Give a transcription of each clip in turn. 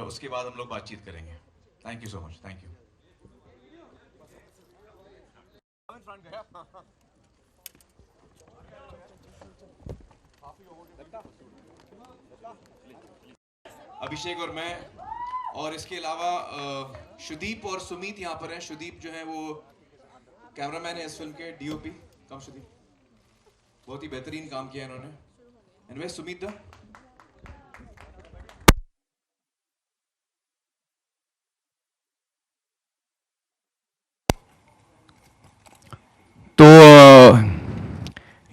उसके बाद हम लोग बातचीत करेंगे। Thank you so much, thank you. Abhishek और मैं, और इसके अलावा शुदीप और सुमीत यहाँ पर हैं। शुदीप जो है वो कैमरामैन है इस फिल्म के, डीओपी। कम शुदीप, बहुत ही बेहतरीन काम किया इन्होंने। एंड वे सुमीत दा, तो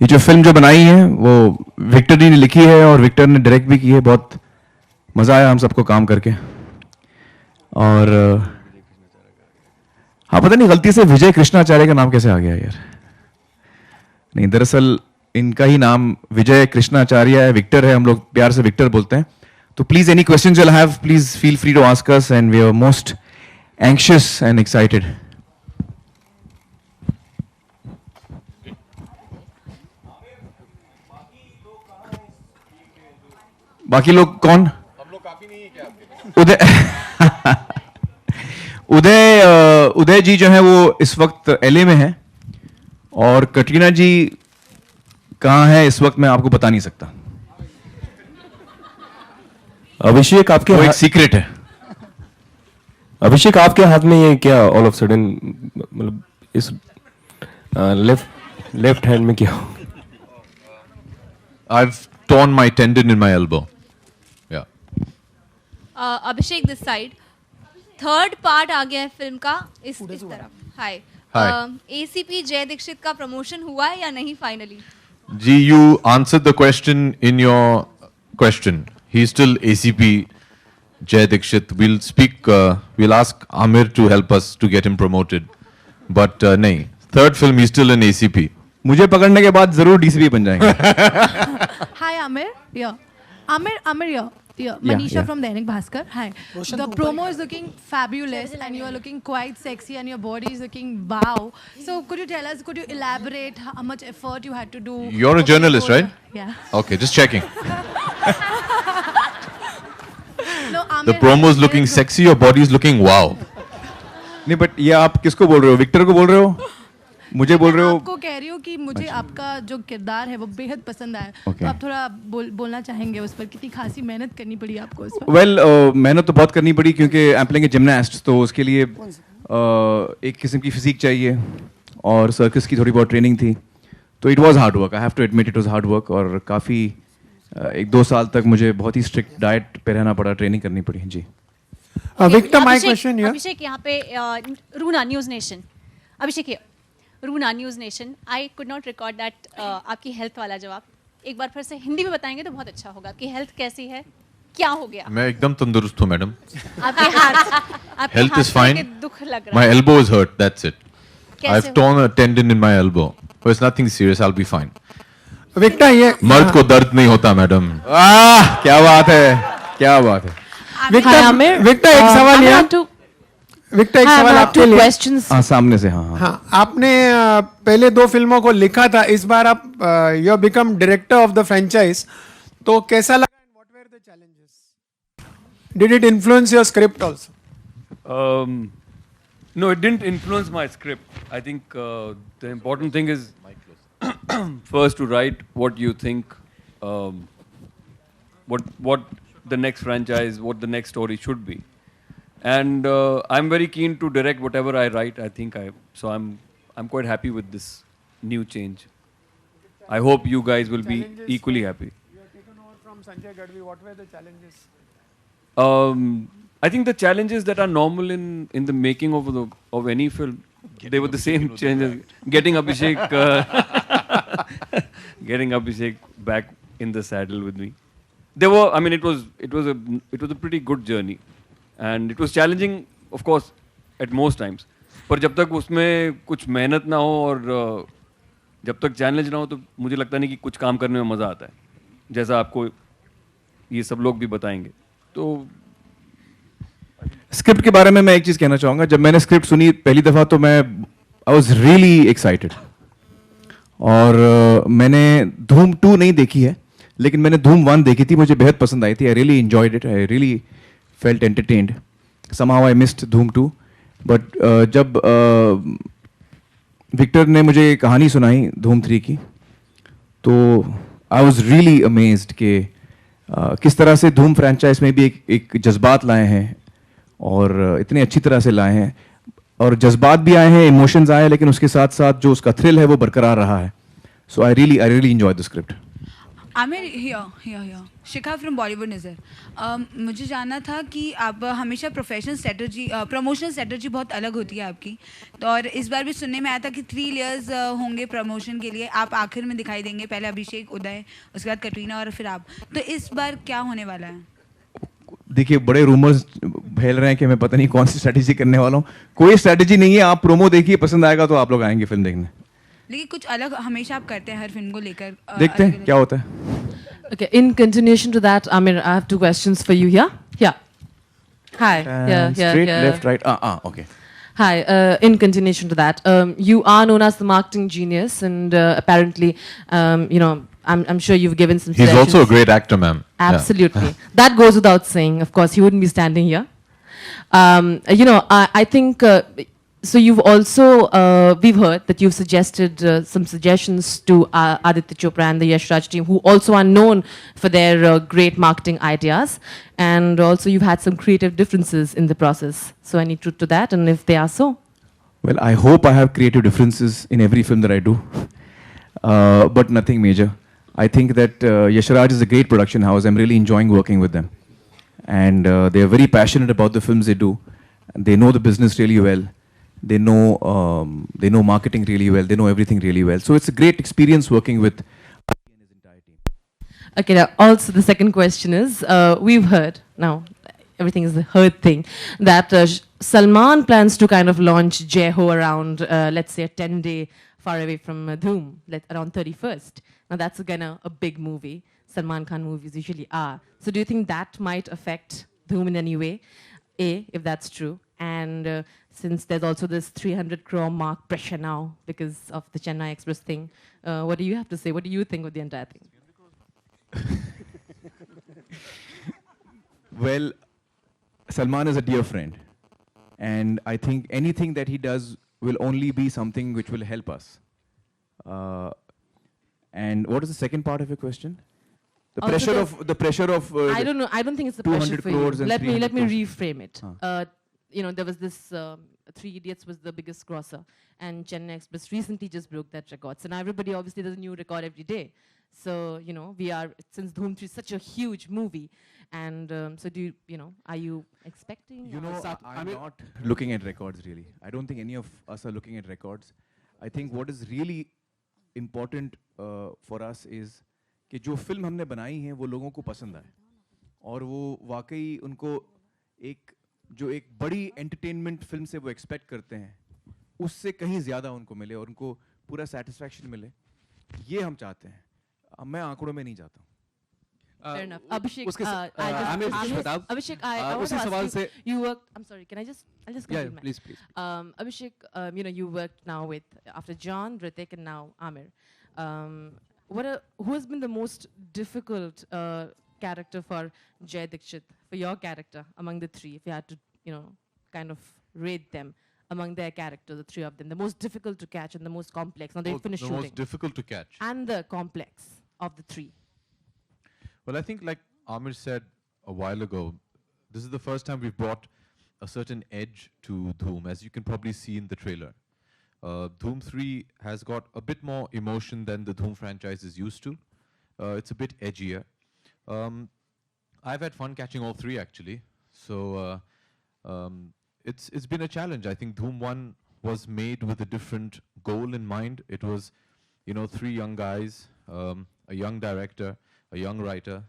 ये जो फिल्म जो बनाई है वो विक्टर जी ने लिखी है और विक्टर ने डायरेक्ट भी की है। बहुत मज़ा आया हम सबको काम करके। और हाँ, पता नहीं गलती से विजय कृष्णाचार्य का नाम कैसे आ गया यार। नहीं, दरअसल इनका ही नाम विजय कृष्णाचार्य है, विक्टर है, हम लोग प्यार से विक्टर बोलते हैं। तो please any questions you have, please feel free to ask us and we are most anxious and excited. बाकी लोग कौन? हम लोग काफी नहीं है क्या आपके? उदय जी जो है वो इस वक्त एलए में है, और कटरीना जी कहाँ है इस वक्त मैं आपको बता नहीं सकता। अभिषेक आपके वो एक सीक्रेट है। अभिषेक आपके हाथ में ये क्या ऑल ऑफ सडन, मतलब इस लेफ्ट हैंड में क्या? I've torn my tendon in my elbow. Yeah. Abhishek this side, third part आ गया है फिल्म का इस तरफ। हाय, एसीपी जय दीक्षित का प्रमोशन हुआ है या नहीं finally? G, you answered the question in your question. He's still ACP Jay Dikshit. We'll speak, we'll ask Aamir to help us to get him promoted. But nahi, third film he's still an ACP. मुझे पकड़ने के बाद जरूर DCP बन जाएंगे। Hi Aamir, yeah. Aamir, yeah. Yeah, Manisha from Dainik Bhaskar. Hi. The promo is looking fabulous and you are looking quite sexy and your body is looking wow. So could you tell us, could you elaborate how much effort you had to do? You're a journalist, right? Yeah. Okay, just checking. No, Aamir The promo is looking sexy, your body is looking wow. नहीं, but ये आप किसको बोल रहे हो? Victor को बोल रहे हो? मुझे बोल रहे हो? आपको कह रही हूँ कि मुझे आपका जो किरदार है वो बेहद पसंद आया। तो आप थोड़ा बोलना चाहेंगे उस पर, कितनी खासी मेहनत करनी पड़ी आपको उस पर? वेल, मेहनत तो बहुत करनी पड़ी क्योंकि I am playing a gymnast, तो उसके लिए एक किस्म की फिजिक चाहिए और सर्कस की थोड़ी बहुत ट्रेनिंग थी। तो it was hard work, I have to admit it was hard work. और काफ़ी 1-2 साल तक मुझे बहुत ही स्ट्रिक्ट डाइट पे रहना पड़ा, ट्रेनिंग करनी पड़ी। जी Victor, my question here. Abhishek यहाँ पे रूना न्यूज़ नेशन, अभिषेक ये Runa News Nation, I could not record that आपकी हेल्थ वाला जवाब एक बार फिर से हिंदी में बताएंगे तो बहुत अच्छा होगा। आपकी हेल्थ कैसी है, क्या हो गया? मैं एकदम तंदुरुस्त हूँ मैडम। आपके हाथ Health is fine. दुख लग रहा My है। elbow is hurt, that's it. I've कैसे torn a tendon in my elbow. But it's nothing serious, I'll be fine. Victor, ये मर्द को दर्द नहीं होता मैडम। क्या बात है, क्या बात है। विक्टर एक सवाल है। विक्टर, एक सवाल आपके लिए। हाँ, सामने से। हाँ, हाँ, आपने पहले 2 फिल्मों को लिखा था, इस बार आप you have become director of the franchise, तो कैसा लगा and what were the challenges? Did it influence your script also? No, it didn't influence my script. I think the important thing is first to write what you think, what the next franchise, what the next story should be. And I'm very keen to direct whatever I write. I'm quite happy with this new change. I hope you guys will be equally happy. You have taken over from Sanjay Gadvi. What were the challenges? I think the challenges that are normal in the making of any film, they were the same changes. Getting Abhishek back in the saddle with me. It was a pretty good journey. And it was challenging, of course, at most times. पर जब तक उसमें कुछ मेहनत ना हो और जब तक चैलेंज ना हो तो मुझे लगता नहीं कि कुछ काम करने में मज़ा आता है, जैसा आपको ये सब लोग भी बताएंगे। तो स्क्रिप्ट के बारे में मैं एक चीज़ कहना चाहूँगा। जब मैंने स्क्रिप्ट सुनी पहली दफ़ा तो मैं आई वॉज रियली एक्साइटेड। और मैंने धूम 2 नहीं देखी है, लेकिन मैंने धूम 1 देखी थी, मुझे बेहद पसंद आई थी। I really enjoyed it, I really felt entertained. Somehow I missed Dhoom 2, but जब विक्टर ने मुझे कहानी सुनाई धूम 3 की, तो आई वॉज रियली अमेज्ड कि किस तरह से धूम फ्रेंचाइज में भी एक जज्बात लाए हैं और इतने अच्छी तरह से लाए हैं, और जज्बात भी आए हैं, इमोशंस आए हैं, लेकिन उसके साथ साथ जो उसका थ्रिल है वो बरकरार रहा है. So I really enjoy the script. Aamir, here. Shikha from Bollywood Nazar. मुझे जानना था कि आप हमेशा प्रोफेशनल स्ट्रेटजी, प्रमोशनल स्ट्रेटजी बहुत अलग होती है आपकी, तो और इस बार भी सुनने में आया था कि 3 लेयर्स होंगे प्रमोशन के लिए. आप आखिर में दिखाई देंगे, पहले अभिषेक, उदय, उसके बाद कटरीना और फिर आप. तो इस बार क्या होने वाला है? देखिए, बड़े रूमर्स फैल रहे हैं कि मैं पता नहीं कौन सी स्ट्रेटजी करने वाला हूँ. कोई स्ट्रेटजी नहीं है. आप प्रोमो देखिए, पसंद आएगा तो आप लोग आएंगे फिल्म देखने. लेकिन कुछ अलग हमेशा आप करते हैं हर फिल्म को लेकर. देखते हैं क्या होता है. Okay, in continuation to that, Aamir, I have 2 questions for you here. Yeah. Hi. Straight, left, right. Okay. Hi. In continuation to that, you are known as the marketing genius, and apparently, I'm sure you've given some. He's also a great actor, ma'am. Absolutely. That goes without saying. Of course, he wouldn't be standing here. I think. So you've also, we've heard that you've suggested some suggestions to Aditya Chopra and the Yash Raj team, who also are known for their great marketing ideas. And also you've had some creative differences in the process. So any truth to that, and if they are so? Well, I hope I have creative differences in every film that I do, but nothing major. I think that Yash Raj is a great production house. I'm really enjoying working with them. And they're very passionate about the films they do. They know the business really well. They know marketing really well. They know everything really well. So it's a great experience working with Adi and his entire team. Okay, now also the second question is, we've heard, now everything is the heard thing, that Salman plans to kind of launch Jai Ho around, let's say, a 10-day far away from Dhoom, around 31st. Now that's again a big movie. Salman Khan movies usually are. So do you think that might affect Dhoom in any way? A, if that's true. And since there's also this 300 crore mark pressure now because of the Chennai Express thing, what do you have to say? What do you think of the entire thing? Well, Salman is a dear friend. And I think anything that he does will only be something which will help us. And what is the second part of your question? The pressure of I don't know. I don't think it's the pressure for you. Let me reframe it. There was this 3 Idiots was the biggest grosser, and Chennai Express recently just broke that record. So now everybody obviously does a new record every day. So we are, since Dhoom 3 is such a huge movie, and so are you expecting? I'm not looking at records really. I don't think any of us are looking at records. I think what is really important for us is कि जो film हमने बनाई है वो लोगों को पसंद आए, और वो वाकई उनको एक बड़ी एंटरटेनमेंट फिल्म से वो एक्सपेक्ट करते हैं, उससे कहीं ज़्यादा उनको मिले और उनको पूरा सेटिस्फैक्शन मिले. ये हम चाहते हैं. मैं आंकड़ों में नहीं जाता हूँ. Fair enough. Abhishek, Abhishek, I want उसी to सवाल ask से you, you worked, I'm sorry, I'll just yeah, compliment. please. Abhishek, you worked now with, after John, Ritik, and now Aamir. Who has been the most difficult character for Jai Dikshit, for your character, among the 3, if you had to, kind of rate them among their characters, the 3 of them, the most difficult to catch and the most complex? Now they finished shooting. The most difficult to catch. And the complex of the 3. Well, I think like Aamir said a while ago, this is the first time we've brought a certain edge to Dhoom, as you can probably see in the trailer. Dhoom 3 has got a bit more emotion than the Dhoom franchise is used to. It's a bit edgier. I've had fun catching all 3 actually. So it's been a challenge. I think Dhoom 1 was made with a different goal in mind. It was, 3 young guys, a young director, a young writer.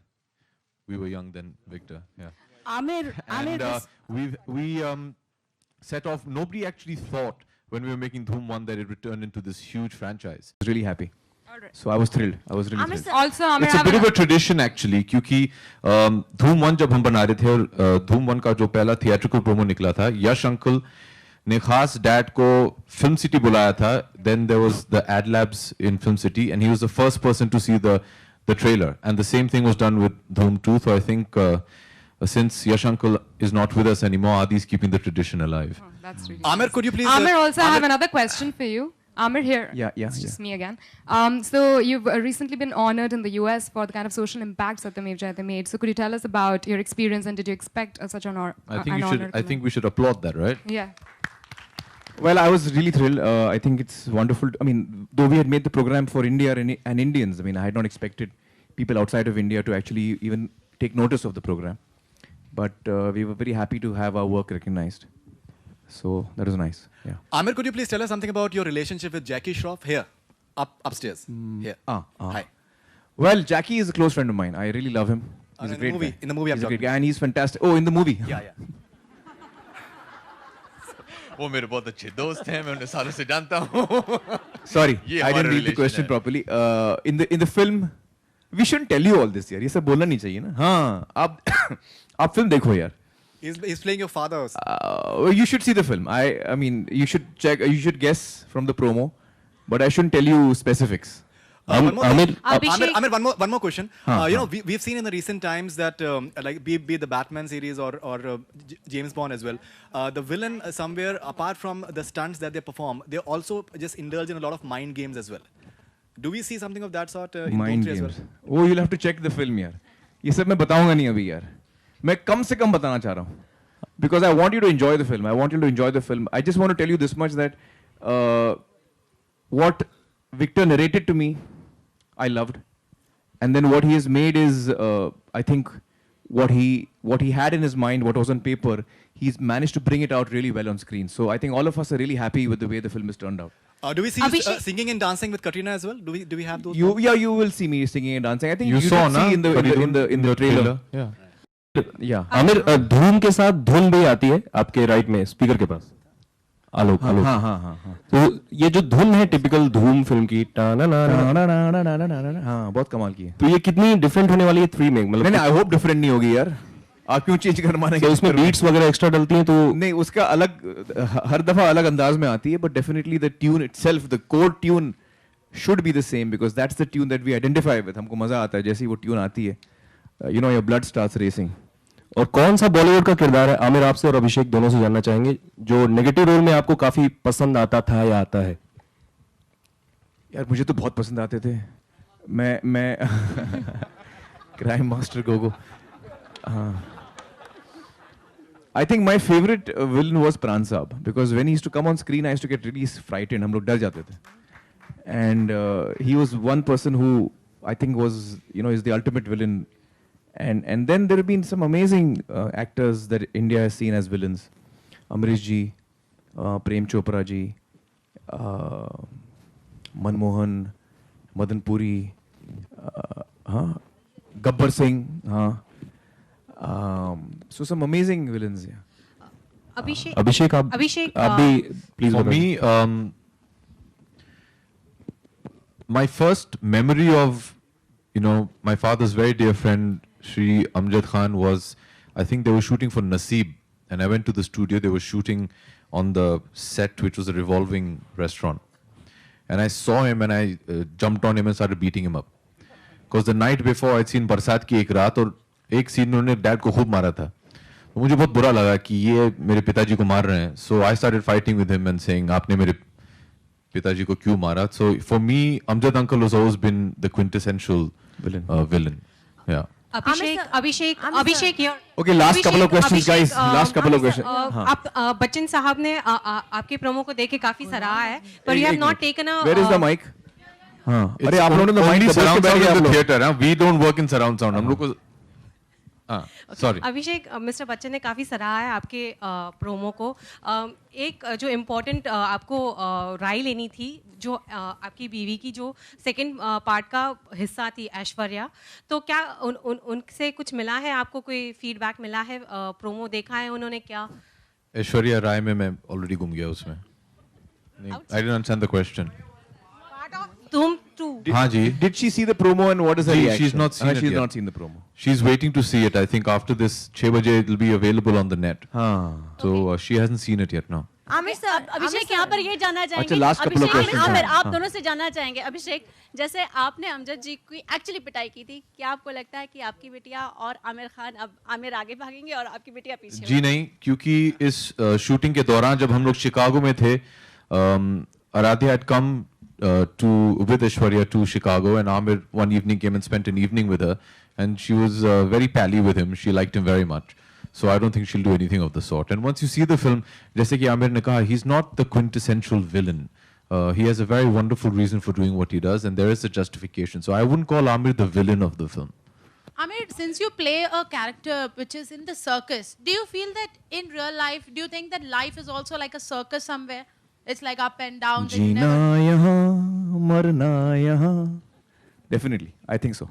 We were young then, Victor. Yeah. Aamir, we set off. Nobody actually thought when we were making Dhoom 1 that it would turn into this huge franchise. I was really happy. So I was thrilled. I was really thrilled. Also, Aamir, It's a bit of a tradition actually, क्योंकि Dhoom 1 जब हम बना रहे थे और Dhoom 1 का जो पहला theatrical promo निकला था, यश अंकल ने खास डैड को Film City बुलाया था. Then there was the ad labs in Film City, and he was the first person to see the trailer. And the same thing was done with Dhoom 2. So I think since Yash uncle is not with us anymore, Adi is keeping the tradition alive. That's really Aamir, could you please... Aamir, also I have another question for you. Aamir, here. It's just me again. So you've recently been honored in the US for the kind of social impacts that the Major they made. So could you tell us about your experience and did you expect such an honor? I think we should applaud that, right? Yeah. Well, I was really thrilled. I think it's wonderful. I mean, though we had made the program for India and Indians, I mean, I had not expected people outside of India to actually even take notice of the program. But we were very happy to have our work recognized. So that was nice. Yeah. Aamir, could you please tell us something about your relationship with Jackie Shroff? Here, upstairs. Here. Hi. Well, Jackie is a close friend of mine. I really love him. He's a in great the movie, guy. in the movie He's I'm a great talking guy and he's fantastic. Oh, in the movie. Yeah. वो मेरे बहुत अच्छे दोस्त हैं, मैं उन्हें सालों से जानता हूँ. Sorry, ये I didn't हमारा read the relation question है. properly. In the film, we shouldn't tell you all this यार. ये सब बोलना नहीं चाहिए ना. हाँ, आप film देखो यार. He's playing your father. You should see the film. I mean, you should check. You should guess from the promo, but I shouldn't tell you specifics. Aamir, one more question. You know, we've seen in the recent times that, like, be it the Batman series or James Bond as well, the villain somewhere, apart from the stunts that they perform, they also just indulge in a lot of mind games as well. Do we see something of that sort in Mind Dhom 3 as well? games. Oh, you'll have to check the film यार. ये सब मैं बताऊंगा नहीं अभी यार. मैं कम से कम बताना चाह रहा हूँ. Because I want you to enjoy the film. I want you to enjoy the film. I just want to tell you this much that what Victor narrated to me, I loved, and then what he has made is, I think, what he had in his mind, what was on paper, he's managed to bring it out really well on screen. So I think all of us are really happy with the way the film has turned out. Do we see you singing and dancing with Katrina as well? Do we have those? You will see me singing and dancing. I think You you saw, did see in the trailer. Yeah. Yeah. Aamir धूम के साथ धुन भी आती है आपके right में speaker के पास. आलोक. हाँ. तो ये जो धुन है टिपिकल धूम फिल्म की हाँ, बहुत कमाल की है. तो ये कितनी डिफरेंट होने वाली है 3 में, मतलब नहीं, आई होप डिफरेंट नहीं होगी यार. आप क्यों चेंज कर मानेंगे? तो इसमें बीट्स वगैरह एक्स्ट्रा डलती हैं तो नहीं, उसका अलग हर दफा अलग अंदाज में आती है, but definitely the tune itself, the core tune should be the same because that's the tune that we identify with. हमको मजा आता है जैसे ही वो ट्यून आती है. You know, your blood starts racing. और कौन सा बॉलीवुड का किरदार है आमिर, आपसे और अभिषेक दोनों से जानना चाहेंगे, जो नेगेटिव रोल में आपको काफी पसंद आता था या आता है? यार मुझे तो बहुत पसंद आते थे. मैं क्राइम मास्टर गोगो. हाँ. I think my favorite villain was Pran Saab because when he used to come on screen, I used to get really frightened. हम लोग डर जाते थे. And he was one person who I think was, you know, is the ultimate villain. And then there have been some amazing actors that India has seen as villains. Amrish ji, Prem Chopra ji, Manmohan, Madan Puri, Gabbar Singh, so some amazing villains. Yeah. Abhishek, आप भी please. For me, my first memory of, you know, my father's very dear friend Shri Amjad Khan was, I think they were shooting for Naseeb, and I went to the studio. They were shooting on the set, which was a revolving restaurant, and I saw him and I jumped on him and started beating him up, because the night before I'd seen बरसात की एक रात और एक scene में उन्होंने dad को खूब मारा था. तो मुझे बहुत बुरा लगा कि ये मेरे पिताजी को मार रहे हैं. So I started fighting with him and saying, आपने मेरे पिताजी को क्यों मारा? So for me, Amjad uncle has always been the quintessential villain. Yeah. Abhishek here. Okay, last couple of questions, guys. Last couple of questions. आप बच्चन साहब ने आपके प्रोमो को देख के काफी सराहा है, but you have not taken a. Where is the mic? हाँ. अरे आप लोगों ने only mic surround बैठ sound गए in आप the लोग. theater. हाँ, we don't work in surround sound. हम लोग को sorry. अभिषेक, मिस्टर बच्चन ने काफ़ी सराहा है आपके प्रोमो को. एक जो इम्पोर्टेंट आपको राय लेनी थी, जो आपकी बीवी की जो सेकंड पार्ट का हिस्सा थी ऐश्वर्या, तो क्या उनसे कुछ मिला है आपको? कोई फीडबैक मिला है? प्रोमो देखा है उन्होंने क्या? ऐश्वर्या राय में मैं ऑलरेडी घूम गया उसमें. I didn't understand the question. Dhum 2. हाँ जी. Did she see the promo and what is her reaction? She's not seen it She's yet. not seen the promo. She's waiting to see it. I think after this 6 baje it will be available on the net. हाँ. So she hasn't seen it yet now. Aamir sir, Abhishek यहाँ पर ये जानना चाहेंगे, अच्छा, last couple of Abhishek questions, Aamir, हाँ, आप हाँ। दोनों से जानना चाहेंगे। अभिषेक, जैसे आपने अमजद जी की एक्चुअली पिटाई की थी, क्या आपको लगता है कि आपकी बिटिया और आमिर खान, अब आमिर आगे भागेंगे और आपकी बिटिया पीछे? जी नहीं, क्योंकि इस शूटिंग के दौरान जब हम लोग शिकागो में थे, Aaradhya had come to with Aishwarya to Chicago, and Aamir one evening came and spent an evening with her, and she was very pally with him. She liked him very much. So I don't think she'll do anything of the sort. And once you see the film, जैसे कि आमिर ने कहा, he's not the quintessential villain. He has a very wonderful reason for doing what he does, and there is a justification. So I wouldn't call Aamir the villain of the film. Aamir, since you play a character which is in the circus, do you feel that in real life, do you think that life is also like a circus somewhere? It's like up and down. that you Jeena never- यहाँ मरना यहाँ. Definitely, I think so.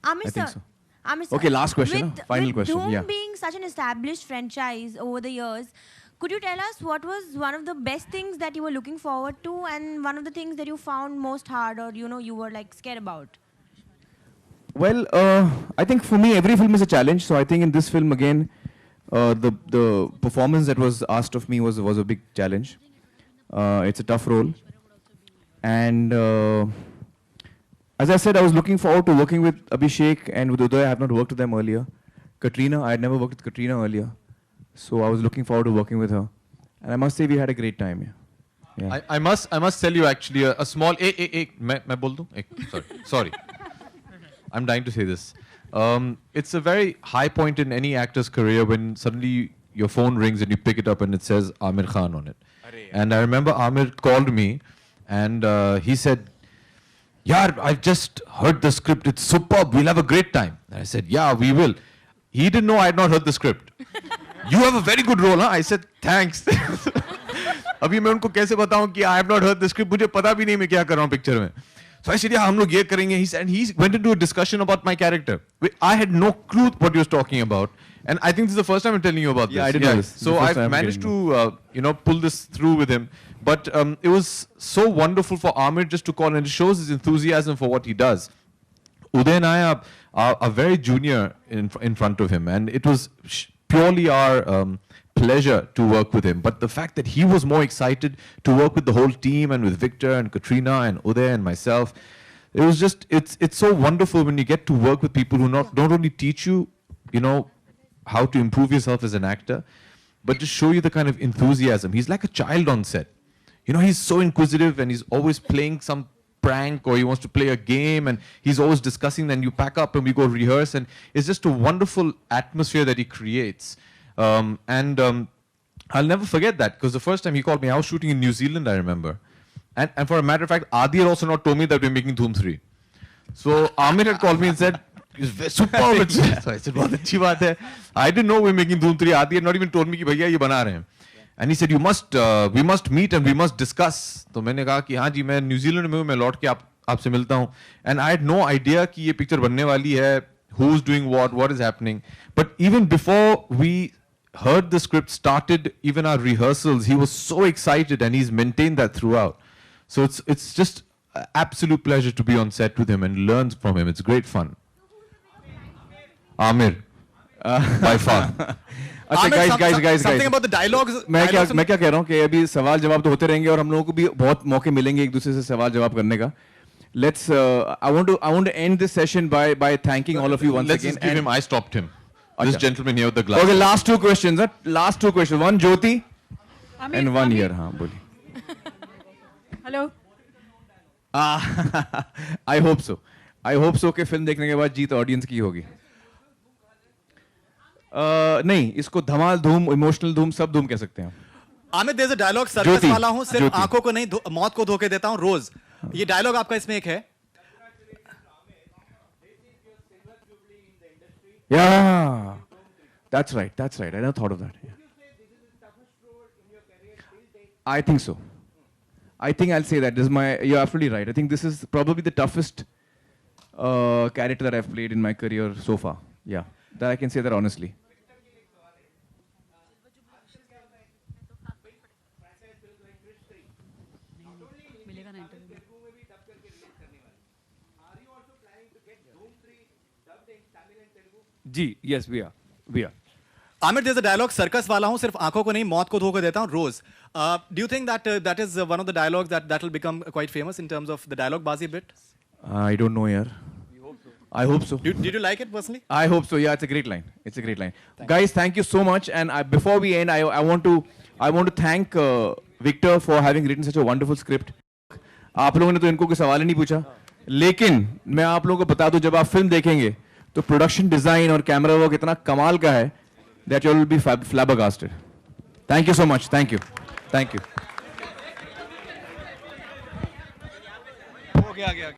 Amir I think sir, so. Amir sir, Okay, last question, With, final with question, Doom yeah. being such an established franchise over the years, could you tell us what was one of the best things that you were looking forward to, and one of the things that you found most hard, or you were like scared about? Well, I think for me, every film is a challenge. So I think in this film again, the performance that was asked of me was a big challenge. It's a tough role, and as I said, I was looking forward to working with Abhishek and with Uday. I have not worked with them earlier. Katrina, I had never worked with Katrina earlier, so I was looking forward to working with her, and I must say we had a great time. Yeah. I must tell you actually a small. मैं बोल दूँ? Sorry. I'm dying to say this. It's a very high point in any actor's career when suddenly your phone rings and you pick it up and it says Aamir Khan on it. And I remember Aamir called me and he said, "Yaar, I've just heard the script. It's superb. We'll have a great time." And I said, "Yeah, we will." He didn't know I had not heard the script. "You have a very good role, huh?" I said, "Thanks." अभी मैं उनको कैसे बताऊं कि I have not heard the script. मुझे पता भी नहीं मैं क्या कर रहा हूं पिक्चर में. So I said, "Yeah, हम लोग ये करेंगे." He went into a discussion about my character. I had no clue what he was talking about. And I think this is the first time I'm telling you about this. Yeah, I didn't know this. So I've managed to, pull this through with him. But it was so wonderful for Aamir just to call, and it shows his enthusiasm for what he does. Uday and I are very junior in front of him, and it was purely our pleasure to work with him. But the fact that he was more excited to work with the whole team and with Victor and Katrina and Uday and myself, it was just, it's so wonderful when you get to work with people who not only teach you, how to improve yourself as an actor, but just show you the kind of enthusiasm. He's like a child on set. He's so inquisitive and he's always playing some prank or he wants to play a game and he's always discussing, then you pack up and we go rehearse, and it's just a wonderful atmosphere that he creates. I'll never forget that, because the first time he called me, I was shooting in New Zealand, I remember. And for a matter of fact, Adi had also not told me that we're making Dhoom 3. So Aamir had called me and said, "It's superb." So I said, "बहुत अच्छी बात है." I didn't know we're making Dhoom 3. Adi had not even told me कि भैया ये बना रहे हैं. And he said, we must meet and we must discuss. तो मैंने कहा कि हाँ जी, मैं न्यूजीलैंड में हूँ, मैं लौट के आपसे मिलता हूँ. And I had no idea कि ये picture बनने वाली है, who's doing what is happening. But even before we heard the script started, even our rehearsals, he was so excited and he's maintained that throughout. So it's just an absolute pleasure to be on set with him and learn from him. It's great fun. Aamir, by far. अच्छा guys, something about the dialogues. मैं क्या कह रहा हूँ कि अभी सवाल जवाब तो होते रहेंगे और हम लोगों को भी बहुत मौके मिलेंगे एक दूसरे से सवाल जवाब करने का. Let's. I want to end this session by thanking all of you once Let's again. Just give him. I stopped him. This gentleman here with the glass. Okay, last two questions. Last two questions. One Jyoti and one here. हाँ बोलिए. Hello. I hope so. I hope so कि film देखने के बाद जीत audience की होगी. नहीं, इसको धमाल धूम, इमोशनल धूम, सब धूम कह सकते हैं. Aamir, there's a dialogue, circus वाला हूँ, सिर्फ आंखों को नहीं मौत को धोखे देता हूँ रोज. ये डायलॉग आपका इसमें एक है. Yeah, that's right. I never thought of that. Yeah. I think so. I think I'll say that. You're absolutely right. I think this is probably the toughest character that I've played in my career so far. Yeah, that I can say that honestly. Yes, we are. Amir, there's a dialogue, circus वाला हूँ, सिर्फ आंखों को नहीं, मौत को धोखा देता हूँ, रोज. Do you think that that is one of the dialogues that will become quite famous in terms of the dialogue bazi bit? I don't know, yaar. I hope so. Did you like it personally? I hope so. Yeah, it's a great line. It's a great line. Guys, thank you so much. And before we end, I want to thank Victor for having written such a wonderful script. आप लोगों ने तो इनको कोई सवाल ही नहीं पूछा, लेकिन मैं आप लोगों को बता दूं, जब आप फिल्म देखेंगे तो प्रोडक्शन डिजाइन और कैमरा वर्क इतना कमाल का है that you will be flabbergasted. Thank you so much. Thank you. Thank you. Okay.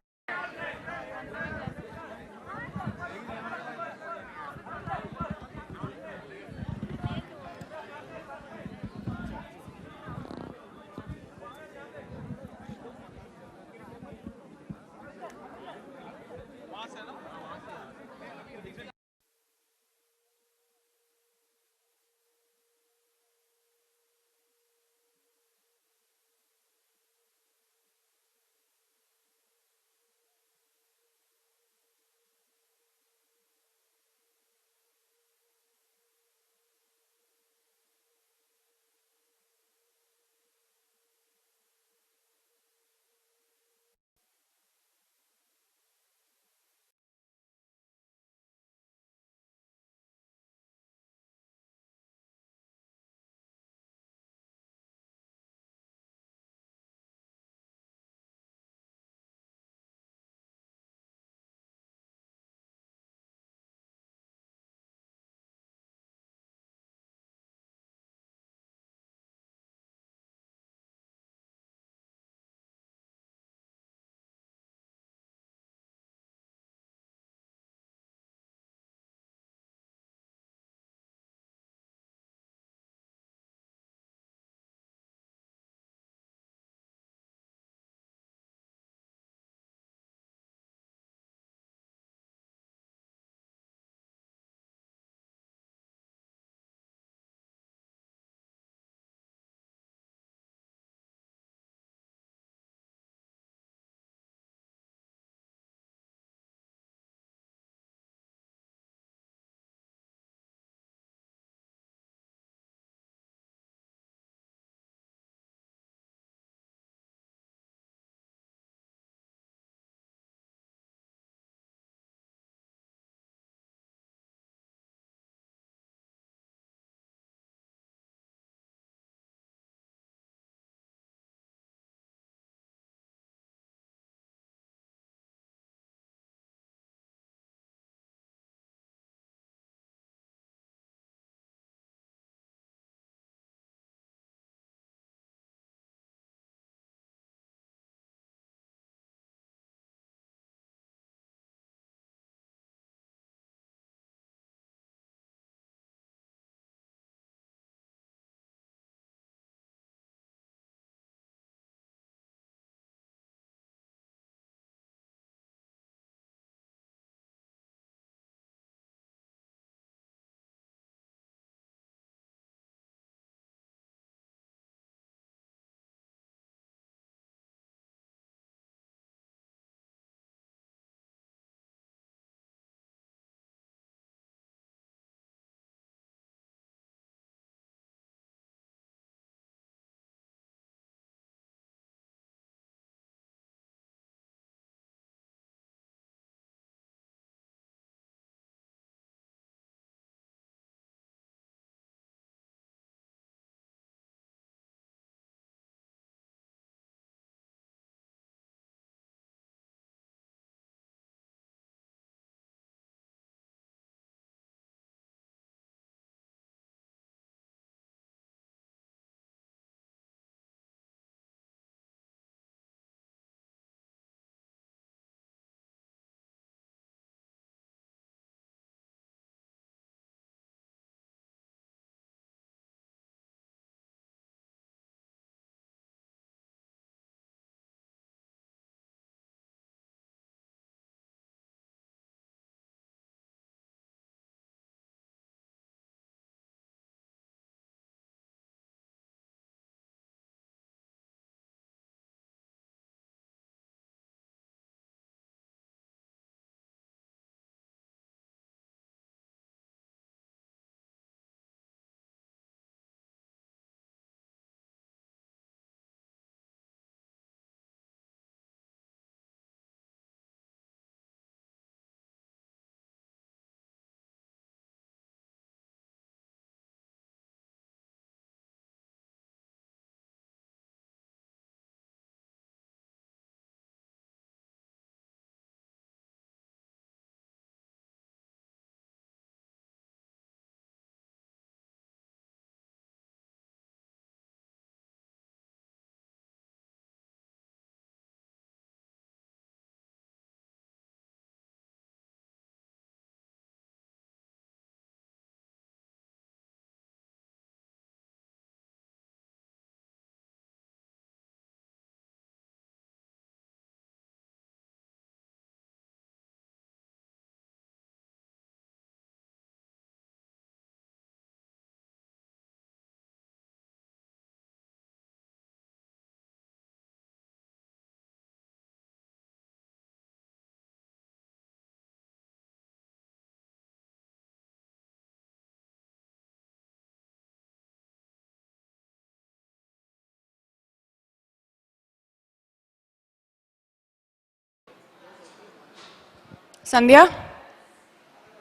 Sandhya,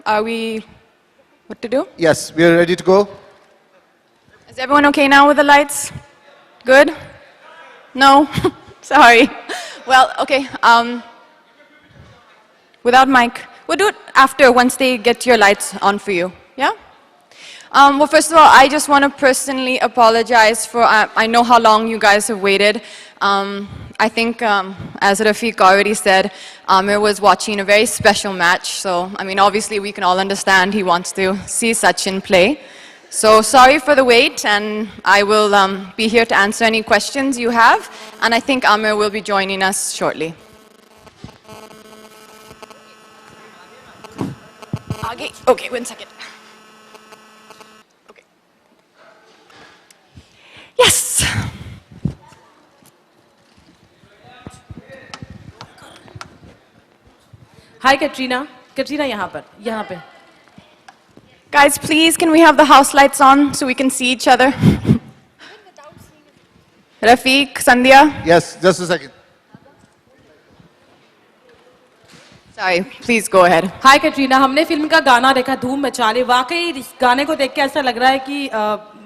are we what to do? Yes, we are ready to go. Is everyone okay now with the lights? Good? No? Sorry. Well, okay. Without mic. We'll do it after, once they get your lights on for you. Yeah? Well, first of all, I just want to personally apologize for, I know how long you guys have waited. I think, as Rafiq already said, Aamir was watching a very special match. So, I mean, obviously we can all understand he wants to see Sachin play. So, sorry for the wait, and I will be here to answer any questions you have. And I think Aamir will be joining us shortly. Okay, 1 second. Okay. Yes! Hi, Katrina. Katrina, यहाँ पे. Guys, please, can we have the house lights on so we can see each other? Rafiq, Sandhya? Yes, just a second. Sorry, please go ahead. हाय कैटरीना, हमने film का गाना देखा धूम मचाले. वाकई इस गाने को देख के ऐसा लग रहा है कि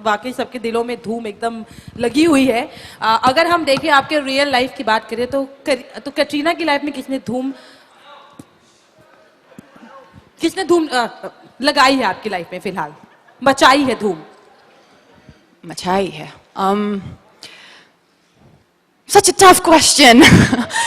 वाकई सबके दिलों में धूम एकदम लगी हुई है. अगर हम देखें आपके रियल लाइफ की बात करें तो कैटरीना की लाइफ में किसने धूम लगाई है आपकी लाइफ में फिलहाल, मचाई है धूम? मचाई है. Such a tough question.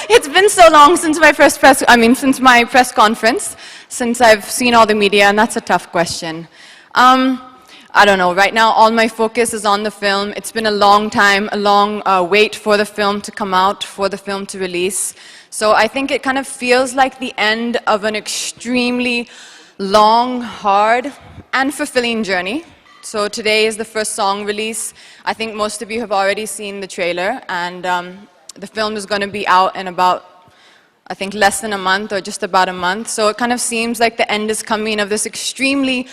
It's been so long since since my press conference, since I've seen all the media, and that's a tough question. I don't know. Right now, all my focus is on the film. It's been a long time, a long wait for the film to come out, for the film to release. So I think it kind of feels like the end of an extremely long, hard, and fulfilling journey. So today is the first song release. I think most of you have already seen the trailer, and the film is going to be out in about, I think, less than a month or just about a month. So it kind of seems like the end is coming of this extremely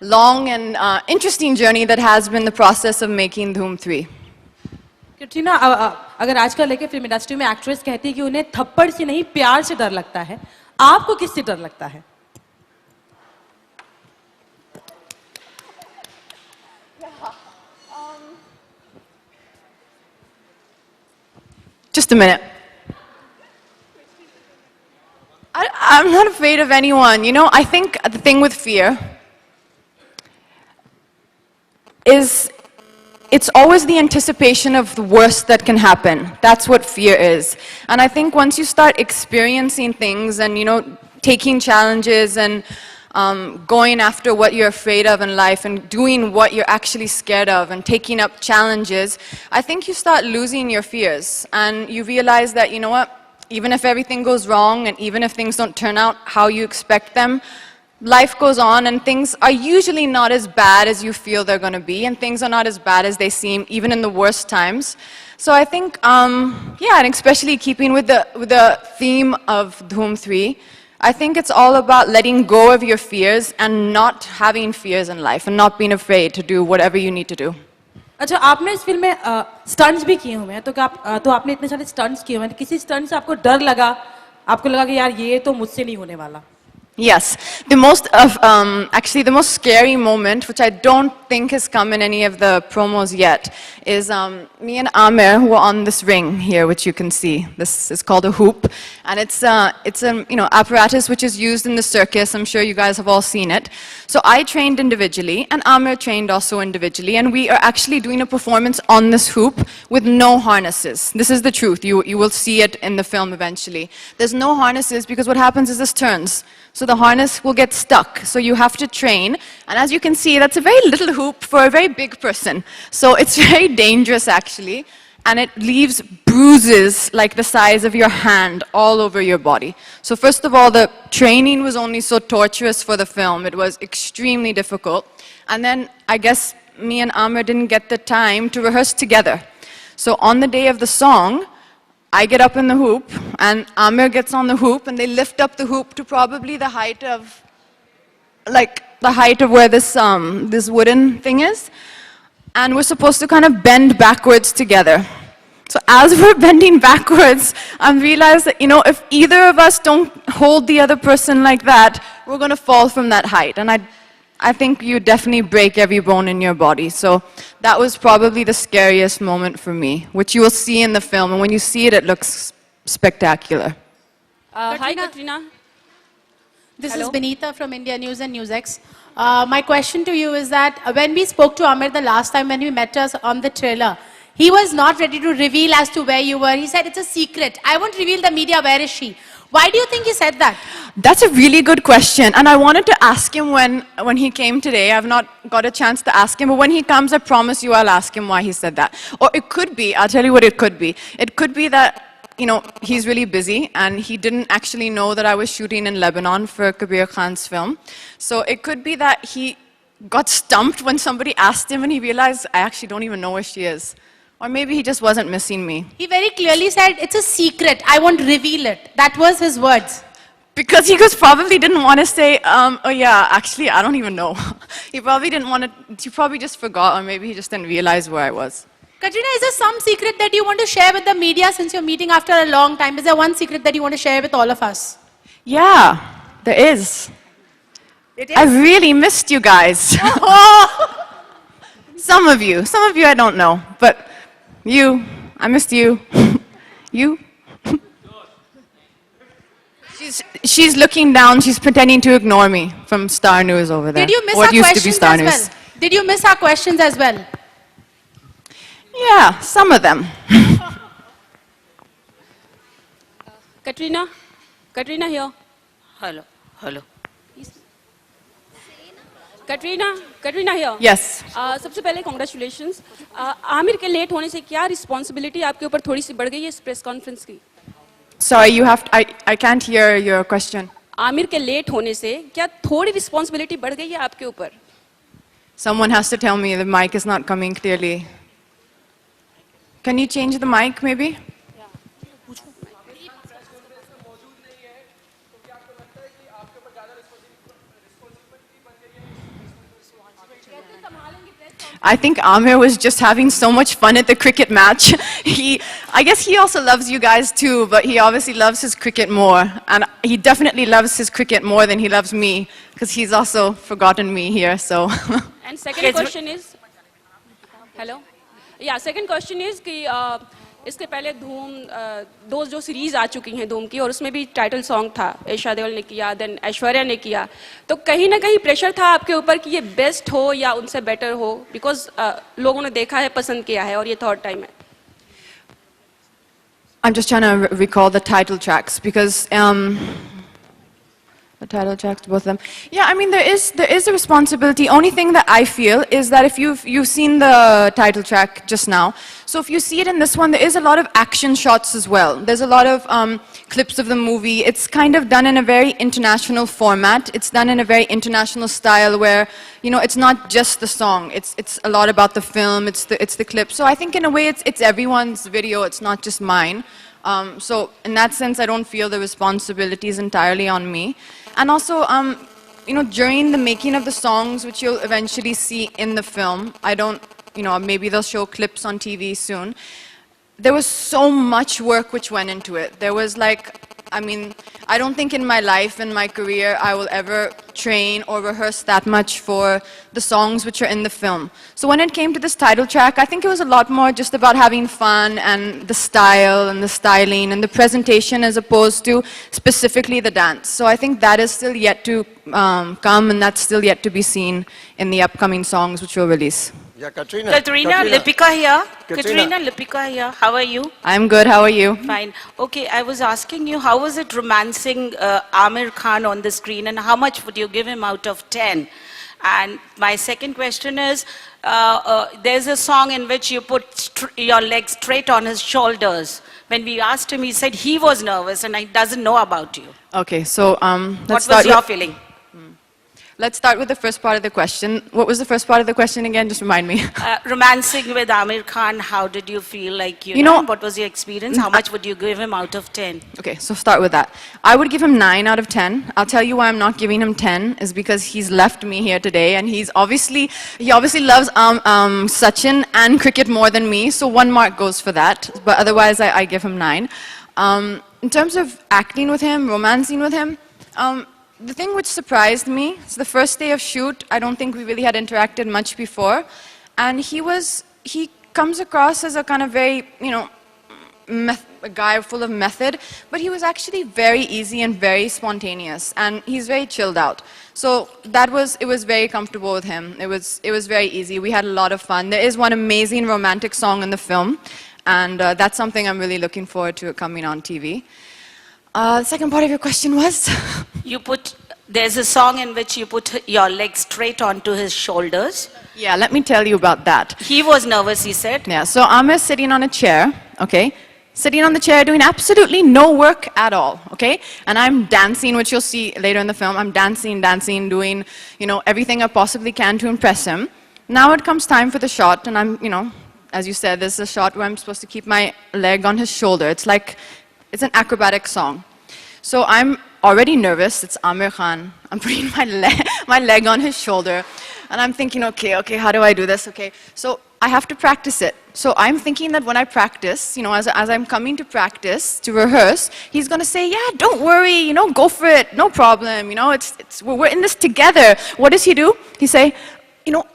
long and interesting journey that has been the process of making Dhoom 3. Katrina, अगर आजकल लेके film industry में actress कहती है कि उन्हें थप्पड़ से नहीं प्यार से डर लगता है, आपको किससे डर लगता है? Just a minute. I'm not afraid of anyone. You know, I think the thing with fear is it's always the anticipation of the worst that can happen. That's what fear is. And I think once you start experiencing things and, you know, taking challenges and going after what you're afraid of in life and doing what you're actually scared of and taking up challenges, I think you start losing your fears. And you realize that, you know what, even if everything goes wrong and even if things don't turn out how you expect them, life goes on and things are usually not as bad as you feel they're going to be, and things are not as bad as they seem even in the worst times. So I think, yeah, and especially keeping with the theme of Dhoom 3, I think it's all about letting go of your fears and not having fears in life and not being afraid to do whatever you need to do. अच्छा, आपने इस film में stunts भी किए हुए हैं, तो आपने इतने सारे स्टंट्स किए हुए हैं, किसी स्टंट से आपको डर लगा, आपको लगा कि यार ये तो मुझसे नहीं होने वाला? Yes, actually the most scary moment, which I don't think has come in any of the promos yet, is me and Aamir were on this ring here, which you can see. This is called a hoop, and it's a apparatus which is used in the circus. I'm sure you guys have all seen it. So I trained individually, and Aamir trained also individually, and we are actually doing a performance on this hoop with no harnesses. This is the truth. You will see it in the film eventually. There's no harnesses because what happens is this turns. So the harness will get stuck. So you have to train. And as you can see, that's a very little hoop for a very big person. So it's very dangerous, actually. And it leaves bruises like the size of your hand all over your body. So first of all, the training was only so torturous for the film. It was extremely difficult. And then I guess me and Aamir didn't get the time to rehearse together. So on the day of the song, I get up in the hoop, and Aamir gets on the hoop, and they lift up the hoop to probably the height of, where this wooden thing is. And we're supposed to kind of bend backwards together. So as we're bending backwards, I realized that, if either of us don't hold the other person like that, we're going to fall from that height. And I think you definitely break every bone in your body. So that was probably the scariest moment for me, which you will see in the film. And when you see it, it looks spectacular. Hi, Katrina. This Hello. is Benita from India News and NewsX. My question to you is that when we spoke to Aamir the last time when we met us on the trailer, he was not ready to reveal as to where you were. He said, it's a secret. I won't reveal the media. Where is she? Why do you think he said that? That's a really good question. And I wanted to ask him when he came today. I've not got a chance to ask him. But when he comes, I promise you I'll ask him why he said that. Or it could be, I'll tell you what it could be. It could be that, he's really busy and he didn't actually know that I was shooting in Lebanon for Kabir Khan's film. So it could be that he got stumped when somebody asked him and he realized, I actually don't even know where she is. Or maybe he just wasn't missing me. He very clearly said, it's a secret. I won't reveal it. That was his words. Because he probably didn't want to say, oh yeah, actually, I don't even know. He probably didn't want to, he probably just forgot, or maybe he just didn't realize where I was. Katrina, is there some secret that you want to share with the media since you're meeting after a long time? Is there one secret that you want to share with all of us? Yeah, there is. It is? I really missed you guys. Some of you I don't know, but you, I missed you. You. She's looking down, she's pretending to ignore me from Star News over there. Did you miss What our used to be questions Star as News. well? Did you miss our questions as well? Yeah, some of them. Katrina here. Hello. Katrina here. Yes. सबसे पहले congratulations. Aamir के late होने से क्या responsibility आपके ऊपर थोड़ी सी बढ़ गई है इस press conference की? Sorry, I can't hear your question. Aamir के लेट होने से क्या थोड़ी responsibility बढ़ गई है आपके ऊपर? Someone has to tell me the mic is not coming clearly. Can you change the mic, maybe? I think Aamir was just having so much fun at the cricket match. I guess he also loves you guys too, but he obviously loves his cricket more. And he definitely loves his cricket more than he loves me, because he's also forgotten me here, so. And second question is, hello? Yeah, second question is कि इसके पहले दो जो series आ चुकी हैं धूम की और उसमें भी टाइटल सॉन्ग था ईशा देओल ने किया देन ऐश्वर्या ने किया तो कहीं ना कहीं प्रेशर था आपके ऊपर कि ये बेस्ट हो या उनसे बेटर हो बिकॉज लोगों ने देखा है पसंद किया है और ये थर्ड टाइम है I'm just trying to recall the title tracks because the title tracks, both of them. Yeah, I mean there is a responsibility. Only thing that I feel is that if you've seen the title track just now, so if you see it in this one, there is a lot of action shots as well. There's a lot of clips of the movie. It's kind of done in a very international format. It's done in a very international style where it's not just the song. It's a lot about the film. It's the clip. So I think in a way it's everyone's video. It's not just mine. So in that sense, I don't feel the responsibility is entirely on me. And also, during the making of the songs, which you'll eventually see in the film, I don't, maybe they'll show clips on TV soon. There was so much work which went into it. There was I don't think in my life, in my career, I will ever train or rehearse that much for the songs which are in the film. So when it came to this title track, I think it was a lot more just about having fun and the style and the styling and the presentation as opposed to specifically the dance. So I think that is still yet to come and that's still yet to be seen in the upcoming songs which we'll release. Yeah, Katrina. Lipika here. Katrina, Lipika here. How are you? I'm good. How are you? Fine. Okay, I was asking you, how was it romancing Aamir Khan on the screen and how much would you give him out of 10? And my second question is, there's a song in which you put your legs straight on his shoulders. When we asked him, he said he was nervous and he doesn't know about you. Okay, so What was your feeling? let's start with the first part of the question. What was the first part of the question again? Just remind me. Romancing with Aamir Khan, how did you feel like, You know, what was your experience? How much would you give him out of 10? Okay, so start with that. I would give him 9 out of 10. I'll tell you why I'm not giving him 10 is because he's left me here today and he obviously loves Sachin and cricket more than me, so 1 mark goes for that. But otherwise, I give him 9. In terms of acting with him, romancing with him, the thing which surprised me is the first day of shoot, I don't think we really had interacted much before. And he comes across as a kind of very, a guy full of method, but he was actually very easy and very spontaneous, and he's very chilled out. So it was very comfortable with him. It was very easy. We had a lot of fun. There is one amazing romantic song in the film, and that's something I'm really looking forward to coming on TV. The second part of your question was? There's a song in which you put your legs straight onto his shoulders. Yeah, let me tell you about that. He was nervous, he said. Yeah, so Aamir's sitting on a chair, okay? Sitting on the chair doing absolutely no work at all, okay? And I'm dancing, which you'll see later in the film. I'm dancing, doing, everything I possibly can to impress him. Now it comes time for the shot, and I'm, as you said, this is a shot where I'm supposed to keep my leg on his shoulder. It's an acrobatic song. So I'm already nervous. It's Aamir Khan. I'm putting my leg on his shoulder. And I'm thinking, okay, how do I do this? Okay, so I have to practice it. So I'm thinking that when I practice, as I'm coming to practice, to rehearse, he's going to say, yeah, don't worry, go for it, no problem, we're in this together. What does he do? He say,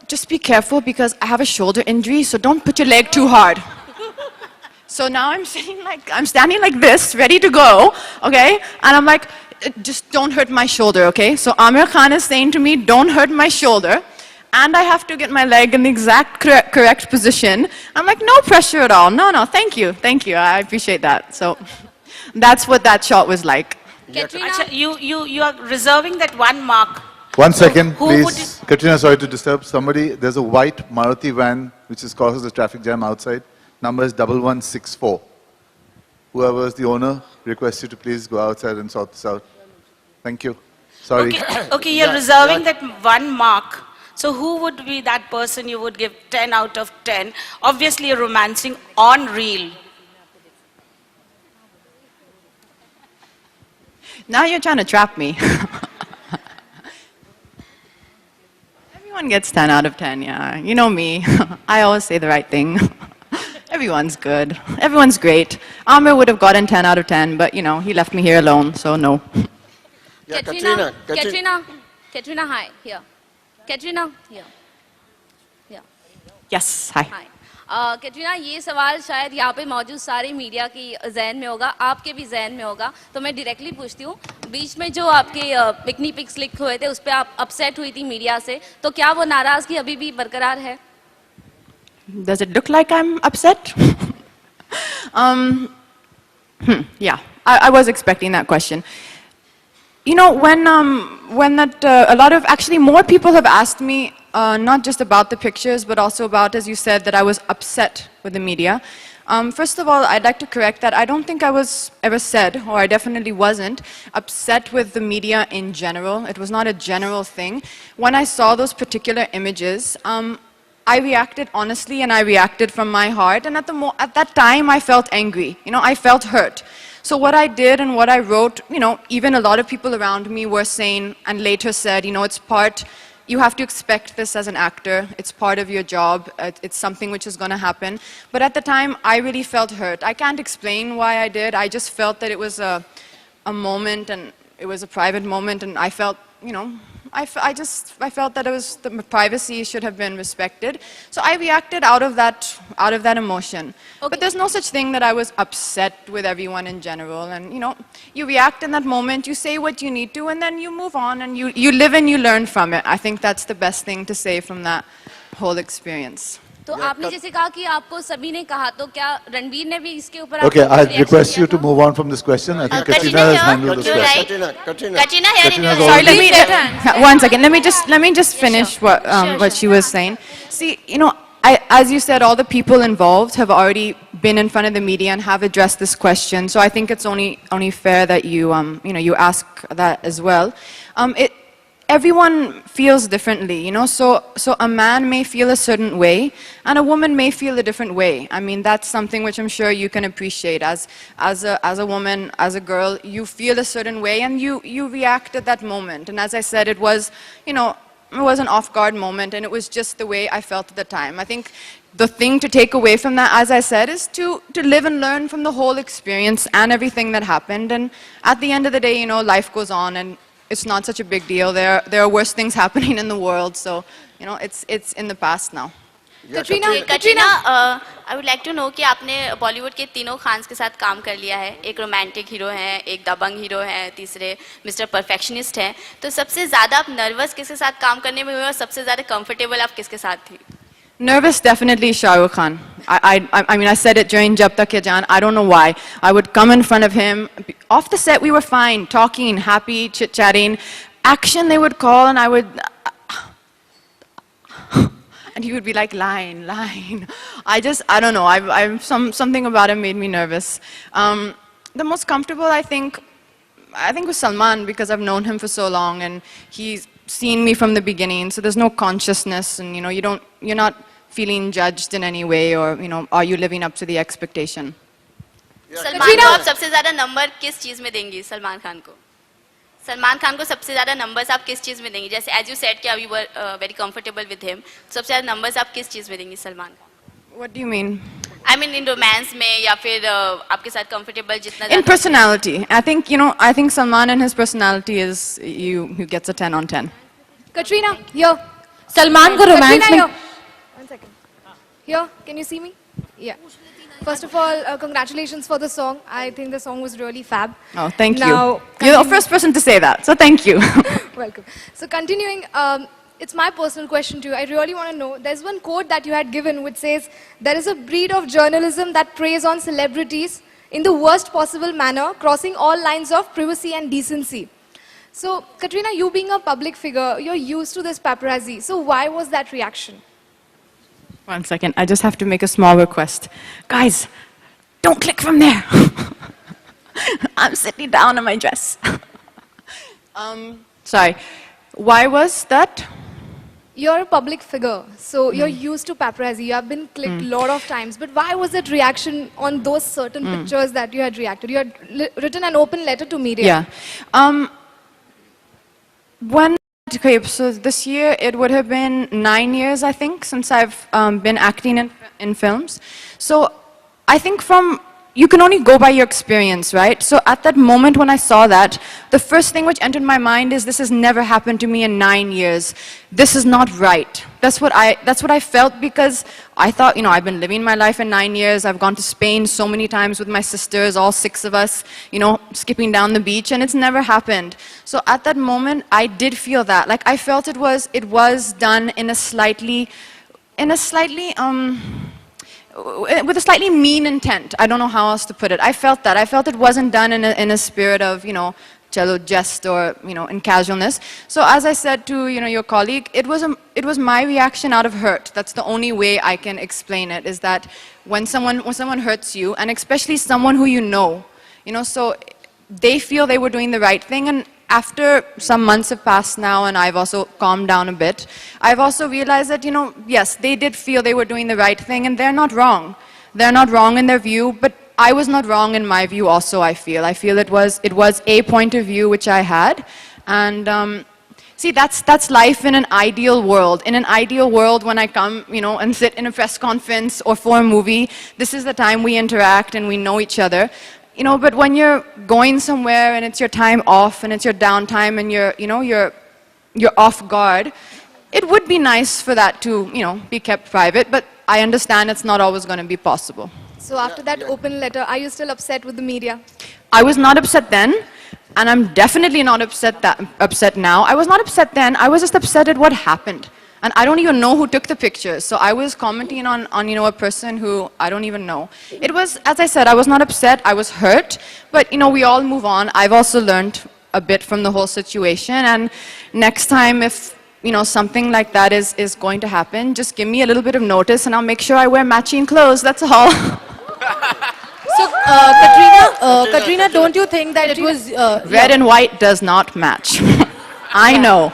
just be careful because I have a shoulder injury, so don't put your leg too hard. So now I'm standing like this, ready to go, okay? And I'm like, just don't hurt my shoulder, okay? So Aamir Khan is saying to me, don't hurt my shoulder. And I have to get my leg in the exact correct position. I'm like, no pressure at all. No, thank you. I appreciate that. So that's what that shot was like. Katrina, you are reserving that 1 mark. 1 second, please. Katrina, sorry to disturb. There's a white Maruti van which causes a traffic jam outside. Number is 1164. Whoever is the owner, request you to please go outside and sort this out. Thank you. Sorry. Okay, you're reserving that 1 mark. So who would be that person you would give 10 out of 10? Obviously, you're romancing on reel. Now you're trying to trap me. Everyone gets 10 out of 10, yeah. You know me. I always say the right thing. Everyone's good. Everyone's great. Aamir would have gotten 10 out of 10, but, he left me here alone, so no. Yeah, Katrina, hi, here. Katrina, here. Yes, hi. Katrina, ये सवाल शायद यहाँ पे मौजूद सारे media की जहन में होगा, आपके भी जहन में होगा, तो मैं डायरेक्टली पूछती हूँ, बीच में जो आपके पिकनी पिक्स क्लिक हुए थे, उस पर आप अपसेट हुई थी मीडिया से, तो क्या वो नाराजगी अभी भी बरकरार है? Does it look like I'm upset? Yeah, I was expecting that question. When actually more people have asked me, not just about the pictures, but also about, as you said, that I was upset with the media. First of all, I'd like to correct that. I don't think I was ever said, or I definitely wasn't, upset with the media in general. It was not a general thing. When I saw those particular images, I reacted honestly and I reacted from my heart. And at that time, I felt angry. I felt hurt. So what I did and what I wrote, even a lot of people around me were saying and later said, you have to expect this as an actor. It's part of your job. It's something which is going to happen. But at the time, I really felt hurt. I can't explain why I did. I just felt that it was a moment and it was a private moment and I felt, I felt that the privacy should have been respected. So I reacted out of that emotion. Okay. But there's no such thing that I was upset with everyone in general. And you react in that moment, you say what you need to, and then you move on and you live and you learn from it. I think that's the best thing to say from that whole experience. तो आपने जैसे कहा कि आपको सभी ने कहा, तो क्या रणवीर ने भी इसके ऊपर? Okay, I request you to move on from this question. I think Katrina has handled this question. Katrina here. Sorry, one second. Let me just finish what she was saying. See, as you said, all the people involved have already been in front of the media and have addressed this question. So I think it's only fair that you ask that as well. everyone feels differently, you know, so a man may feel a certain way and a woman may feel a different way. I mean, that's something which I'm sure you can appreciate. As a woman, as a girl, you feel a certain way and you react at that moment. And as I said, it was, you know, it was an off-guard moment and it was just the way I felt at the time. I think the thing to take away from that, as I said, is to live and learn from the whole experience and everything that happened. And at the end of the day, you know, life goes on and it's not such a big deal. There are worse things happening in the world, so you know it's in the past now. Katrina, I would like to know कि आपने बॉलीवुड के तीनों खान्स के साथ काम कर लिया है. एक रोमांटिक हीरो हैं, एक दबंग हीरो हैं, तीसरे मिस्टर परफेक्शनिस्ट हैं. तो सबसे ज़्यादा आप नर्वस किसके साथ काम करने में हुए और सबसे ज़्यादा कंफर्टेबल आप किसके साथ थी? Nervous, definitely Shah Rukh Khan. I mean, I said it during Jab Tak Hai Jaan. I don't know why. I would come in front of him. Off the set, we were fine, talking, happy, chit-chatting. Action, they would call, and I would... and he would be like, line. I don't know. Something about him made me nervous. The most comfortable, I think was Salman, because I've known him for so long, and he's seen me from the beginning, so there's no consciousness, and you know, you're not feeling judged in any way, or you know, are you living up to the expectation? Salman को आप सबसे ज़्यादा number किस चीज़ में देंगी? सलमान खान को सबसे ज़्यादा नंबर्स आप किस चीज़ में देंगी? जैसे as you said कि you were very comfortable with him, सबसे ज़्यादा नंबर्स आप किस चीज़ में देंगी Salman Khan? What do you mean? I mean in romance में या फिर आपके साथ comfortable जितना In personality, I think Salman and his personality is he gets a 10 on 10. Katrina, here. Salman को romance में. 1 second. Here, can you see me? Yeah. First of all, congratulations for the song. I think the song was really fab. Oh, thank you. Now, You're the first person to say that, so thank you. Welcome. So continuing, it's my personal question to you. I really want to know, there's one quote that you had given which says, there is a breed of journalism that preys on celebrities in the worst possible manner, crossing all lines of privacy and decency. So, Katrina, you being a public figure, you're used to this paparazzi. So why was that reaction? 1 second, I just have to make a small request. Guys, don't click from there. I'm sitting down on my dress. Sorry, why was that? You're a public figure, so you're used to paparazzi. You have been clicked a lot of times. But why was that reaction on those certain pictures that you had reacted? You had written an open letter to media. Yeah. So this year, it would have been 9 years, I think, since I've been acting in films. So I think you can only go by your experience, right? So at that moment when I saw that, the first thing which entered my mind is this has never happened to me in 9 years. This is not right. That's what I felt, because I thought, you know, I've been living my life in 9 years. I've gone to Spain so many times with my sisters, all 6 of us, you know, skipping down the beach, and it's never happened. So at that moment, I did feel that. Like, I felt it was done with a slightly mean intent. I don't know how else to put it. I felt that. I felt it wasn't done in a spirit of, you know, chalo jest or, you know, in casualness. So as I said to, you know, your colleague, it was my reaction out of hurt. That's the only way I can explain it, is that when someone hurts you, and especially someone who you know, so they feel they were doing the right thing, and after some months have passed now and I've also calmed down a bit, I've also realized that, you know, yes, they did feel they were doing the right thing, and they're not wrong. They're not wrong in their view, but I was not wrong in my view also, I feel. I feel it was a point of view which I had. And see, that's life in an ideal world. In an ideal world, when I come, you know, and sit in a press conference or for a movie, this is the time we interact and we know each other. You know, but when you're going somewhere and it's your time off and it's your downtime and you're off guard, it would be nice for that to, you know, be kept private, but I understand it's not always going to be possible. So after that open letter, are you still upset with the media? I was not upset then, and I'm definitely not upset now. I was not upset then, I was just upset at what happened. And I don't even know who took the pictures. So I was commenting on you know, a person who I don't even know. It was, as I said, I was not upset, I was hurt, but you know, we all move on. I've also learned a bit from the whole situation, and next time if, you know, something like that is going to happen, just give me a little bit of notice and I'll make sure I wear matching clothes, that's all. So, Katrina, don't you think that it was... Red and white does not match. I know.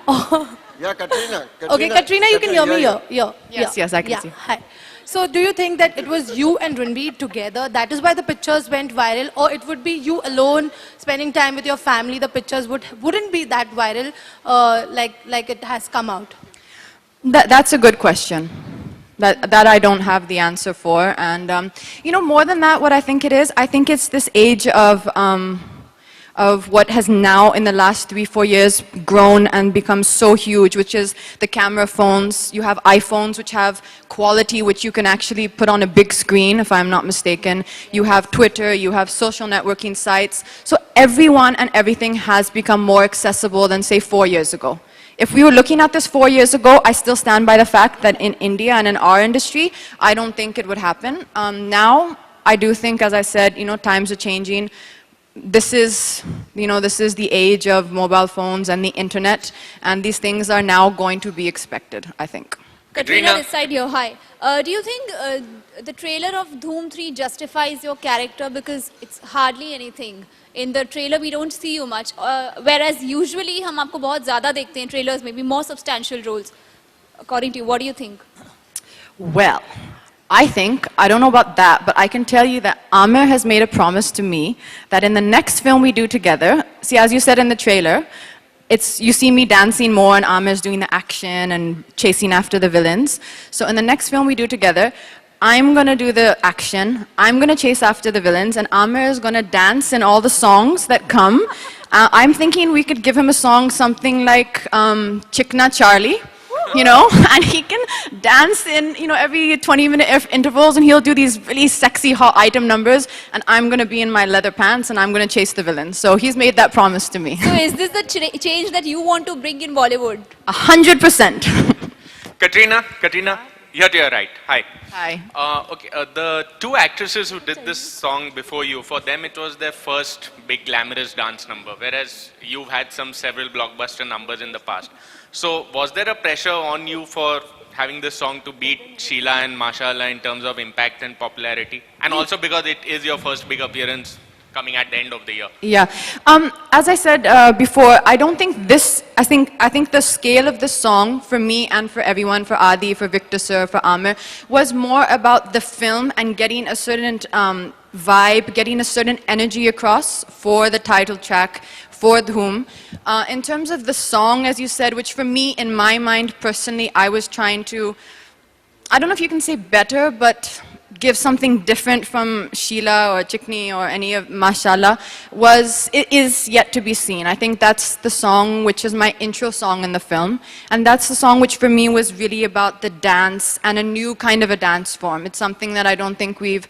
Yeah, Katrina. Okay, Katrina, you can hear me here. Yes, I can see. Hi. So do you think that it was you and Ranveer together, that is why the pictures went viral, or it would be you alone spending time with your family, the pictures wouldn't be that viral like it has come out? That's a good question. That I don't have the answer for. And, more than that, what I think it is, I think it's this age of what has now in the last 3-4 years grown and become so huge, which is the camera phones. You have iPhones which have quality which you can actually put on a big screen, if I'm not mistaken. You have Twitter, you have social networking sites. So everyone and everything has become more accessible than, say, 4 years ago. If we were looking at this 4 years ago, I still stand by the fact that in India and in our industry, I don't think it would happen. Now, I do think, as I said, times are changing. This is the age of mobile phones and the internet, and these things are now going to be expected, I think. Katrina, this side here, hi. Do you think the trailer of Dhoom 3 justifies your character, because it's hardly anything? In the trailer, we don't see you much, whereas usually हम आपको बहुत ज़्यादा देखते हैं trailers में, maybe more substantial roles. According to you, what do you think? Well, I don't know about that, but I can tell you that Aamir has made a promise to me that in the next film we do together, see, as you said in the trailer, you see me dancing more and Aamir's doing the action and chasing after the villains. So in the next film we do together, I'm going to do the action, I'm going to chase after the villains, and Aamir is going to dance in all the songs that come. I'm thinking we could give him a song, something like Chikna Charlie. And he can dance in, every 20-minute intervals, and he'll do these really sexy hot item numbers, and I'm going to be in my leather pants, and I'm going to chase the villain. So he's made that promise to me. So is this the change that you want to bring in Bollywood? 100%. Katrina, you're to your right. Hi. Hi. Okay, the two actresses who did this song before you, for them it was their first big glamorous dance number, whereas you've had several blockbuster numbers in the past. So was there a pressure on you for having this song to beat Sheila and Mashallah in terms of impact and popularity? And also because it is your first big appearance coming at the end of the year. Yeah. As I said before, I don't think this, I think the scale of the song for me and for everyone, for Adi, for Victor Sir, for Aamir, was more about the film and getting a certain vibe, getting a certain energy across for the title track, for Dhoom. In terms of the song, as you said, which for me, in my mind personally, I was trying to, I don't know if you can say better, but give something different from Sheila or Chikni or any of Mashallah, it is yet to be seen. I think that's the song which is my intro song in the film, and that's the song which for me was really about the dance and a new kind of a dance form. It's something that I don't think we've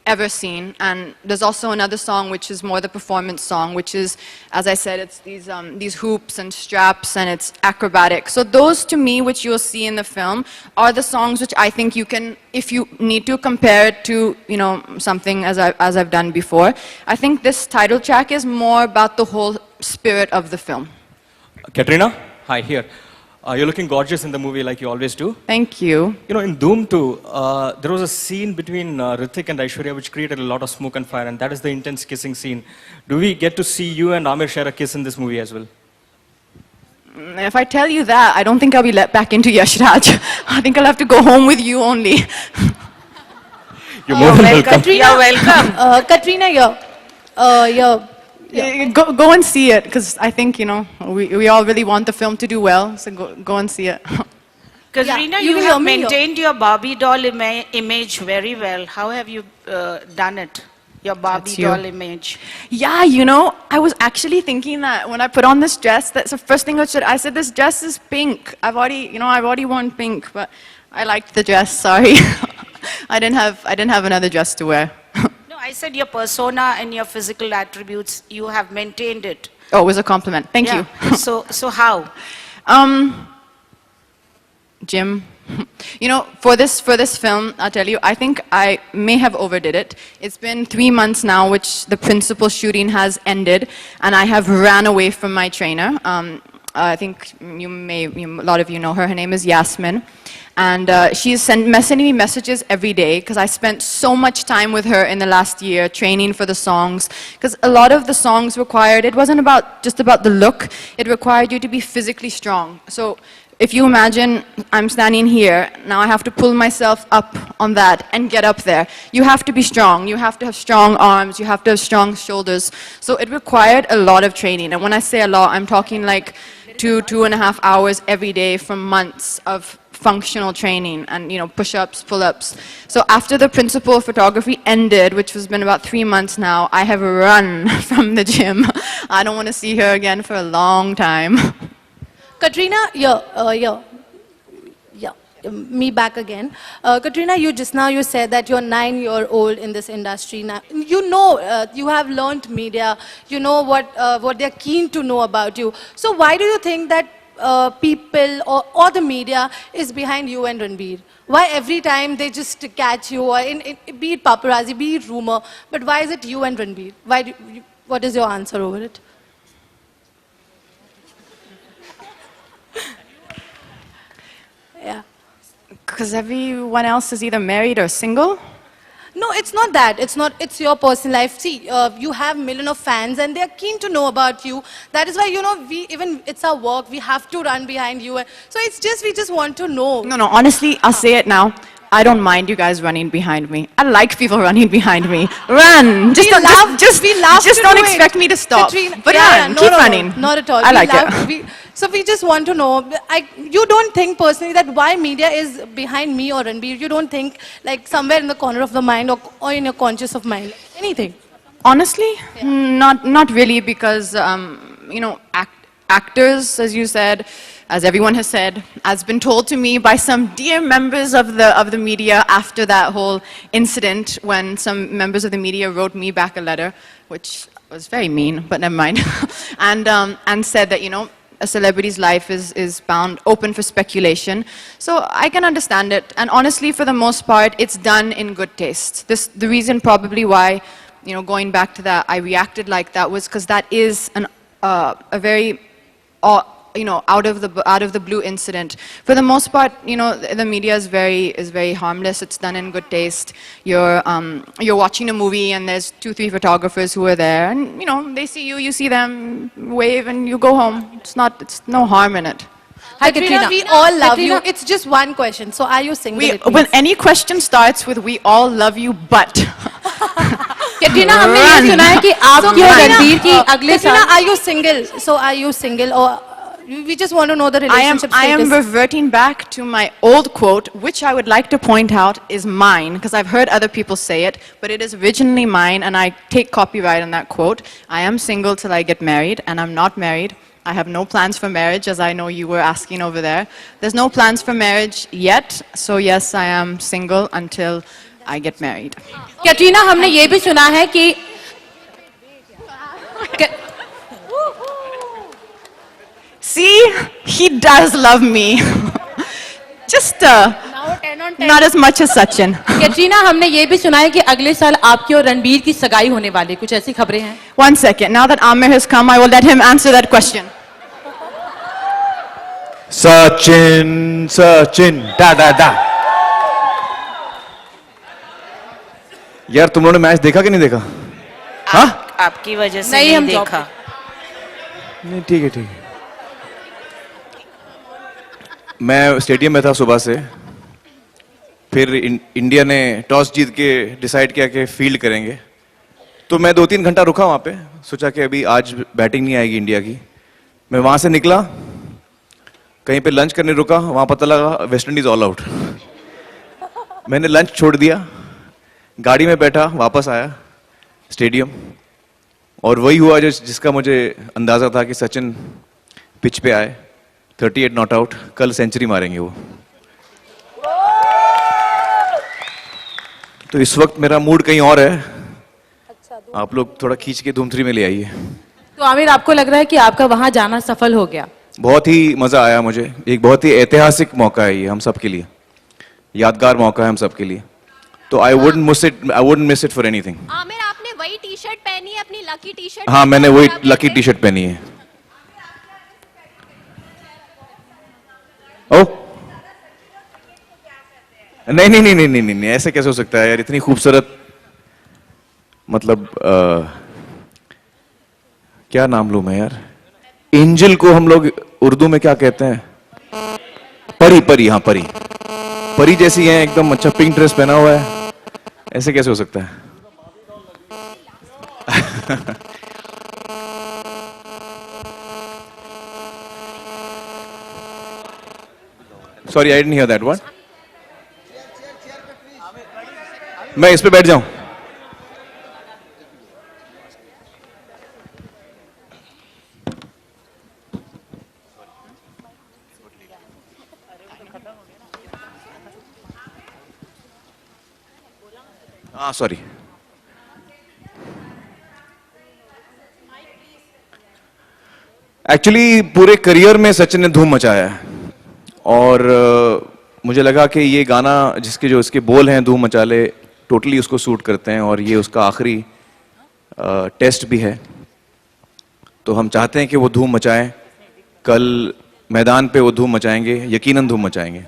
ever seen. And there's also another song which is more the performance song, which is, as I said, it's these hoops and straps and it's acrobatic. So those to me, which you'll see in the film, are the songs which I think you can, if you need to compare it to, something as I've done before. I think this title track is more about the whole spirit of the film. Katrina, hi, here. You're looking gorgeous in the movie like you always do. Thank you. In Dhoom 2, there was a scene between Hrithik and Aishwarya which created a lot of smoke and fire, and that is the intense kissing scene. Do we get to see you and Aamir share a kiss in this movie as well? If I tell you that, I don't think I'll be let back into Yash Raj. I think I'll have to go home with you only. You're more than welcome. Katrina, You're welcome. Katrina, you're Go and see it, because I think, we all really want the film to do well, so go and see it. Katrina, you have maintained your Barbie doll image very well. How have you done it? Your Barbie doll image. Yeah, I was actually thinking that when I put on this dress, that's the first thing I said, this dress is pink. I've already worn pink, but I liked the dress, sorry. I didn't have another dress to wear. I said your persona and your physical attributes, you have maintained it. Oh, it was a compliment. Thank you. So how? Jim, for this film, I'll tell you, I think I may have overdid it. It's been 3 months now, which the principal shooting has ended, and I have ran away from my trainer. I think a lot of you know her. Her name is Yasmin. And she's sending me messages every day because I spent so much time with her in the last year training for the songs. Because a lot of the songs required, it wasn't just about the look, it required you to be physically strong. So if you imagine I'm standing here, now I have to pull myself up on that and get up there. You have to be strong, you have to have strong arms, you have to have strong shoulders. So it required a lot of training. And when I say a lot, I'm talking like 2.5 hours every day for months of functional training and, you know, push-ups, pull-ups. So after the principal photography ended, which has been about 3 months now, I have run from the gym. I don't want to see her again for a long time. Katrina, me back again. Katrina, you just now you said that you're 9-year-old in this industry now. You know, you have learned media. You know what they're keen to know about you. So why do you think that people or the media is behind you and Ranbir? Why every time they just catch you, or be it paparazzi, be it rumor, but why is it you and Ranbir? What is your answer over it? Yeah. Because everyone else is either married or single? No, it's not that. It's your personal life. See, you have millions of fans and they're keen to know about you. That is why, you know, it's our work, we have to run behind you. So we just want to know. No, honestly, I'll say it now. I don't mind you guys running behind me. I like people running behind me. Run! Just don't expect me to stop. But run, keep running. Not at all. I like it. So we just want to know, you don't think personally that why media is behind me or Ranbir? You don't think like somewhere in the corner of the mind or in your conscious of mind? Anything? Honestly, not really, because, you know, actors, as you said, as everyone has said, has been told to me by some dear members of the media after that whole incident when some members of the media wrote me back a letter, which was very mean, but never mind, and said that, you know, a celebrity's life is bound open for speculation. So I can understand it, and honestly, for the most part, it's done in good taste. The reason probably why, you know, going back to that, I reacted like that was because that is a very you know, out of the blue incident. For the most part, you know, the media is very harmless. It's done in good taste. You're watching a movie and there's 2-3 photographers who are there, and you know, they see you, you see them, wave, and you go home. It's no harm in it. Hi, Katrina. We all love you. It's just one question. So are you single? When any question starts with "we all love you," but Katrina, हमने ये सुना है कि आपकी और रणबीर की अगले साल. Katrina, are you single? So are you single, or we just want to know the relationship status? I am reverting back to my old quote, which I would like to point out is mine, because I've heard other people say it, but it is originally mine, and I take copyright on that quote. I am single till I get married, and I'm not married. I have no plans for marriage, as I know you were asking over there. There's no plans for marriage yet, so yes, I am single until I get married. Katrina, हमने ये भी सुना है कि See, he does love me. Just not as much as Sachin. Katrina, हमने ये भी सुना है कि अगले साल आपकी और रणबीर की सगाई होने वाली, कुछ ऐसी खबरें हैं? One second. Now that Aamir has come, I will let him answer that question. Sachin, da. यार तुम लोगों ने मैच देखा कि नहीं देखा? हाँ? आपकी वजह से नहीं देखा. नहीं, ठीक है. मैं स्टेडियम में था सुबह से. फिर इंडिया ने टॉस जीत के डिसाइड किया कि फील्ड करेंगे. तो मैं 2-3 घंटा रुका वहाँ पे. सोचा कि अभी आज बैटिंग नहीं आएगी इंडिया की. मैं वहाँ से निकला, कहीं पे लंच करने रुका, वहाँ पता लगा वेस्ट इंडीज ऑल आउट. मैंने लंच छोड़ दिया, गाड़ी में बैठा, वापस आया स्टेडियम, और वही हुआ जिसका मुझे अंदाजा था कि सचिन पिच पे आए. 38 नॉट आउट, कल सेंचुरी मारेंगे वो. तो इस वक्त मेरा मूड कहीं और है. आप लोग थोड़ा खींच के धूम 3 में ले आइए. तो आमिर, आपको लग रहा है कि आपका वहां जाना सफल हो गया? बहुत ही मजा आया मुझे. एक बहुत ही ऐतिहासिक मौका है ये हम सब के लिए, यादगार मौका है हम सब के लिए. तो I wouldn't miss it for anything. Aamir, आपने वही टी-शर्ट पहनी है, अपनी लकी टी-शर्ट? हाँ, मैंने वही लकी टी-शर्ट पहनी है. ओ नहीं नहीं नहीं नहीं नहीं नहीं, ऐसे कैसे हो सकता है यार, इतनी खूबसूरत, मतलब क्या नाम लूं मैं यार, एंजल को हम लोग उर्दू में क्या कहते हैं? परी, परी, हाँ परी, परी जैसी है एकदम, अच्छा पिंक ड्रेस पहना हुआ है, ऐसे कैसे हो सकता है? Sorry I didn't here that word. मैं इस पे बैठ जाऊं? हाँ सॉरी। एक्चुअली पूरे करियर में सचिन ने धूम मचाया है, और मुझे लगा कि ये गाना जिसके जो इसके बोल हैं धूम मचा ले, टोटली उसको सूट करते हैं, और ये उसका आखिरी टेस्ट भी है, तो हम चाहते हैं कि वो धूम मचाएं। कल मैदान पे वो धूम मचाएंगे, यकीनन धूम मचाएंगे।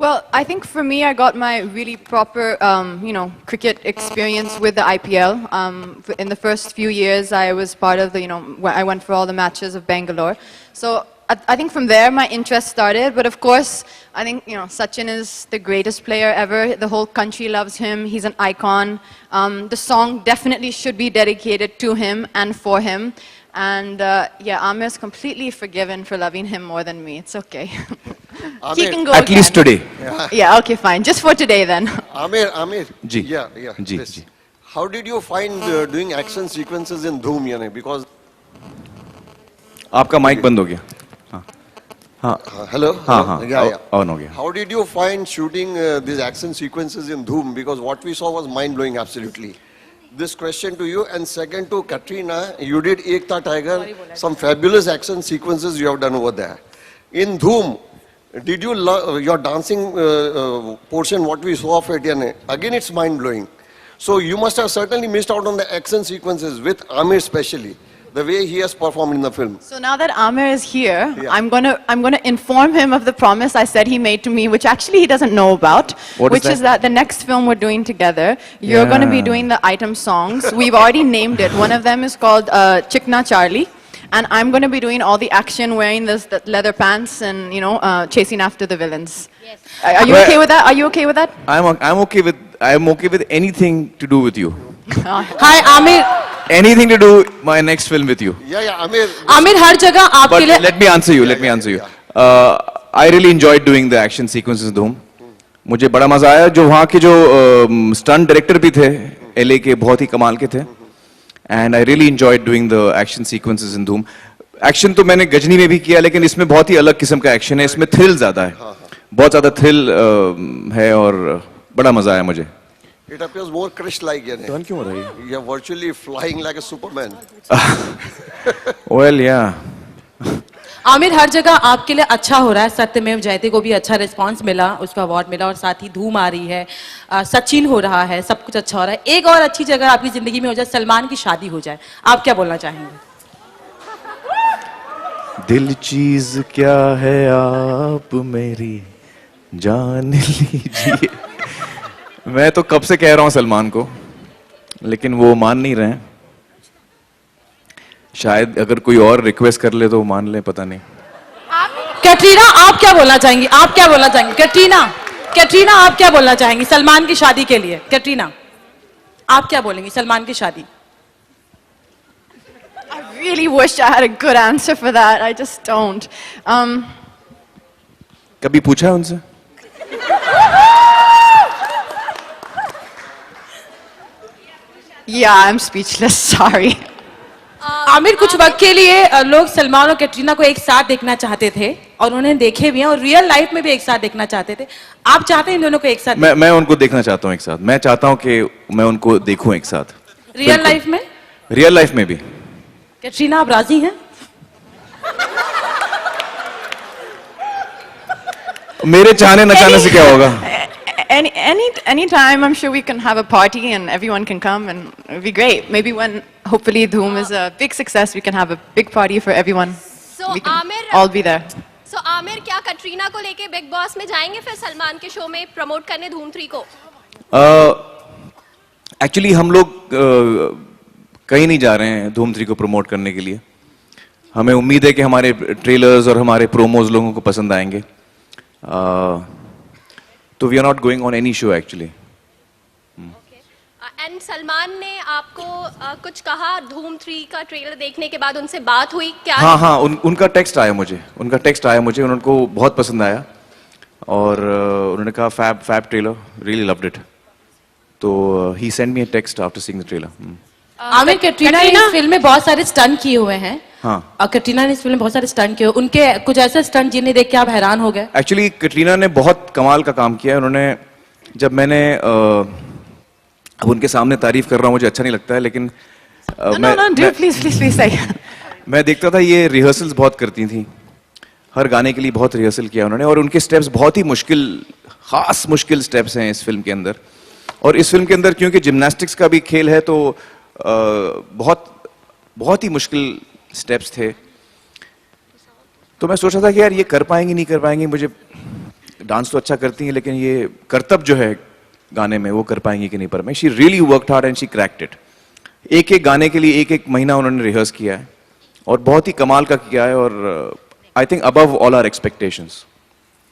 Well, I think for me, I got my really proper, cricket experience with the IPL. In the first few years, I was part of the, I went for all the matches of Bangalore. So I think from there, my interest started. But of course, I think, Sachin is the greatest player ever. The whole country loves him. He's an icon. The song definitely should be dedicated to him and for him. And yeah, Aamir is completely forgiven for loving him more than me. It's okay. He can go At again. least today. Yeah, okay, fine. Just for today then. Aamir. Ji. Yeah. जी, Please. जी. How did you find doing action sequences in Dhoom? Because आपका mic बंद हो गया। हाँ। hello. हाँ। Yeah. On हो गया। How did you find shooting these action sequences in Dhoom? Because what we saw was mind blowing, absolutely. This question to you, and second to Katrina, you did Ek Tha Tiger, some fabulous action sequences you have done over there. In Dhoom, did you love your dancing portion, what we saw of it, again it's mind blowing. So you must have certainly missed out on the action sequences with Aamir especially, the way he has performed in the film. So now that Aamir is here, I'm gonna inform him of the promise I said he made to me, which actually he doesn't know about, which is that the next film we're doing together, you're gonna be doing the item songs. We've already named it. One of them is called Chikna Charlie. And I'm going to be doing all the action, wearing the leather pants, and chasing after the villains. Yes. Are you okay with that? Are you okay with that? I'm okay with anything to do with you. Hi, Aamir. Anything to do my next film with you. Yeah, Aamir. Aamir, हर जगह आपके लिए. But let me answer you. I really enjoyed doing the action sequences in Dhoom. मुझे बड़ा मजा आया. जो वहाँ के जो stunt director भी थे, LA के, बहुत ही कमाल के थे. And I really enjoyed doing the action sequences in Dhoom. Action तो मैंने गजनी में भी किया, लेकिन इसमें बहुत ही अलग किस्म का action है. इसमें thrill ज़्यादा है. बहुत ज़्यादा thrill है, और बड़ा मजा आया मुझे. It appears more Krish-like. Turn क्यों हो रही है? You're virtually flying like a Superman. Well, yeah. Aamir, हर जगह आपके लिए अच्छा हो रहा है. सत्यमेव जयते को भी अच्छा रिस्पांस मिला, उसका अवार्ड मिला, और साथ ही धूम आ रही है, सचिन हो रहा है, सब कुछ अच्छा हो रहा है. एक और अच्छी जगह आपकी जिंदगी में हो जाए, सलमान की शादी हो जाए, आप क्या बोलना चाहेंगे? दिल चीज क्या है आप मेरी जान लीजिए. मैं तो कब से कह रहा हूं सलमान को, लेकिन वो मान नहीं रहे हैं. शायद अगर कोई और रिक्वेस्ट कर ले तो मान ले, पता नहीं. कैटरीना, आप क्या बोलना चाहेंगी? आप क्या बोलना चाहेंगी? कैटरीना, आप क्या बोलना चाहेंगी सलमान की शादी के लिए? कैटरीना, आप क्या बोलेंगी सलमान की शादी? I really wish I had a good answer for that. I just don't. कभी पूछा है उनसे? Yeah, I'm speechless. Sorry. Aamir, कुछ वक्त के लिए लोग सलमान और कैटरीना को एक साथ देखना चाहते थे, और उन्हें देखे भी हैं, और रियल लाइफ में भी एक साथ देखना चाहते थे. आप चाहते हैं इन दोनों को एक साथ? मैं उनको देखना चाहता हूँ एक साथ. मैं चाहता हूँ कि मैं उनको देखूं एक साथ. रियल लाइफ में? रियल लाइफ में भी. कैटरीना, आप राजी हैं? मेरे चाहने न चाहने से क्या होगा? Any time, I'm sure we can have a party and everyone can come, and it'll be great. Maybe when, hopefully Dhoom is a big success. We can have a big party for everyone. So We can Aamir, all be there. so Aamir क्या कटरीना को लेके big boss में जाएंगे फिर सलमान के show में promote करने धूम 3 को? एक्चुअली हम लोग कहीं नहीं जा रहे हैं धूम 3 को प्रमोट करने के लिए. हमें उम्मीद है कि हमारे ट्रेलर्स और हमारे प्रोमोज लोगों को पसंद आएंगे. तो we are not going on any show actually. And Salman ने आपको कुछ कहा धूम 3 का ट्रेलर देखने के बाद, उनसे बात हुई क्या? हाँ, उनका टेक्स्ट आया मुझे, उनको बहुत पसंद आया और उन्होंने कहा fab trailer, really loved it. तो he send me a text after seeing the trailer. Aamir, Katrina ने इस फिल्म में बहुत सारे स्टंट किए हुए हैं. हाँ, कटरीना ने इस फिल्म में बहुत सारे स्टंट किए, उनके कुछ ऐसे स्टंट जिन्हें देख के आप हैरान हो गए? एक्चुअली कटरीना ने बहुत कमाल का काम किया है. उन्होंने, जब मैंने अब उनके सामने तारीफ कर रहा हूँ, मुझे अच्छा नहीं लगता है, लेकिन मैं देखता था ये रिहर्सल्स बहुत करती थी, हर गाने के लिए बहुत रिहर्सल किया उन्होंने, और उनके स्टेप्स बहुत ही खास मुश्किल स्टेप्स हैं इस फिल्म के अंदर. और इस फिल्म के अंदर क्योंकि जिम्नास्टिक्स का भी खेल है, तो बहुत ही मुश्किल स्टेप्स थे. तो मैं सोचा था कि यार ये कर पाएंगी नहीं कर पाएंगी, मुझे डांस तो अच्छा करती हैं लेकिन ये करतब जो है गाने में वो कर पाएंगी कि नहीं. पर she really worked hard and she cracked it. एक एक गाने के लिए एक एक महीना उन्होंने रिहर्स किया है और बहुत ही कमाल का किया है, और I think above all our expectations.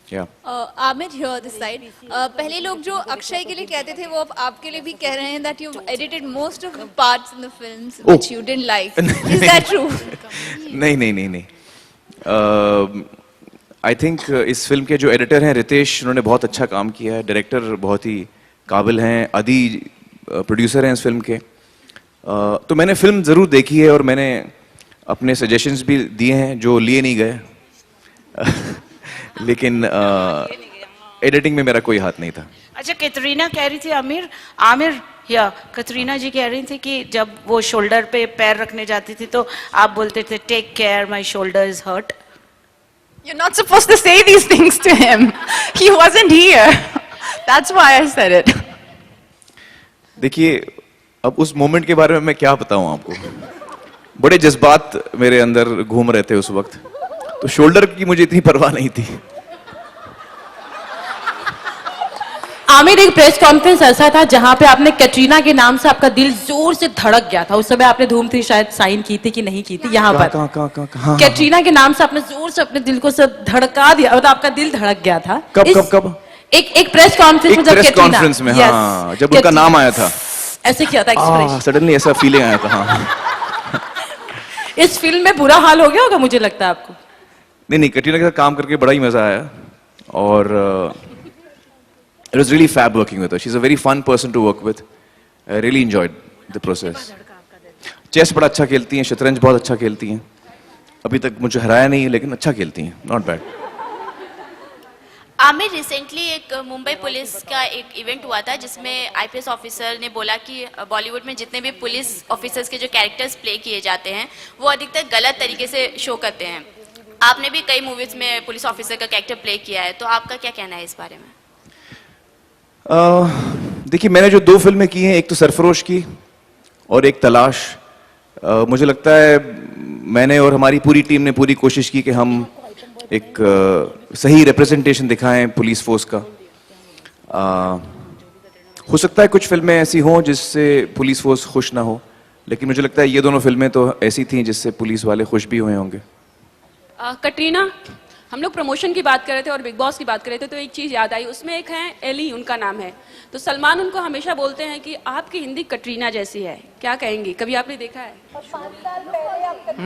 Aamir, here this side. पहले लोग जो अक्षय के लिए कहते थे वो अब आपके लिए भी कह रहे हैं that you've edited most of the parts in the films which you didn't like. Is that true? नहीं. आई थिंक इस फिल्म के जो एडिटर हैं रितेश, उन्होंने बहुत अच्छा काम किया है. डायरेक्टर बहुत ही काबिल हैं. आदि प्रोड्यूसर हैं इस फिल्म के. तो मैंने फिल्म ज़रूर देखी है और मैंने अपने सजेशंस भी दिए हैं जो लिए नहीं गए. लेकिन एडिटिंग में मेरा कोई हाथ नहीं था. अच्छा, कैटरीना कह रही थी आमिर या कटरीना जी कह रही थी कि जब वो शोल्डर पे पैर रखने जाती थी तो आप बोलते थे take care my shoulder is hurt. You're not supposed to say these things to him. He wasn't here. That's why I said it. देखिए, अब उस मोमेंट के बारे में मैं क्या बताऊं आपको. बड़े जज्बात मेरे अंदर घूम रहे थे उस वक्त, तो शोल्डर की मुझे इतनी परवाह नहीं थी. आमिर, एक प्रेस कॉन्फ्रेंस ऐसा था जहां पे आपने कैटरीना के नाम से आपका दिल जोर से धड़क गया था. उस समय आपने धूम 3 शायद साइन की थी कि नहीं की थी? यहाँ पर कहाँ? कैटरीना के नाम से आपने जोर से अपने दिल को सब धड़का दिया, मतलब आपका दिल धड़क गया था. कब? एक प्रेस कॉन्फ्रेंस में, जब प्रेस कॉन्फ्रेंस में, हाँ, जब उनका नाम आया था ऐसे किया था एक्सप्रेशन. सडनली ऐसा फीलिंग आया था. हाँ. इस फिल्म में बुरा हाल हो गया होगा मुझे लगता है आपको. नहीं, कटरीना के साथ काम करके बड़ा ही मजा आया और it was really fab working with her. She's a very fun person to work with. I really enjoyed the process. Chess बड़ा अच्छा खेलती हैं, शतरंज बहुत अच्छा खेलती हैं. अभी तक मुझे हराया नहीं लेकिन अच्छा खेलती हैं. Not bad. आमिर, रिसेंटली एक मुंबई पुलिस का एक इवेंट हुआ था जिसमें आईपीएस ऑफिसर ने बोला कि बॉलीवुड में जितने भी पुलिस ऑफिसर्स के जो कैरेक्टर्स प्ले किए जाते हैं वो अधिकतर गलत तरीके से शो करते हैं. आपने भी कई मूवीज में पुलिस ऑफिसर का कैरेक्टर प्ले किया है, तो आपका क्या कहना है इस बारे में? देखिए, मैंने जो 2 फिल्में की हैं, एक तो सरफरोश की और एक तलाश, मुझे लगता है मैंने और हमारी पूरी टीम ने पूरी कोशिश की कि हम एक सही रिप्रेजेंटेशन दिखाएं पुलिस फोर्स का. हो सकता है कुछ फिल्में ऐसी हों जिससे पुलिस फोर्स खुश ना हो, लेकिन मुझे लगता है ये दोनों फिल्में तो ऐसी थी जिससे पुलिस वाले खुश भी हुए होंगे. कटरीना, हम लोग प्रमोशन की बात कर रहे थे और बिग बॉस की बात कर रहे थे, तो एक चीज़ याद आई. उसमें एक है एली, उनका नाम है. तो सलमान उनको हमेशा बोलते हैं कि आपकी हिंदी कटरीना जैसी है. क्या कहेंगी, कभी आपने देखा है?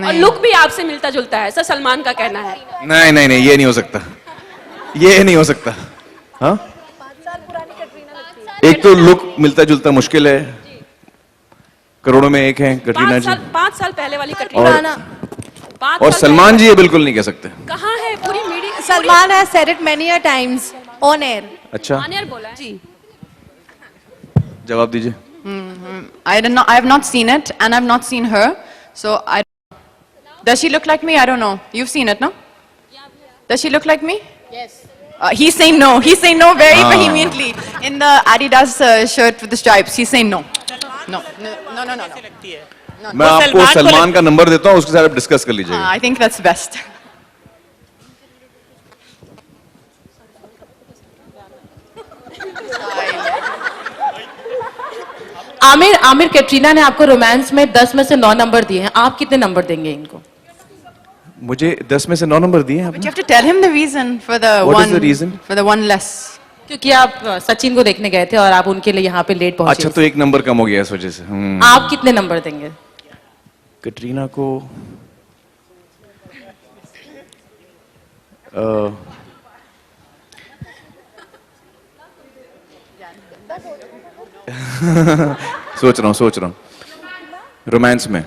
और लुक भी आपसे मिलता जुलता है, ऐसा सलमान का कहना है. नहीं, ये नहीं हो सकता. ये नहीं हो सकता. हाँ, एक तो लुक मिलता जुलता मुश्किल है. करोड़ों में एक है कटरीना जी. 5 साल पहले वाली कटरीना. और सलमान जी ये बिल्कुल नहीं कह सकते. कहाँ है पूरी media? Salman has said it many a times on air. अच्छा, ऑन एयर बोला है जी. जवाब दीजिए. I don't know. I have not seen it, and I've not seen her. So I. Does she look like me? I don't know. You've seen it, no? Does she look like me? Yes. He's saying no. He's saying no very vehemently. In the Adidas shirt with the stripes, he's saying no. No. मैं आपको सलमान का number देता हूँ, उसके साथ आप discuss कर लीजिएगा। I think that's best. Aamir Katrina ने आपको रोमांस में 10 में से 9 नंबर दिए हैं, आप कितने नंबर देंगे इनको? मुझे 10 में से 9 नंबर दिए हैं But you have to tell him the reason for the What one. is the reason? For the one less. क्योंकि आप सचिन को देखने गए थे और आप उनके लिए यहाँ पे लेट पहुंचे। अच्छा, तो 1 नंबर कम हो गया इस वजह से। आप कितने नंबर देंगे? कैटरीना को सोच रहा हूँ रोमांस में।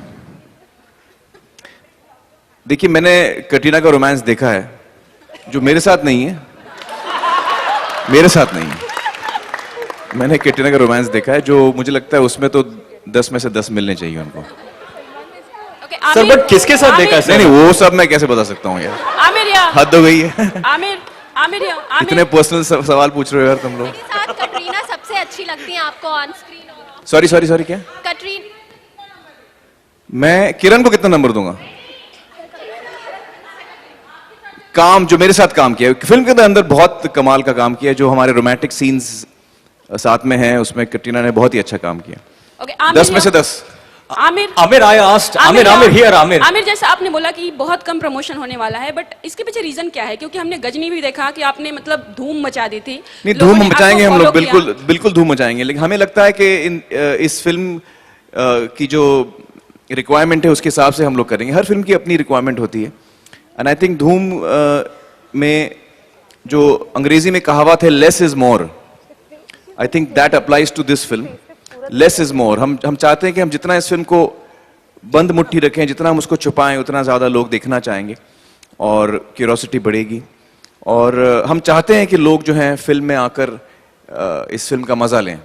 देखिए, मैंने कैटरीना का रोमांस देखा है जो मेरे साथ नहीं है, मैंने कैटरीना का रोमांस देखा है जो मुझे लगता है उसमें तो 10 में से 10 मिलने चाहिए उनको। सर बट किसके साथ देखा है? नहीं, वो सब मैं कैसे बता सकता हूँ यार, आमिर या हद हो गई है। आमिर इतने पर्सनल सवाल पूछ रहे हो यार तुम लोग। कटरीना सबसे अच्छी लगती है आपको ऑन स्क्रीन और सॉरी क्या? कटरीना मैं किरण को कितना नंबर दूंगा? काम जो मेरे साथ काम किया फिल्म के अंदर बहुत कमाल का काम किया, जो हमारे रोमांटिक सीन्स साथ में हैं उसमें कैटरीना ने बहुत ही अच्छा काम किया। 10 में से 10। Aamir I asked Aamir here Aamir जैसा आपने बोला कि बहुत कम प्रमोशन होने वाला है, बट इसके पीछे रीजन क्या है? क्योंकि हमने गजनी भी देखा कि आपने मतलब धूम मचा दी थी। नहीं, धूम मचाएंगे हम लोग, बिल्कुल धूम मचाएंगे, लेकिन हमें लगता है कि इस फिल्म की जो रिक्वायरमेंट है उसके हिसाब से हम लोग करेंगे। हर फिल्म की अपनी रिक्वायरमेंट होती है, एंड आई थिंक धूम में जो अंग्रेजी में कहावत है less is more, I think that applies to this film. Less is more. हम चाहते हैं कि हम जितना इस फिल्म को बंद मुट्ठी रखें, जितना हम उसको छुपाएं, उतना ज़्यादा लोग देखना चाहेंगे और क्यूरोसिटी बढ़ेगी। और हम चाहते हैं कि लोग जो हैं फिल्म में आकर इस फिल्म का मज़ा लें।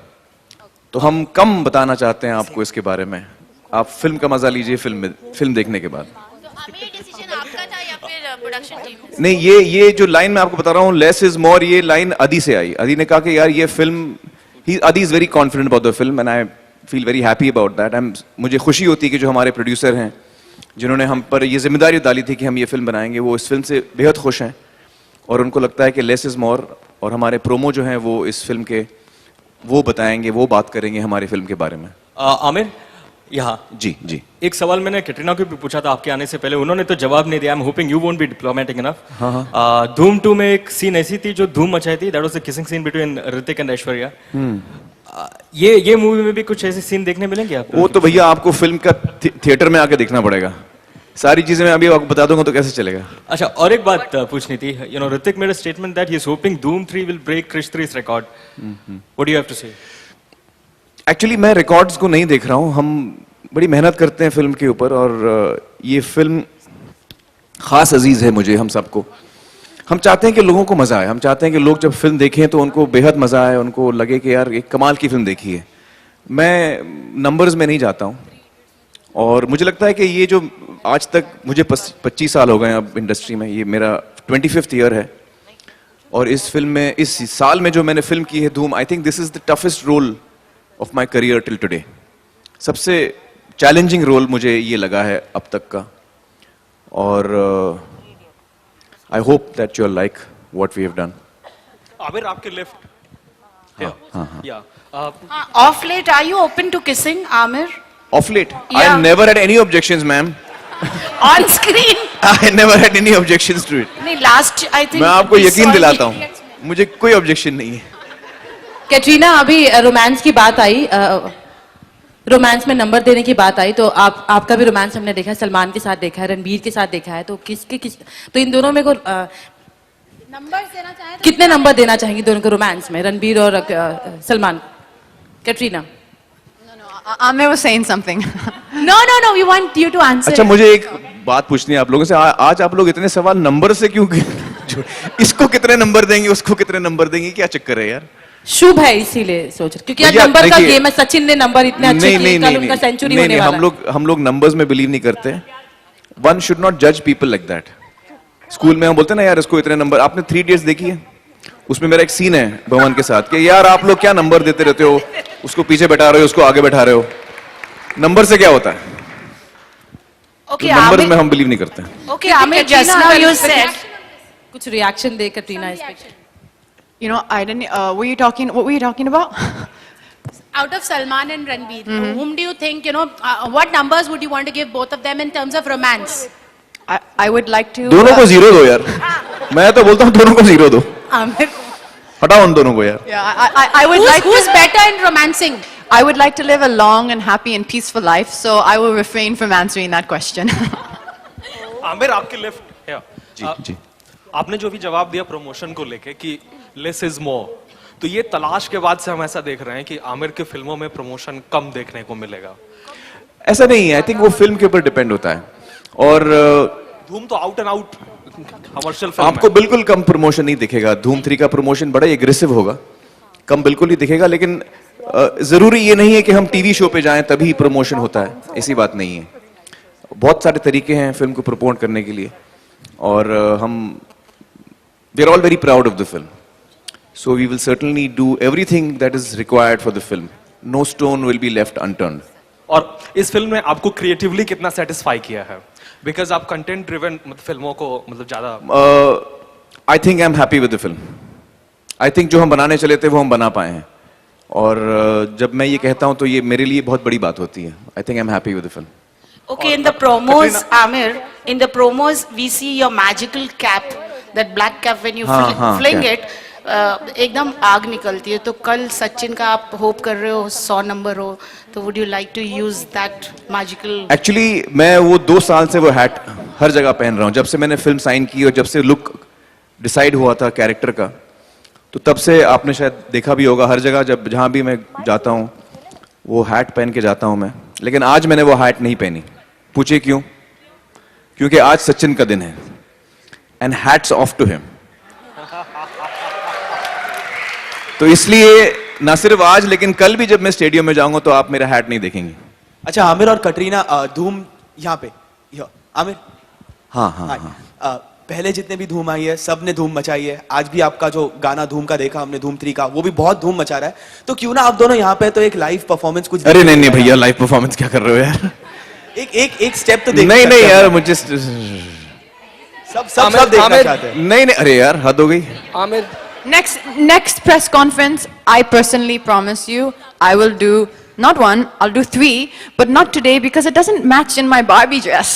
तो हम कम बताना चाहते हैं आपको इसके बारे में। आप फिल्म का मज़ा लीजिए फिल्म देखने के बाद। नहीं, ये जो लाइन मैं आपको बता रहा हूँ लेस इज मोर, ये लाइन अदी से आई। अदी ने कहा कि यार ये film, Adi is very confident about the film and I feel very happy about that. मुझे खुशी होती है कि जो हमारे प्रोड्यूसर हैं जिन्होंने हम पर ये जिम्मेदारी डाली थी कि हम ये फिल्म बनाएंगे, वो इस फिल्म से बेहद खुश हैं और उनको लगता है कि लेस इज मोर, और हमारे प्रोमो जो हैं वो इस फिल्म के वो बताएंगे, वो बात करेंगे हमारी फिल्म के बारे में। आमिर यहाँ जी एक सवाल मैंने कैटरीना को भी पूछा था आपके आने से पहले, उन्होंने तो जवाब नहीं दिया। I am hoping you won't be diplomatic enough. धूम 2 में एक सीन ऐसी थी जो धूम मचाई थी, that was the kissing scene between Hrithik and Aishwarya. ये मूवी में भी कुछ ऐसे सीन देखने मिलेंगे आपको? वो तो भैया आपको फिल्म का थिएटर में आके देखना पड़ेगा। सारी चीजें मैं अभी आपको बता दूंगा तो कैसे चलेगा। अच्छा, और एक बात पूछनी थी। You know, Hrithik made a statement that he is hoping Dhoom 3 will break Krrish 3's record. What do you have to say? Actually मैं रिकॉर्ड्स को नहीं देख रहा हूँ। हम बड़ी मेहनत करते हैं फिल्म के ऊपर और ये फिल्म खास अजीज है मुझे, हम सबको। हम चाहते हैं कि लोगों को मजा आए, हम चाहते हैं कि लोग जब फिल्म देखें तो उनको बेहद मजा आए, उनको लगे कि यार एक कमाल की फिल्म देखी है। मैं नंबर्स में नहीं जाता हूँ और मुझे लगता है कि ये जो आज तक मुझे 25 साल हो गए अब इंडस्ट्री में, ये मेरा 25th ईयर है और इस फिल्म में, इस साल में जो मैंने फिल्म की है Dhoom, I think this is the toughest role of my career till today. सबसे चैलेंजिंग रोल मुझे ये लगा है अब तक का और I hope that you are like what we have done. Aamir आपके लेफ्ट। हाँ। Off late, are you open to kissing, Aamir? Off late? I never had any objections, ma'am. On screen? I never had any objections to it. नहीं, last I think. मैं आपको यकीन दिलाता हूँ, मुझे कोई ऑब्जेक्शन नहीं है। कैटरीना, अभी रोमांस की बात आई, रोमांस में नंबर देने की बात आई, तो आपका भी रोमांस हमने देखा है, सलमान के साथ देखा है, रणबीर के साथ देखा है, तो तो इन दोनों में को नंबर देना चाहे तो कितने नंबर देना चाहेंगे दोनों को रोमांस में, रणबीर और Salman? Katrina. Aamir was saying something. No, we want you to answer. अच्छा, मुझे एक बात पूछनी है आप लोगों से। आज आप लोग इतने सवाल नंबर से क्यों इसको कितने नंबर देंगे, उसको कितने नंबर देंगे, क्या चक्कर है यार? शुभ है इसीलिए सोच रहे, क्योंकि आज नंबर का गेम है। सचिन ने नंबर इतने अच्छे किए, कल उनका सेंचुरी होने वाला है। हम लोग नंबर्स में बिलीव नहीं करते। वन शुड नॉट जज पीपल लाइक दैट। स्कूल में हम बोलते हैं ना यार इसको इतने नंबर। आपने 3 Idiots देखी है? उसमें मेरा एक सीन है भवन के साथ कि यार आप लोग क्या नंबर देते रहते हो, उसको पीछे बैठा रहे हो, उसको आगे बैठा रहे हो, नंबर से क्या होता है? Okay, number Aamir. में हम बिलीव नहीं करते हैं. Okay, Aamir, just now you said. कुछ reaction दे कटरीना इस पे. You know, I didn't. What were you talking about? Out of Salman and Ranbir, whom do you think, what numbers would you want to give both of them in terms of romance? I would like to. दोनों को 0 दो यार. मैं तो बोलता हूँ दोनों को 0 दो. Aamir. हटाओ उन दोनों को यार. Yeah, I would like. Who's better in romancing? I would like to live a long and happy and peaceful life, so I will refrain from answering that question. Aamir आपके लेफ्ट जी जी. आपने जो भी जवाब दिया प्रमोशन को लेके कि लेस इज मोर, तो ये तलाश के बाद से हम ऐसा देख रहे हैं कि आमिर की फिल्मों में प्रमोशन कम देखने को मिलेगा. ऐसा नहीं है. आई थिंक वो फिल्म के ऊपर डिपेंड होता है. और धूम तो out and out commercial film आपको बिल्कुल कम प्रमोशन नहीं दिखेगा. धूम 3 का प्रमोशन बड़ा एग्रेसिव होगा. कम बिल्कुल ही दिखेगा. लेकिन जरूरी ये नहीं है कि हम टीवी शो पे जाएं तभी प्रमोशन होता है. ऐसी बात नहीं है. बहुत सारे तरीके हैं फिल्म को प्रमोट करने के लिए. और हम we are all very proud of the film. So we will certainly do everything that is required for the film. No stone will be left unturned. और इस फिल्म ने आपको क्रिएटिवली कितना सेटिस्फाई किया है? बिकॉज आप कंटेंट ड्रिवन फिल्मों को मतलब ज्यादा. I think I'm happy with the film. I think जो हम बनाने चले थे वो हम बना पाए हैं. और जब मैं ये कहता हूँ तो ये मेरे लिए बहुत बड़ी बात होती है. I think I'm happy with the film. Okay, in the promos, Aamir, in the promos we see your magical cap, that black cap when you fling it. एकदम आग निकलती है. तो कल सचिन का आप होप कर रहे हो 100 नंबर हो, तो would you like to use that magical? Actually मैं वो 2 साल से वो हैट हर जगह पहन रहा हूँ. जब से मैंने फिल्म साइन की और जब से लुक डिसाइड हुआ था कैरेक्टर का, तो तब से आपने शायद देखा भी होगा हर जगह जब जहाँ भी मैं जाता हूँ वो हैट पहन के जाता हूँ मैं. लेकिन आज मैंने वो हैट नहीं पहनी. पूछे क्यों? क्योंकि आज सचिन का दिन है. And hats off to him. तो इसलिए ना सिर्फ आज लेकिन कल भी जब मैं स्टेडियम में जाऊंगा तो आप मेरा हैट नहीं देखेंगे. अच्छा, आमिर और कटरीना धूम यहाँ पे आमिर. हाँ हाँ हाँ. पहले जितने भी धूम आई है सब ने धूम मचाई है. आज भी आपका जो गाना धूम का देखा हमने, धूम 3 का, वो भी बहुत धूम मचा रहा है. तो क्यों ना आप दोनों यहाँ पे तो एक लाइव परफॉर्मेंस कुछ. अरे नहीं नहीं भैया, लाइव परफॉर्मेंस क्या कर रहे हो यार. एक स्टेप तो नहीं नहीं यार, मुझे सब देखना चाहते हैं. नहीं नहीं, अरे यार हद हो गई. Aamir, Next press conference, I personally promise you, I will do not 1, I'll do 3, but not today because it doesn't match in my Barbie dress.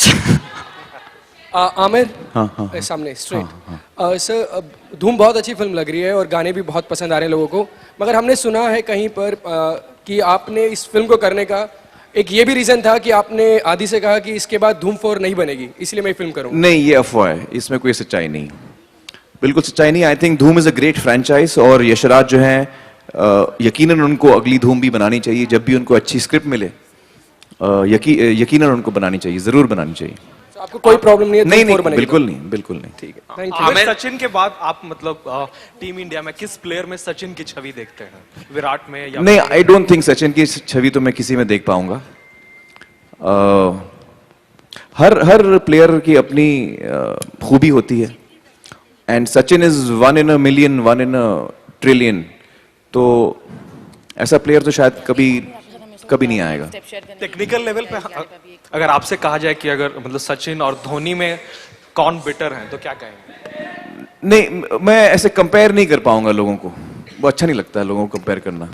Aamir, हाँ. सामने स्ट्रेट. सर, धूम बहुत अच्छी फिल्म लग रही है और गाने भी बहुत पसंद आ रहे हैं लोगों को. मगर हमने सुना है कहीं पर कि आपने इस फिल्म को करने का एक ये भी रीजन था कि आपने आदि से कहा कि इसके बाद धूम 4 नहीं बनेगी, इसलिए मैं फिल्म करूंगा. नहीं, ये अफवाह है. इसमें कोई सच्चाई नहीं. बिल्कुल सच्चाई नहीं. आई थिंक धूम इज अ ग्रेट फ्रेंचाइज और यशराज जो है यकीनन उनको अगली धूम भी बनानी चाहिए. जब भी उनको अच्छी स्क्रिप्ट मिले यकीनन उनको बनानी चाहिए, जरूर बनानी चाहिए. आपको कोई प्रॉब्लम नहीं है? नहीं, बिल्कुल नहीं, बिल्कुल नहीं. ठीक है, थैंक यू. सचिन के बाद आप मतलब टीम इंडिया में किस प्लेयर में सचिन की छवि देखते हैं? विराट में या नहीं, आई डोंट थिंक सचिन की छवि तो मैं किसी में देख पाऊंगा. हर प्लेयर की अपनी खूबी होती है. And Sachin is 1 in a million, 1 in a trillion. तो ऐसा प्लेयर तो शायद कभी नहीं आएगा. टेक्निकल लेवल पे अगर आपसे कहा जाए कि अगर मतलब सचिन और धोनी में कौन बेटर है तो क्या कहेंगे? नहीं, मैं ऐसे कंपेयर नहीं कर पाऊंगा लोगों को. वो अच्छा नहीं लगता है लोगों को कंपेयर करना.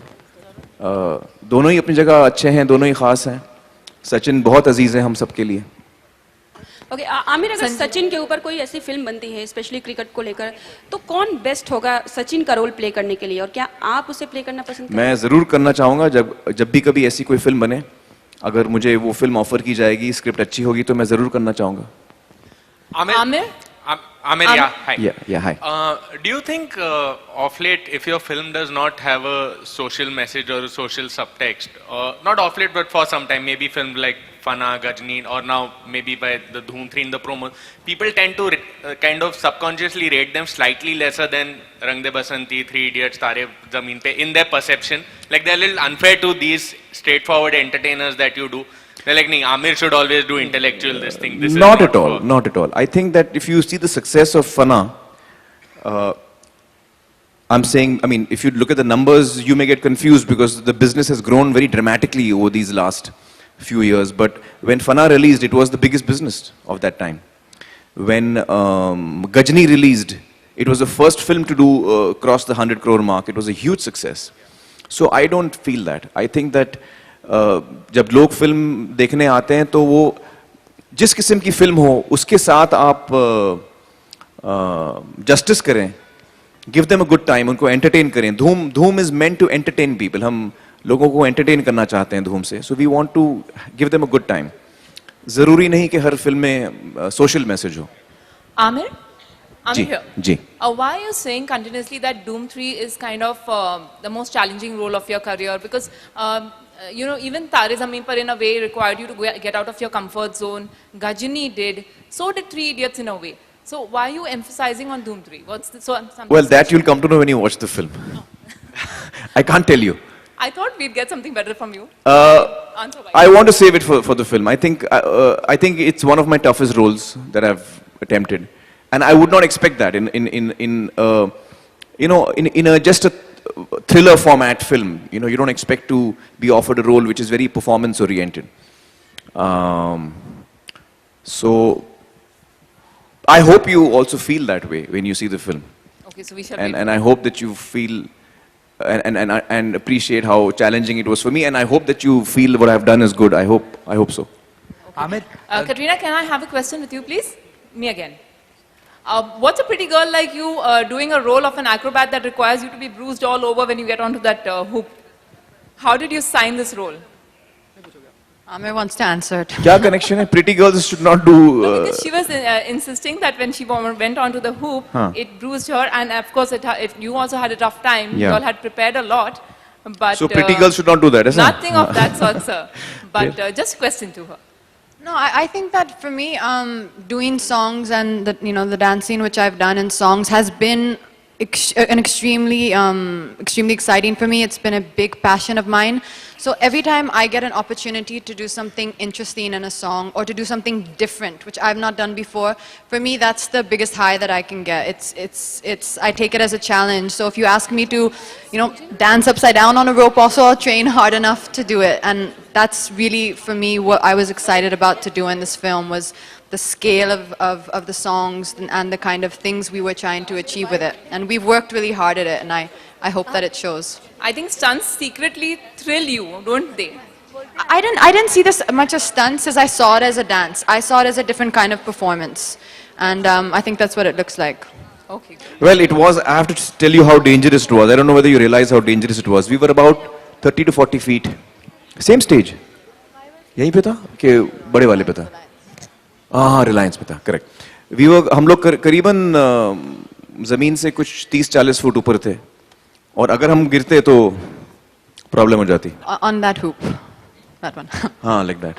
दोनों ही अपनी जगह अच्छे हैं, दोनों ही खास हैं. सचिन बहुत अजीज है हम सबके लिए. ओके, आमिर, अगर सचिन के ऊपर कोई ऐसी फिल्म बनती है स्पेशली क्रिकेट को लेकर, तो कौन बेस्ट होगा सचिन का रोल प्ले करने के लिए, और क्या आप उसे प्ले करना पसंद करेंगे? मैं जरूर करना चाहूंगा. जब भी कभी ऐसी कोई फिल्म बने, अगर मुझे वो फिल्म ऑफर की जाएगी, स्क्रिप्ट अच्छी होगी, तो मैं जरूर करना चाहूंगा. Aamir, yeah, hi. Yeah, hi. Do you think of late, if your film does not have a social message or a social subtext, not of late, but for some time, maybe films like Fana, Gajni, or now maybe by the Dhoom 3 in the promo, people tend to kind of subconsciously rate them slightly lesser than Rang De Basanti, Three Idiots, Tare Zameen Pe, in their perception. Like they're a little unfair to these straightforward entertainers that you do. They're like, nee, Aamir should always do intellectual this thing. This Not at all, not at all. I think that if you see the success of Fana, I'm saying, I mean, if you look at the numbers, you may get confused because the business has grown very dramatically over these last few years, but when Fana released, it was the biggest business of that time. When Gajni released, it was the first film to do cross the 100 crore mark. It was a huge success. So I don't feel that. I think that जब लोग film देखने आते हैं तो वो जिस किस्म की फिल्म हो उसके साथ आप जस्टिस करें, give them a good time, उनको एंटरटेन करें. Dhoom is meant to entertain people. हम लोगों को एंटरटेन करना चाहते हैं धूम से. So we want to give them a good time. जरूरी नहीं कि हर फिल्म में सोशल मैसेज हो. Aamir? जी Aamir here. जी. Why are you saying continuously that Doom 3 is kind of the most challenging role of your career? Because, you know, even Tare Zameen Par in a way required you to get out of your comfort zone. Gajini did. So did Three Idiots in a way. So why are you emphasizing on Doom 3? What's the, something Well, that you'll come to know when you watch the film. I can't tell you. I thought we'd get something better from you. Answer why. I want to save it for the film. I think it's one of my toughest roles that I've attempted, and I would not expect that in a just a thriller format film. You know, you don't expect to be offered a role which is very performance oriented. So I hope you also feel that way when you see the film. Okay, so we shall wait. And I hope that you feel and appreciate how challenging it was for me, and I hope that you feel what I've done is good. I hope so. Aamir, Katrina, can I have a question with you, please? Me again. What's a pretty girl like you doing a role of an acrobat that requires you to be bruised all over when you get onto that hoop? How did you sign this role? Aamir wants to answer it. क्या connection है? Pretty girls should not do. No, because she was insisting that when she went onto the hoop, it bruised her, and of course, you also had a tough time. Yeah. You all had prepared a lot, but So pretty girls should not do that, isn't it? nothing of that sort, sir. But just a question to her. No, I think that for me, doing songs and the dance scene which I've done in songs has been extremely exciting for me. It's been a big passion of mine. So every time I get an opportunity to do something interesting in a song or to do something different, which I've not done before, for me that's the biggest high that I can get. I take it as a challenge. So if you ask me to, dance upside down on a rope, also I'll train hard enough to do it. And that's really for me what I was excited about to do in this film, was the scale of the songs and the kind of things we were trying to achieve with it. And we've worked really hard at it, and I hope that it shows. I think stunts secretly thrill you, don't they? I didn't see this much as stunts as I saw it as a dance. I saw it as a different kind of performance. And I think that's what it looks like. Okay. Well, it was, I have to tell you how dangerous it was. I don't know whether you realize how dangerous it was. We were about 30 to 40 feet. Same stage. यहीं पे था कि बड़े वाले पे था? हाँ, रिलायंस पे था, करेक्ट. हम लोग करीबन जमीन से कुछ 30-40 फुट ऊपर थे, और अगर हम गिरते तो प्रॉब्लम हो जाती. On that hoop, that one. हाँ, like that.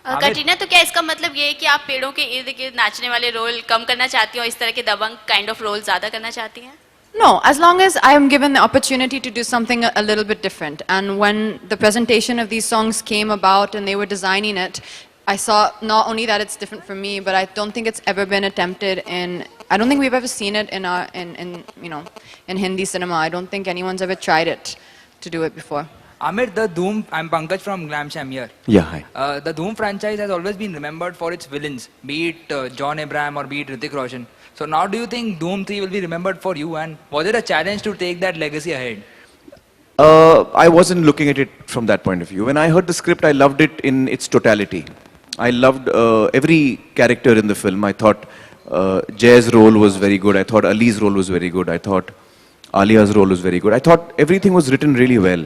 कटरीना, तो क्या इसका मतलब ये है कि आप पेड़ों के इर्द गिर्द नाचने वाले रोल कम करना चाहती हो, इस तरह के दबंग काइंड ऑफ रोल ज्यादा करना चाहती हैं? No, as long as I am given the opportunity to do something a little bit different. And when the presentation of these songs came about and they were designing it, I saw not only that it's different for me, but I don't think it's ever been attempted I don't think we've ever seen it in Hindi cinema. I don't think anyone's ever tried it to do it before. Aamir, the Doom, I'm Pankaj from Glam Shamir. Yeah, hi. The Doom franchise has always been remembered for its villains, be it John Abraham or be it Hrithik Roshan. So now do you think Doom 3 will be remembered for you, and was it a challenge to take that legacy ahead? I wasn't looking at it from that point of view. When I heard the script, I loved it in its totality. I loved every character in the film. I thought Jay's role was very good. I thought Ali's role was very good. I thought Alia's role was very good. I thought everything was written really well.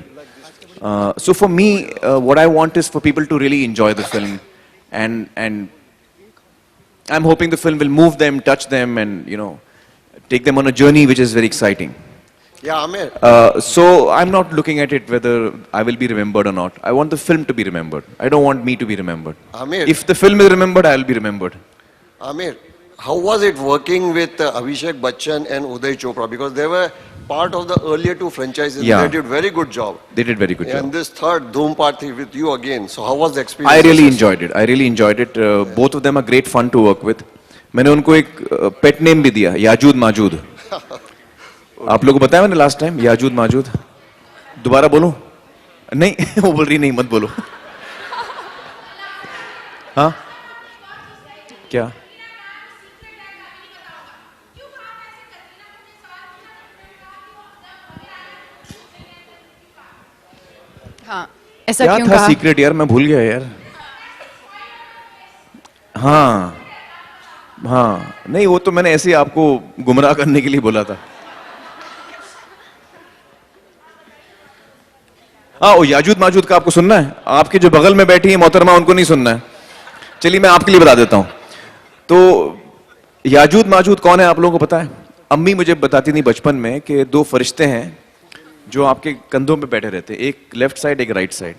So for me, what I want is for people to really enjoy the film, and I'm hoping the film will move them, touch them, and take them on a journey which is very exciting. Yeah, Aamir. So I'm not looking at it whether I will be remembered or not. I want the film to be remembered. I don't want me to be remembered. Aamir. If the film is remembered, I will be remembered. Aamir, how was it working with Abhishek Bachchan and Uday Chopra? Because they were part of the earlier two franchises. Yeah. They did very good job. They did very good job. And this third Dhoom Part 3 with you again. So how was the experience? I really enjoyed it. I really enjoyed it. Both of them are great fun to work with. मैंने उनको एक pet name भी दिया, याजूद माजूद. आप लोगों को बताया मैंने last time, याजूद माजूद. दोबारा बोलूं? नहीं, वो बोल रही नहीं, मत बोलो. हाँ क्या? हाँ, ऐसा क्या क्यों था कहा? सीक्रेट यार, मैं भूल गया यार. हाँ हाँ, नहीं वो तो मैंने ऐसे ही आपको गुमराह करने के लिए बोला था. हाँ, वो याजूद माजूद का आपको सुनना है? आपके जो बगल में बैठी है मोहतरमा, उनको नहीं सुनना है. चलिए मैं आपके लिए बता देता हूं. तो याजूद माजूद कौन है आप लोगों को पता है? अम्मी मुझे बताती थी बचपन में कि दो फरिश्ते हैं जो आपके कंधों पे बैठे रहते हैं, एक लेफ्ट साइड एक राइट साइड.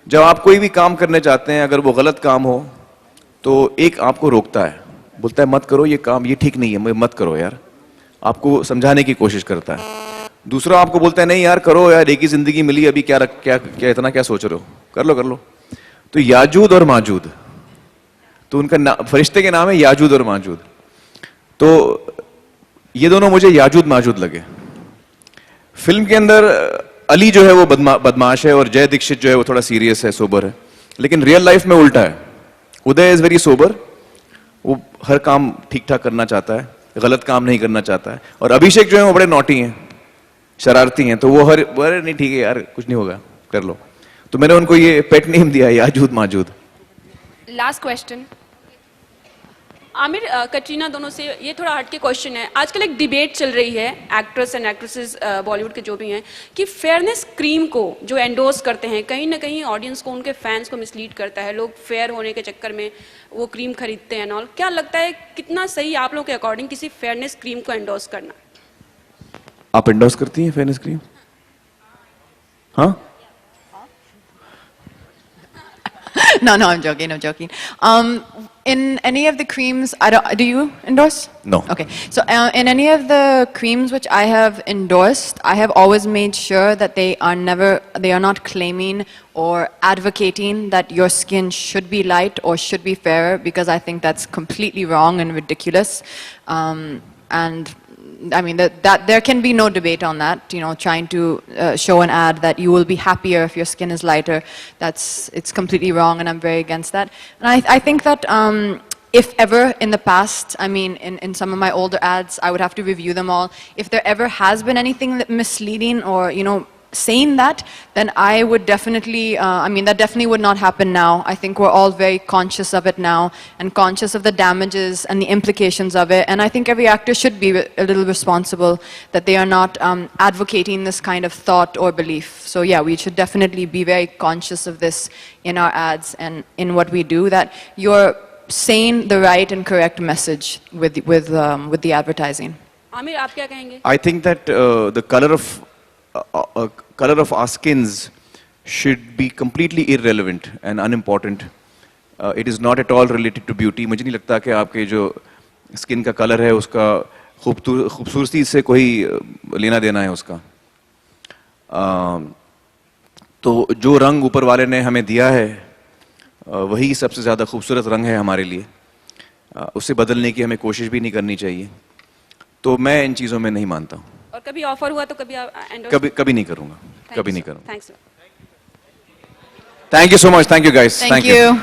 जब आप कोई भी काम करने चाहते हैं, अगर वो गलत काम हो तो एक आपको रोकता है, बोलता है मत करो ये काम, ये ठीक नहीं है, मत करो यार, आपको समझाने की कोशिश करता है. दूसरा आपको बोलता है नहीं यार करो यार, एक ही जिंदगी मिली, अभी क्या क्या क्या इतना क्या सोच रहे हो, कर लो कर लो. तो याजूद और माजूद, तो उनका फरिश्ते के नाम है याजूद और माजूद. तो ये दोनों मुझे याजूद माजूद लगे. फिल्म के अंदर अली जो है वो बदमाश है और जय दीक्षित जो है वो थोड़ा सीरियस है, सोबर है. लेकिन रियल लाइफ में उल्टा है. उदय इज वेरी सोबर, वो हर काम ठीक ठाक करना चाहता है, गलत काम नहीं करना चाहता है. और अभिषेक जो है वो बड़े नॉटी हैं, शरारती हैं. तो वो अरे नहीं ठीक है यार, कुछ नहीं होगा, कर लो. तो मैंने उनको ये पेट नेम दिया, याजूद माजूद. Last question. आमिर कटरीना दोनों से ये थोड़ा हटके क्वेश्चन है. आजकल एक डिबेट चल रही है एक्ट्रेस एंड एक्ट्रेसेस बॉलीवुड के जो भी हैं कि फेयरनेस क्रीम को जो एंडोर्स करते हैं कहीं ना कहीं ऑडियंस को, उनके फैंस को मिसलीड करता है. लोग फेयर होने के चक्कर में वो क्रीम खरीदते हैं ऑल. क्या लगता है कितना सही आप लोगों के अकॉर्डिंग किसी फेयरनेस क्रीम को एंडोर्स करना? आप एंडोर्स करती हैं फेयरनेस क्रीम? हाँ. No, no, I'm joking. I'm joking. In any of the creams, I don't. Do you endorse? No. Okay. So in any of the creams which I have endorsed, I have always made sure that they are not claiming or advocating that your skin should be light or should be fairer, because I think that's completely wrong and ridiculous. And I mean, that there can be no debate on that. You know, trying to show an ad that you will be happier if your skin is lighter, it's completely wrong, and I'm very against that. And I think that if ever in the past, I mean, in some of my older ads, I would have to review them all. If there ever has been anything misleading or, you know, saying that, then I would definitely, I mean, that definitely would not happen now. I think we're all very conscious of it now and conscious of the damages and the implications of it. And I think every actor should be a little responsible that they are not advocating this kind of thought or belief. So yeah, we should definitely be very conscious of this in our ads and in what we do, that you're saying the right and correct message with the advertising. Aamir आप क्या कहेंगे? I think that the color of our skins should be completely irrelevant and unimportant. It is not at all related to beauty. मुझे नहीं लगता कि आपके जो skin का कलर है उसका खूबसूरती से कोई लेना देना है उसका. तो जो रंग ऊपर वाले ने हमें दिया है वही सबसे ज़्यादा खूबसूरत रंग है हमारे लिए. उसे बदलने की हमें कोशिश भी नहीं करनी चाहिए. तो मैं इन चीज़ों में नहीं मानता हूँ. और कभी ऑफर हुआ तो कभी endorse? कभी नहीं करूँगा, कभी नहीं करूँगा. Thanks. Thank you so much. Thank you guys. Thank you.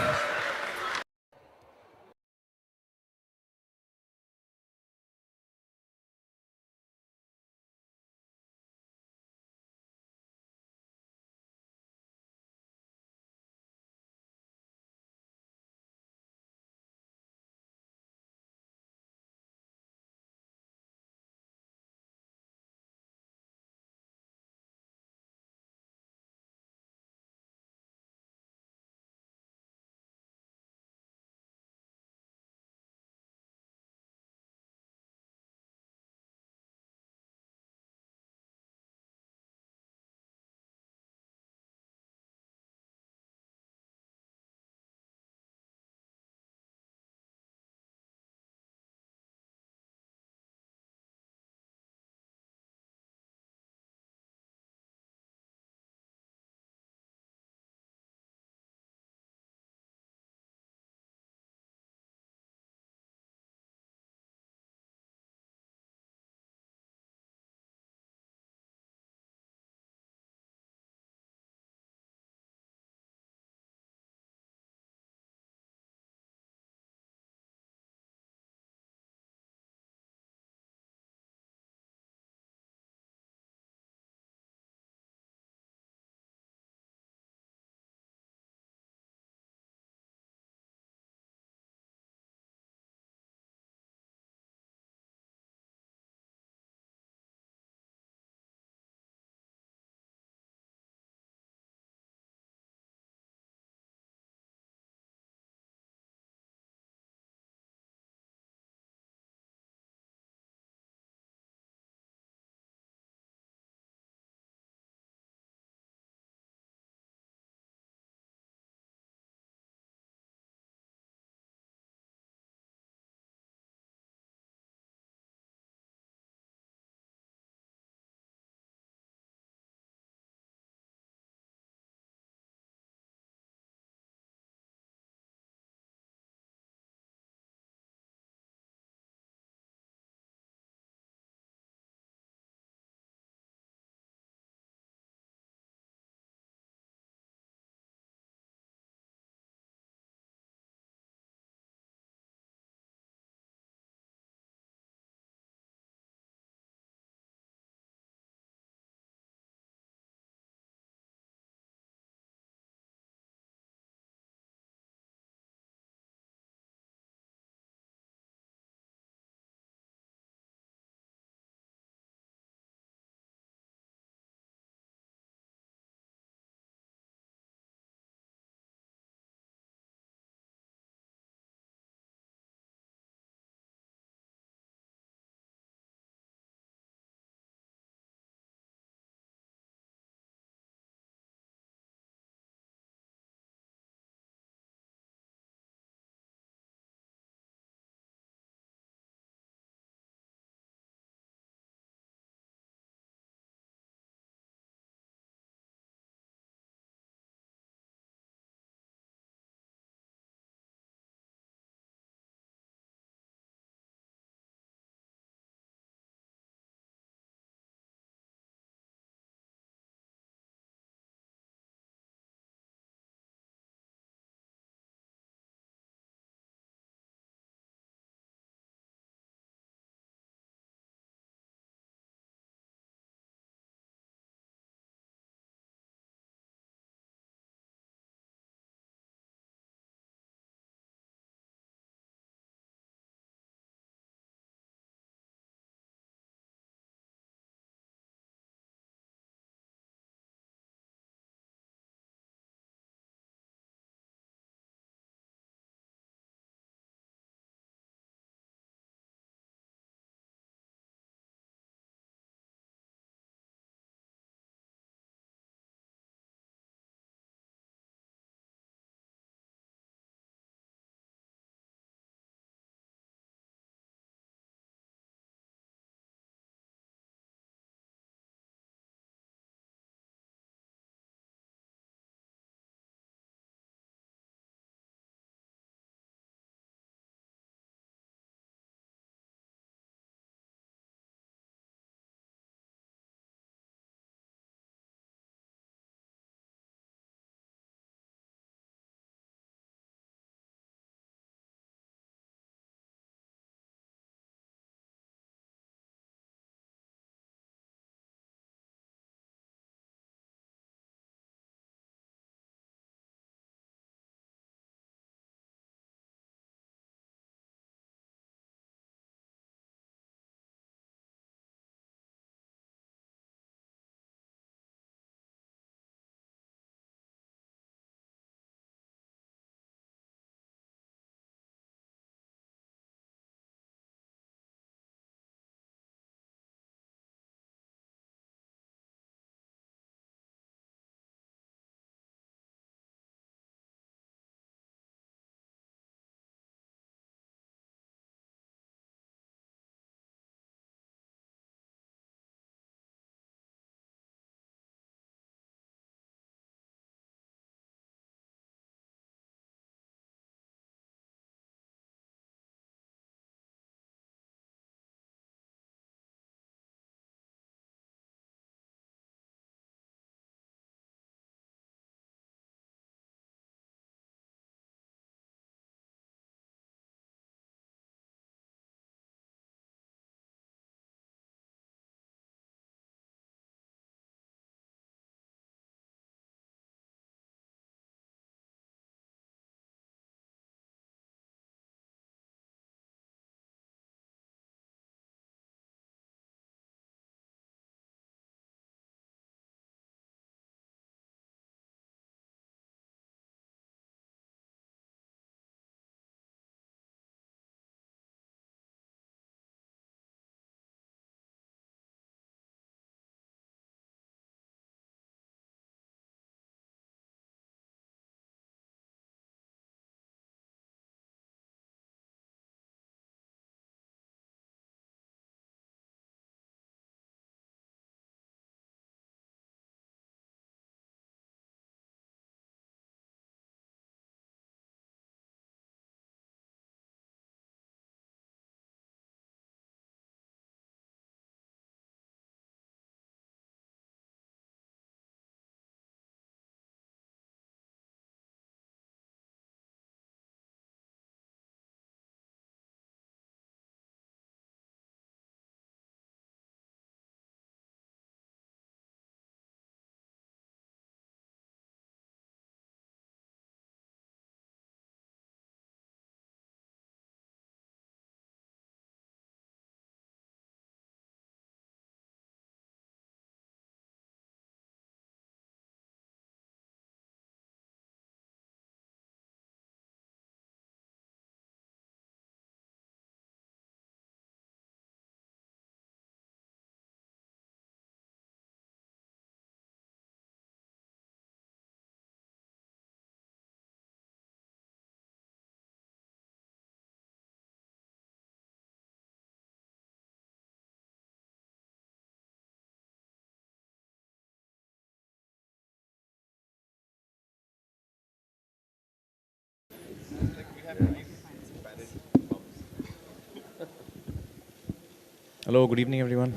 Hello, good evening, everyone.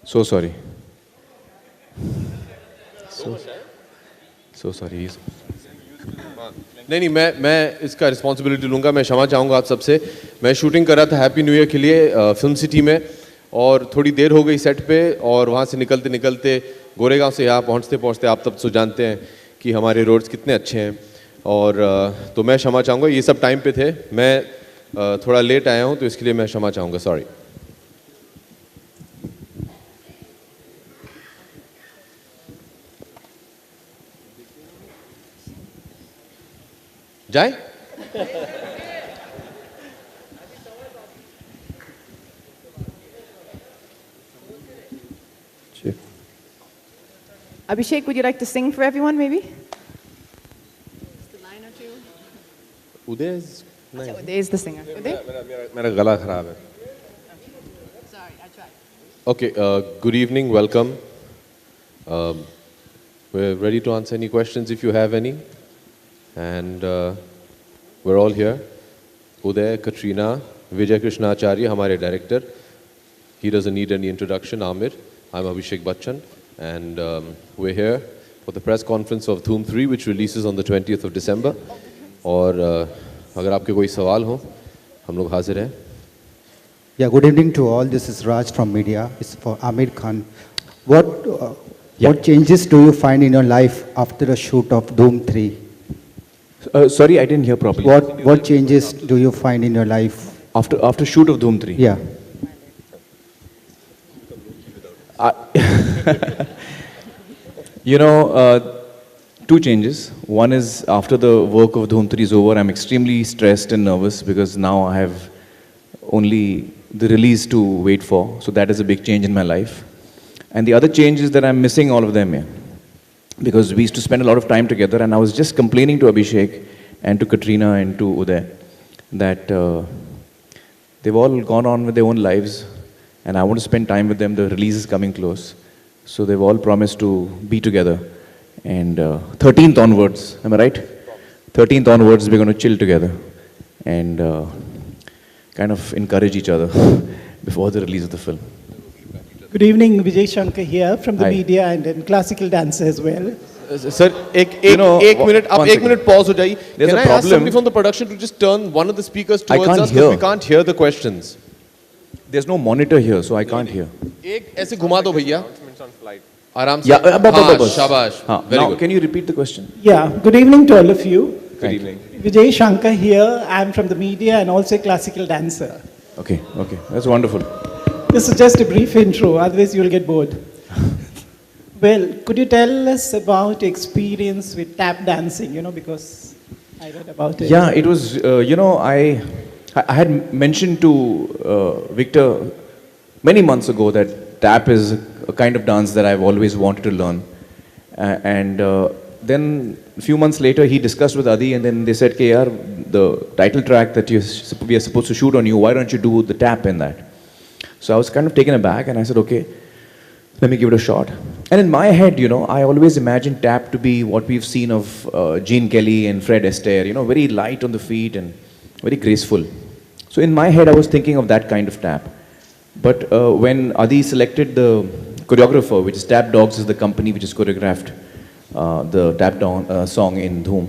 So sorry. So sorry. नहीं मैं इसका रिस्पॉन्सिबिलिटी लूँगा. मैं क्षमा चाहूँगा आप सबसे. मैं शूटिंग कर रहा था हैप्पी न्यू ईयर के लिए फिल्म सिटी में, और थोड़ी देर हो गई सेट पे, और वहाँ से निकलते निकलते गोरेगांव से यहाँ पहुँचते पहुँचते आप तब तो जानते हैं कि हमारे रोड्स कितने अच्छे हैं, और तो मैं क्षमा चाहूँगा. ये सब टाइम पे थे. मैं थोड़ा लेट आया हूँ, तो इसके लिए मैं क्षमा चाहूँगा. सॉरी. जाए. Abhishek, would you like to sing for everyone, maybe? Uday Uday is the singer. Uday? मेरा गला खराब है. Sorry, I tried. Okay, good evening, welcome. We're ready to answer any questions if you have any. And we're all here. Uday, Katrina, Vijay Krishna Acharya, हमारे director. He doesn't need any introduction. Aamir. I'm Abhishek Bachchan. And we're here for the press conference of Dhoom 3, which releases on the 20th of December. और अगर आपके कोई सवाल हो, हम लोग हाजिर हैं. Yeah, good evening to all. This is Raj from media. It's for Aamir Khan. What changes do you find in your life after the shoot of Dhoom 3? Sorry, I didn't hear properly. What changes do you find in your life after shoot of Dhoom 3? Yeah. You know, two changes. One is after the work of Dhoom 3 is over, I'm extremely stressed and nervous because now I have only the release to wait for. So that is a big change in my life. And the other change is that I'm missing all of them here. Because we used to spend a lot of time together, and I was just complaining to Abhishek and to Katrina and to Uday that they've all gone on with their own lives, and I want to spend time with them. The release is coming close. So they've all promised to be together. And 13th onwards, am I right? 13th onwards, we're going to chill together and kind of encourage each other before the release of the film. Good evening, Vijay Shankar here from the Hi. media and in classical dance as well. Sir, एक minute, आप एक minute pause हो जाइए. There's Can a I ask problem. somebody from the production to just turn one of the speakers I towards can't us because hear. we can't hear the questions. There's no monitor here, so I can't hear. एक ऐसे घुमा दो भैया. आराम से. Yeah, हाँ, शाबाश. Very now, good. can you repeat the question? Yeah, good evening to all of you. Good evening. Vijay Shankar here. I'm from the media and also a classical dancer. Okay, that's wonderful. This is just a brief intro, otherwise you'll get bored. Well, could you tell us about experience with tap dancing, because I read about it. Yeah, it was, I had mentioned to Victor many months ago that tap is a kind of dance that I've always wanted to learn. And then a few months later, he discussed with Adi, and then they said, "K, yaar, the title track that we are supposed to shoot on you, why don't you do the tap in that?" So I was kind of taken aback, and I said, "Okay, let me give it a shot." And in my head, I always imagined tap to be what we've seen of Gene Kelly and Fred Astaire, very light on the feet and very graceful. So in my head, I was thinking of that kind of tap. But when Adi selected the choreographer, which is Tap Dogs, is the company which has choreographed the tap down song in Dhoom,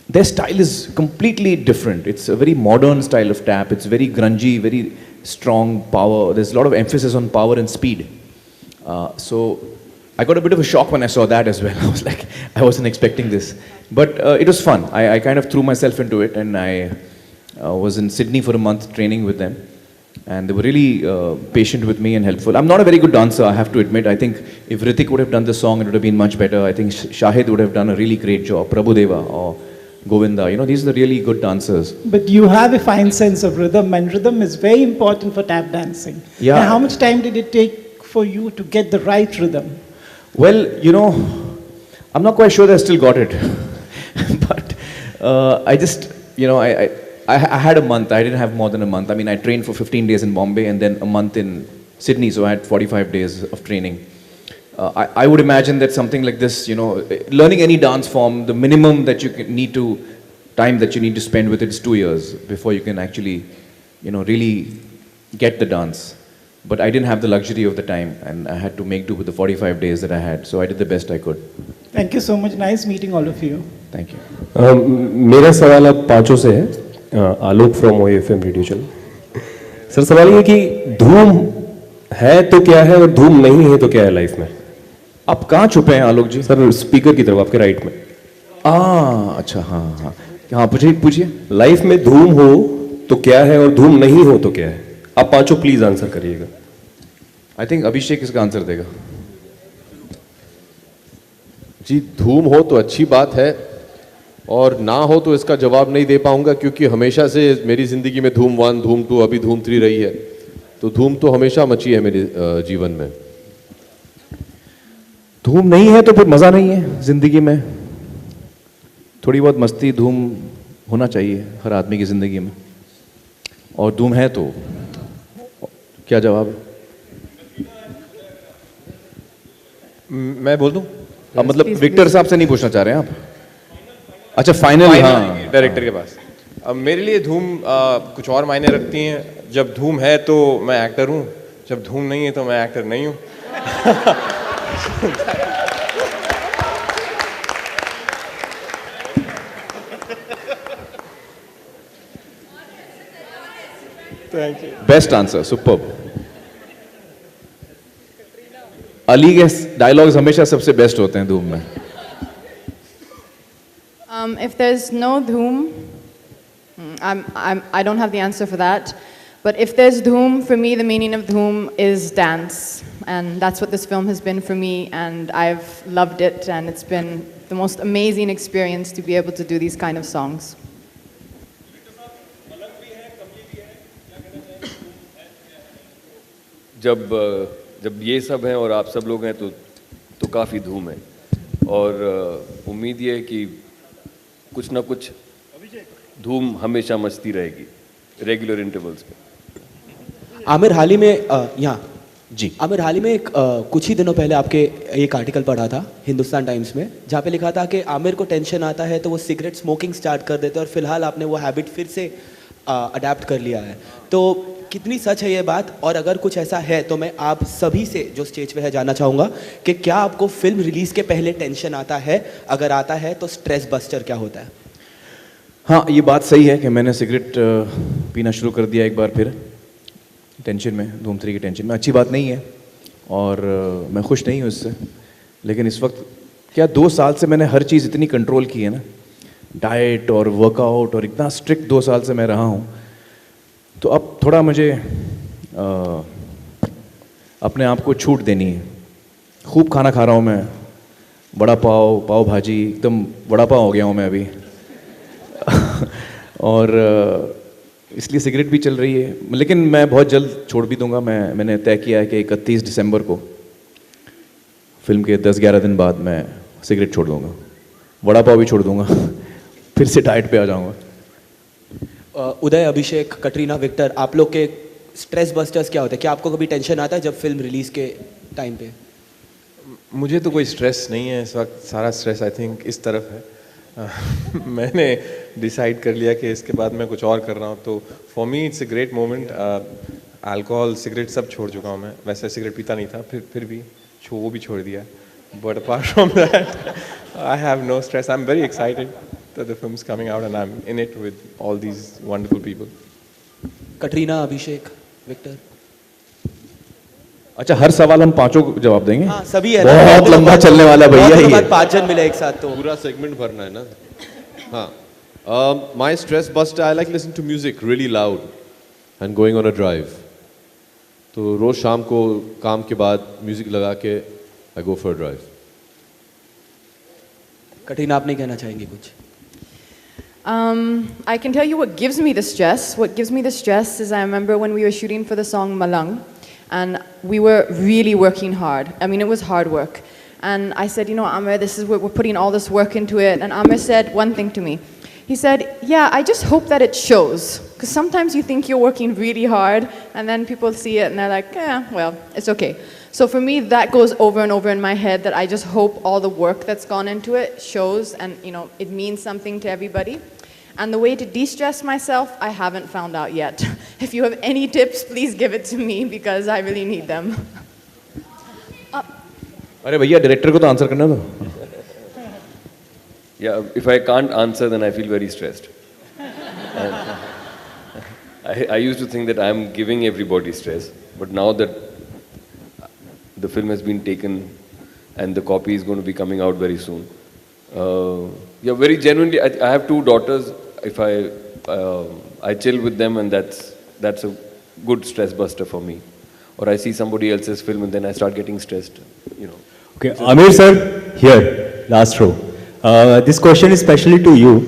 their style is completely different. It's a very modern style of tap. It's very grungy, very strong power. There's a lot of emphasis on power and speed. So I got a bit of a shock when I saw that as well. I was like, I wasn't expecting this. But it was fun. I kind of threw myself into it, and I was in Sydney for a month training with them. And they were really patient with me and helpful. I'm not a very good dancer, I have to admit. I think if Ritik would have done the song, it would have been much better. I think Shahid would have done a really great job. Prabhudeva or Govinda, these are the really good dancers. But you have a fine sense of rhythm, and rhythm is very important for tap dancing. Yeah. Now, how much time did it take for you to get the right rhythm? Well, I'm not quite sure that I still got it. But I just, I had a month. I didn't have more than a month. I mean, I trained for 15 days in Bombay and then a month in Sydney, so I had 45 days of training. I would imagine that something like this, you know, learning any dance form, the minimum that you need to, time that you need to spend with it is 2 years before you can actually, you know, really get the dance. But I didn't have the luxury of the time, and I had to make do with the 45 days that I had. So I did the best I could. Thank you so much. Nice meeting all of you. Thank you. मेरा सवाल अब पांचों से है, Alok from OFM radio channel. Sir सवाल ये कि धूम है तो क्या है और धूम नहीं है तो क्या है लाइफ में? आप कहाँ छुपे हैं आलोक जी? सर स्पीकर की तरफ आपके राइट में। अच्छा, हाँ, पूछिए। लाइफ में धूम हो तो क्या है और धूम नहीं हो तो क्या है? आप पांचों प्लीज आंसर करिएगा। आई थिंक अभिषेक इसका आंसर देगा। जी, धूम हो तो अच्छी बात है, और ना हो तो इसका जवाब नहीं दे पाऊंगा, क्योंकि हमेशा से मेरी जिंदगी में धूम 1, धूम 2, अभी धूम 3 रही है। तो धूम तो हमेशा मची है मेरे जीवन में। धूम नहीं है तो फिर मजा नहीं है जिंदगी में। थोड़ी बहुत मस्ती, धूम होना चाहिए हर आदमी की जिंदगी में, और धूम है तो क्या जवाब है? मैं बोल दूं? अब मतलब विक्टर साहब से नहीं पूछना चाह रहे हैं आप? अच्छा, फाइनल। हाँ, डायरेक्टर के पास। अब मेरे लिए धूम कुछ और मायने रखती हैं। जब धूम है तो मैं एक्टर हूँ, जब धूम नहीं है तो मैं एक्टर नहीं हूँ। Thank you. Best answer, superb. Ali के डायलॉग्स हमेशा सबसे बेस्ट होते हैं धूम में। If there's no Dhoom, I don't have the answer for that. But if there's Dhoom, for me, the meaning of Dhoom is dance. And that's what this film has been for me. And I've loved it. And it's been the most amazing experience to be able to do these kind of songs. जब ये सब हैं और आप सब लोग हैं तो काफ़ी धूम है, और उम्मीद ये है कि कुछ ना कुछ धूम हमेशा मचती रहेगी रेगुलर इंटरवल्स पे। आमिर, हाल ही में यहाँ जी, आमिर, हाल ही में कुछ ही दिनों पहले आपके एक आर्टिकल पढ़ा था हिंदुस्तान टाइम्स में, जहाँ पे लिखा था कि आमिर को टेंशन आता है तो वो सिगरेट स्मोकिंग स्टार्ट कर देते हैं, और फिलहाल आपने वो हैबिट फिर से अडेप्ट कर लिया है। तो कितनी सच है ये बात, और अगर कुछ ऐसा है तो मैं आप सभी से जो स्टेज पे है जानना चाहूँगा कि क्या आपको फिल्म रिलीज़ के पहले टेंशन आता है? अगर आता है तो स्ट्रेस बस्टर क्या होता है? हाँ, ये बात सही है कि मैंने सिगरेट पीना शुरू कर दिया एक बार फिर, टेंशन में, धूम 3 की टेंशन में। अच्छी बात नहीं है, और मैं खुश नहीं हूँ इससे। लेकिन इस वक्त क्या 2 साल से मैंने हर चीज़ इतनी कंट्रोल की है ना, डाइट और वर्कआउट, और इतना स्ट्रिक्ट 2 साल से मैं रहा हूँ, तो अब थोड़ा मुझे अपने आप को छूट देनी है। खूब खाना खा रहा हूँ मैं, बड़ा पाव, पाव भाजी, एकदम बड़ा पाव हो गया हूँ मैं अभी। और इसलिए सिगरेट भी चल रही है, लेकिन मैं बहुत जल्द छोड़ भी दूंगा। मैंने तय किया है कि 31 दिसंबर को, फिल्म के 10-11 दिन बाद, मैं सिगरेट छोड़ दूंगा, बड़ा पाव भी छोड़ दूंगा, फिर से डाइट पे आ जाऊंगा। उदय, अभिषेक, कटरीना, विक्टर, आप लोग के स्ट्रेस बस्टर्स क्या होते हैं? क्या आपको कभी टेंशन आता है जब फिल्म रिलीज के टाइम पे? मुझे तो कोई स्ट्रेस नहीं है इस वक्त, सारा स्ट्रेस आई थिंक इस तरफ है। मैंने डिसाइड कर लिया कि इसके बाद मैं कुछ और कर रहा हूँ, तो for me it's a great moment. Alcohol, cigarette सब छोड़ चुका हूँ मैं। वैसे सिगरेट पीता नहीं था, फिर भी वो भी छोड़ दिया। But apart from that I have no stress. I am very excited that the film is coming out and I'm in it with all these wonderful people. Katrina, Abhishek, Victor. अच्छा, हर सवाल हम पांचों को जवाब देंगे? हाँ, सभी है। बहुत लंबा चलने वाला भैया ये। 5 जन मिले एक साथ तो पूरा सेगमेंट भरना है ना। हाँ, my stress buster, I like listening to music really loud and going on a drive. तो रोज शाम को काम के बाद म्यूजिक लगा के I go for a drive. Katrina, आप नहीं कहना चाहेंगे कुछ? I can tell you what gives me the stress. What gives me the stress is I remember when we were shooting for the song Malang, and we were really working hard. I mean, it was hard work. And I said, you know, Aamir, this is we're putting all this work into it. And Aamir said one thing to me. He said, yeah, I just hope that it shows. Because sometimes you think you're working really hard, and then people see it and they're like, yeah, well, it's okay. So for me, that goes over and over in my head, that I just hope all the work that's gone into it shows, and it means something to everybody. And the way to de-stress myself, I haven't found out yet. If you have any tips, please give it to me, because I really need them. अरे भैया director को तो answer करना दो. Yeah, if I can't answer, then I feel very stressed. I used to think that I'm giving everybody stress, but now that the film has been taken and the copy is going to be coming out very soon, yeah, very genuinely, I have 2 daughters. If I chill with them, and that's a good stress buster for me. Or I see somebody else's film and then I start getting stressed, Okay, Aamir sir, here, last row. This question is especially to you.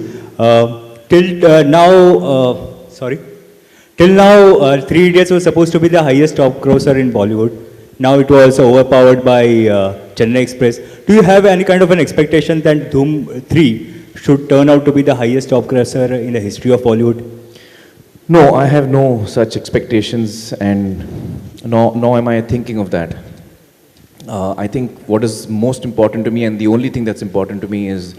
Till now, Three Idiots was supposed to be the highest top grosser in Bollywood. Now it was overpowered by Chennai Express. Do you have any kind of an expectation that Dhoom 3 should turn out to be the highest top grosser in the history of Bollywood? No, I have no such expectations, and nor am I thinking of that. I think what is most important to me, and the only thing that's important to me, is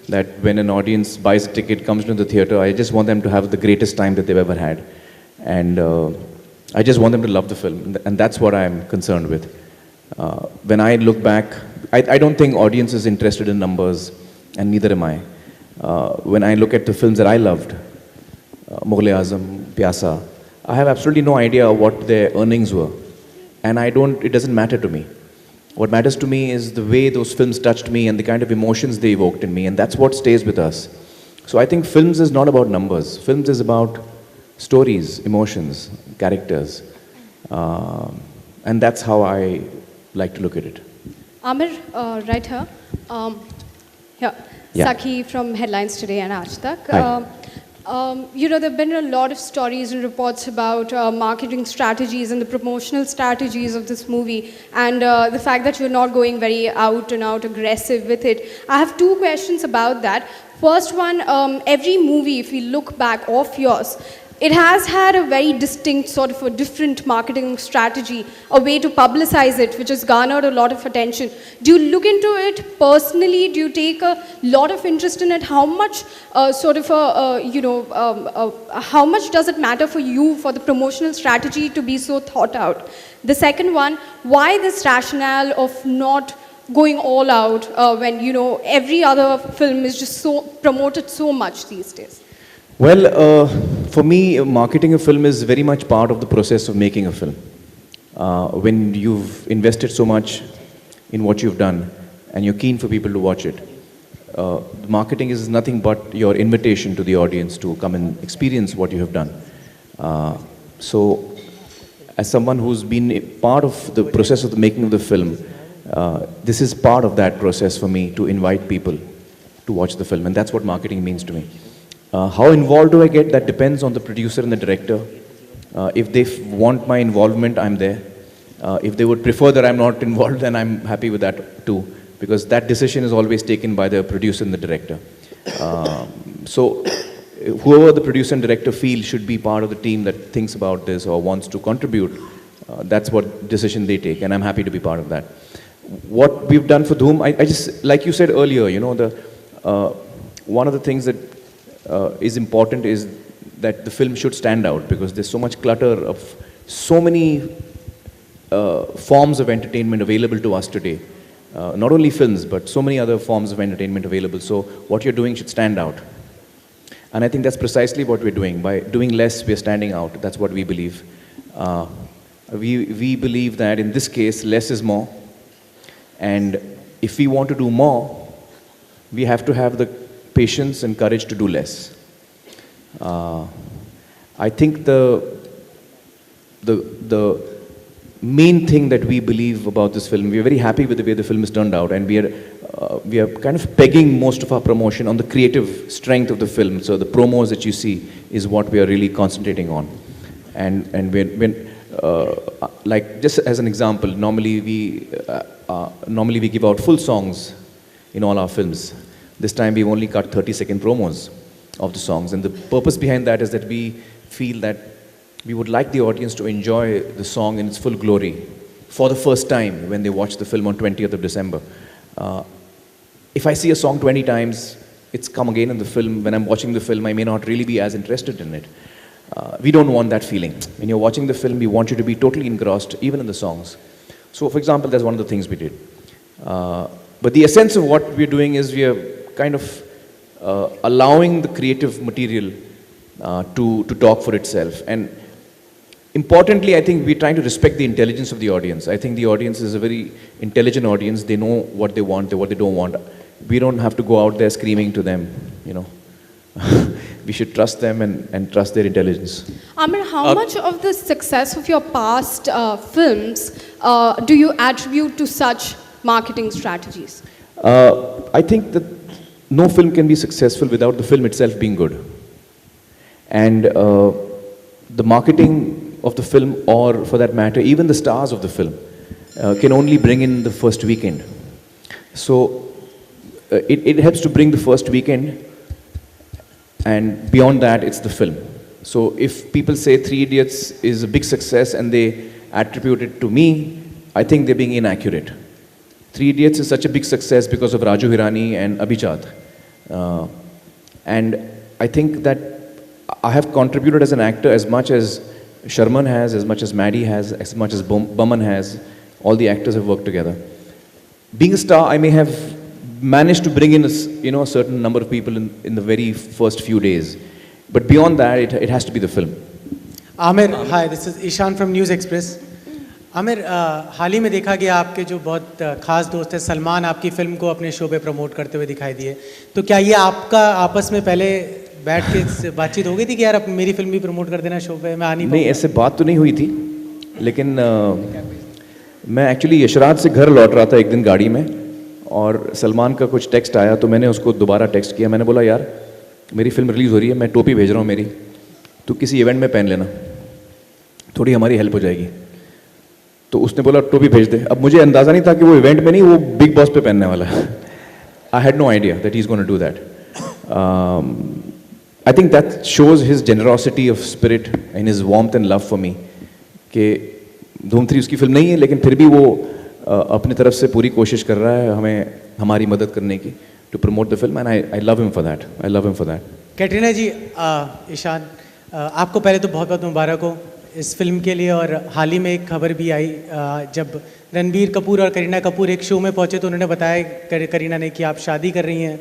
that when an audience buys a ticket, comes to the theater, I just want them to have the greatest time that they've ever had. And I just want them to love the film, and that's what I'm concerned with. When I look back, I don't think audience is interested in numbers, and neither am I. When I look at the films that I loved, Mughal-e-Azam, Pyasa, I have absolutely no idea what their earnings were. And it doesn't matter to me. What matters to me is the way those films touched me and the kind of emotions they evoked in me, and that's what stays with us. So I think films is not about numbers. Films is about stories, emotions, characters. And that's how I like to look at it. Aamir, right here. Here. Yeah. Sakhi from Headlines Today and Aaj Tak. Hi. There have been a lot of stories and reports about marketing strategies and the promotional strategies of this movie, and the fact that you're not going very out and out aggressive with it. I have 2 questions about that. First one, every movie, if we look back of yours, it has had a very distinct sort of a different marketing strategy, a way to publicize it, which has garnered a lot of attention. Do you look into it personally? Do you take a lot of interest in it? How much how much does it matter for you for the promotional strategy to be so thought out? The second one, why this rationale of not going all out when, every other film is just so promoted so much these days? Well, for me, marketing a film is very much part of the process of making a film. When you've invested so much in what you've done and you're keen for people to watch it, marketing is nothing but your invitation to the audience to come and experience what you have done. So, as someone who's been part of the process of the making of the film, this is part of that process for me, to invite people to watch the film, and that's what marketing means to me. How involved do I get? That depends on the producer and the director. If they want my involvement, I'm there. If they would prefer that I'm not involved, then I'm happy with that too, because that decision is always taken by the producer and the director. So whoever the producer and director feels should be part of the team that thinks about this or wants to contribute, that's what decision they take, and I'm happy to be part of that. What we've done for Dhoom, I just, like you said earlier, one of the things that is important is that the film should stand out, because there's so much clutter of so many forms of entertainment available to us today. Not only films, but so many other forms of entertainment available. So what you're doing should stand out. And I think that's precisely what we're doing. By doing less, we're standing out. That's what we believe. We believe that in this case, less is more. And if we want to do more, we have to have the patience and courage to do less. I think the main thing that we believe about this film, we are very happy with the way the film has turned out, and we are kind of pegging most of our promotion on the creative strength of the film. So the promos that you see is what we are really concentrating on. And when like just as an example, normally we give out full songs in all our films. This time we've only cut 30-second promos of the songs, and the purpose behind that is that we feel that we would like the audience to enjoy the song in its full glory for the first time when they watch the film on 20th of December. If I see a song 20 times, it's come again in the film. When I'm watching the film, I may not really be as interested in it. We don't want that feeling. When you're watching the film, we want you to be totally engrossed, even in the songs. So, for example, that's one of the things we did. But the essence of what we're doing is we are kind of allowing the creative material to talk for itself. And importantly, I think we're trying to respect the intelligence of the audience. I think the audience is a very intelligent audience. They know what they want, what they don't want. We don't have to go out there screaming to them, you know. We should trust them and trust their intelligence. Aamir, how much of the success of your past films do you attribute to such marketing strategies? I think that no film can be successful without the film itself being good. And the marketing of the film, or for that matter, even the stars of the film, can only bring in the first weekend. So it helps to bring the first weekend, and beyond that, it's the film. So if people say Three Idiots is a big success and they attribute it to me, I think they're being inaccurate. Three Idiots is such a big success because of Raju Hirani and Abhijaat. And I think that I have contributed as an actor as much as Sharman has, as much as Maddie has, as much as Baman has. All the actors have worked together. Being a star, I may have managed to bring in a certain number of people in the very first few days. But beyond that, it has to be the film. Aamir, hi, this is Ishan from News Express. Aamir, हाल ही में देखा गया आपके जो बहुत खास दोस्त हैं सलमान आपकी फिल्म को अपने शो पे प्रमोट करते हुए दिखाई दिए, तो क्या ये आपका आपस में पहले बैठ के बातचीत हो गई थी कि यार अब मेरी फिल्म भी प्रमोट कर देना शो पे, मैं आ नहीं पाऊंगा? नहीं, ऐसे बात तो नहीं हुई थी, लेकिन मैं एक्चुअली यशराज से घर लौट रहा था एक दिन गाड़ी में, और सलमान का कुछ टेक्स्ट आया, तो मैंने उसको दोबारा टेक्स्ट किया. मैंने बोला यार मेरी फिल्म रिलीज़ हो रही है, मैं टोपी भेज रहा हूँ मेरी, तो किसी इवेंट में पहन लेना, थोड़ी हमारी हेल्प हो जाएगी. तो उसने बोला टोपी भेज दे. अब मुझे अंदाज़ा नहीं था कि वो इवेंट में नहीं, वो बिग बॉस पे पहनने वाला है. I had no idea that he is gonna do that. I think that shows his generosity of spirit and his warmth and love for me. कि धूम 3 उसकी फिल्म नहीं है, लेकिन फिर भी वो अपनी तरफ से पूरी कोशिश कर रहा है हमें हमारी मदद करने की, to promote the film, and I love him for that. I love him for that. Katrina ji, Ishaan, आपको पहले तो बहुत बहुत मुबारक हो इस फिल्म के लिए. और हाल ही में एक खबर भी आई, जब रणबीर कपूर और करीना कपूर एक शो में पहुंचे तो उन्होंने बताया करीना ने कि आप शादी कर रही हैं,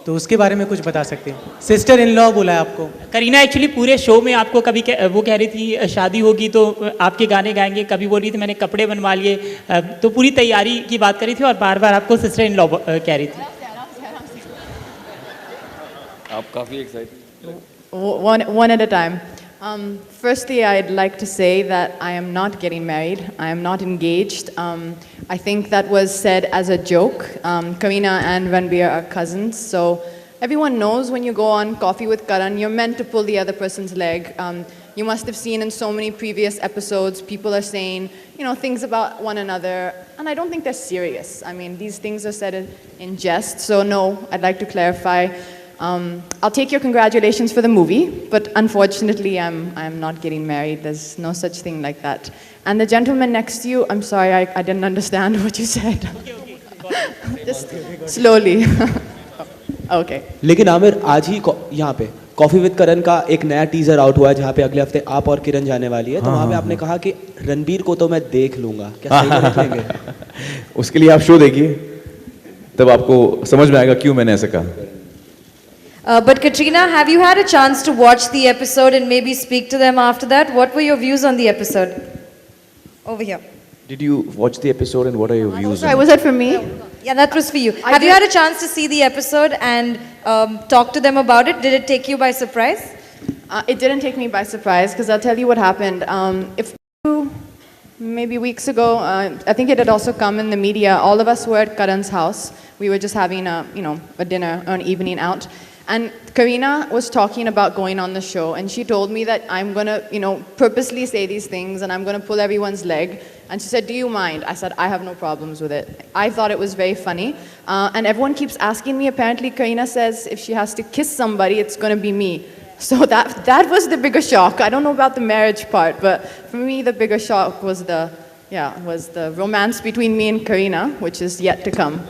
तो उसके बारे में कुछ बता सकते हैं? सिस्टर इन लॉ बोला है आपको. करीना एक्चुअली पूरे शो में आपको कभी वो कह रही थी शादी होगी तो आपके गाने गाएंगे, कभी बोल रही थी मैंने कपड़े बनवा लिए, तो पूरी तैयारी की बात करी थी और बार बार आपको सिस्टर इन लॉ कह रही थी. आप काफ़ी excited. One at a time. Firstly, I'd like to say that I am not getting married. I am not engaged. I think that was said as a joke. Karina and Ranbir are cousins, so everyone knows when you go on Coffee with Karan, you're meant to pull the other person's leg. You must have seen in so many previous episodes, people are saying, things about one another, and I don't think they're serious. I mean, these things are said in jest, so no, I'd like to clarify. I'll take your congratulations for the movie, but unfortunately I'm not getting married. There's no such thing like that. And the gentleman next to you, I'm sorry, I didn't understand what you said. Just slowly. Okay. लेकिन आमिर, आज ही यहाँ पे coffee with करण का एक नया teaser out हुआ है जहाँ पे अगले हफ्ते आप और किरण जाने वाली है, तो वहाँ पे आपने कहा कि रणबीर को तो मैं देख लूंगा, क्या सही में देख लेंगे? उसके लिए आप शो देखिए, तब आपको समझ में आएगा क्यों मैंने ऐसा कहा. But Katrina, have you had a chance to watch the episode and maybe speak to them after that? What were your views on the episode? Over here. Did you watch the episode and what are your views? Sorry, was that for me? Yeah, that was for you. Have you had a chance to see the episode and talk to them about it? Did it take you by surprise? It didn't take me by surprise because I'll tell you what happened. Maybe weeks ago, I think it had also come in the media. All of us were at Karan's house. We were just having a dinner, an evening out. And Karina was talking about going on the show, and she told me that I'm going to, purposely say these things, and I'm going to pull everyone's leg. And she said, do you mind? I said, I have no problems with it. I thought it was very funny. And everyone keeps asking me, apparently Karina says if she has to kiss somebody, it's going to be me. So that was the bigger shock. I don't know about the marriage part, but for me, the bigger shock was the yeah, was the romance between me and Karina, which is yet to come.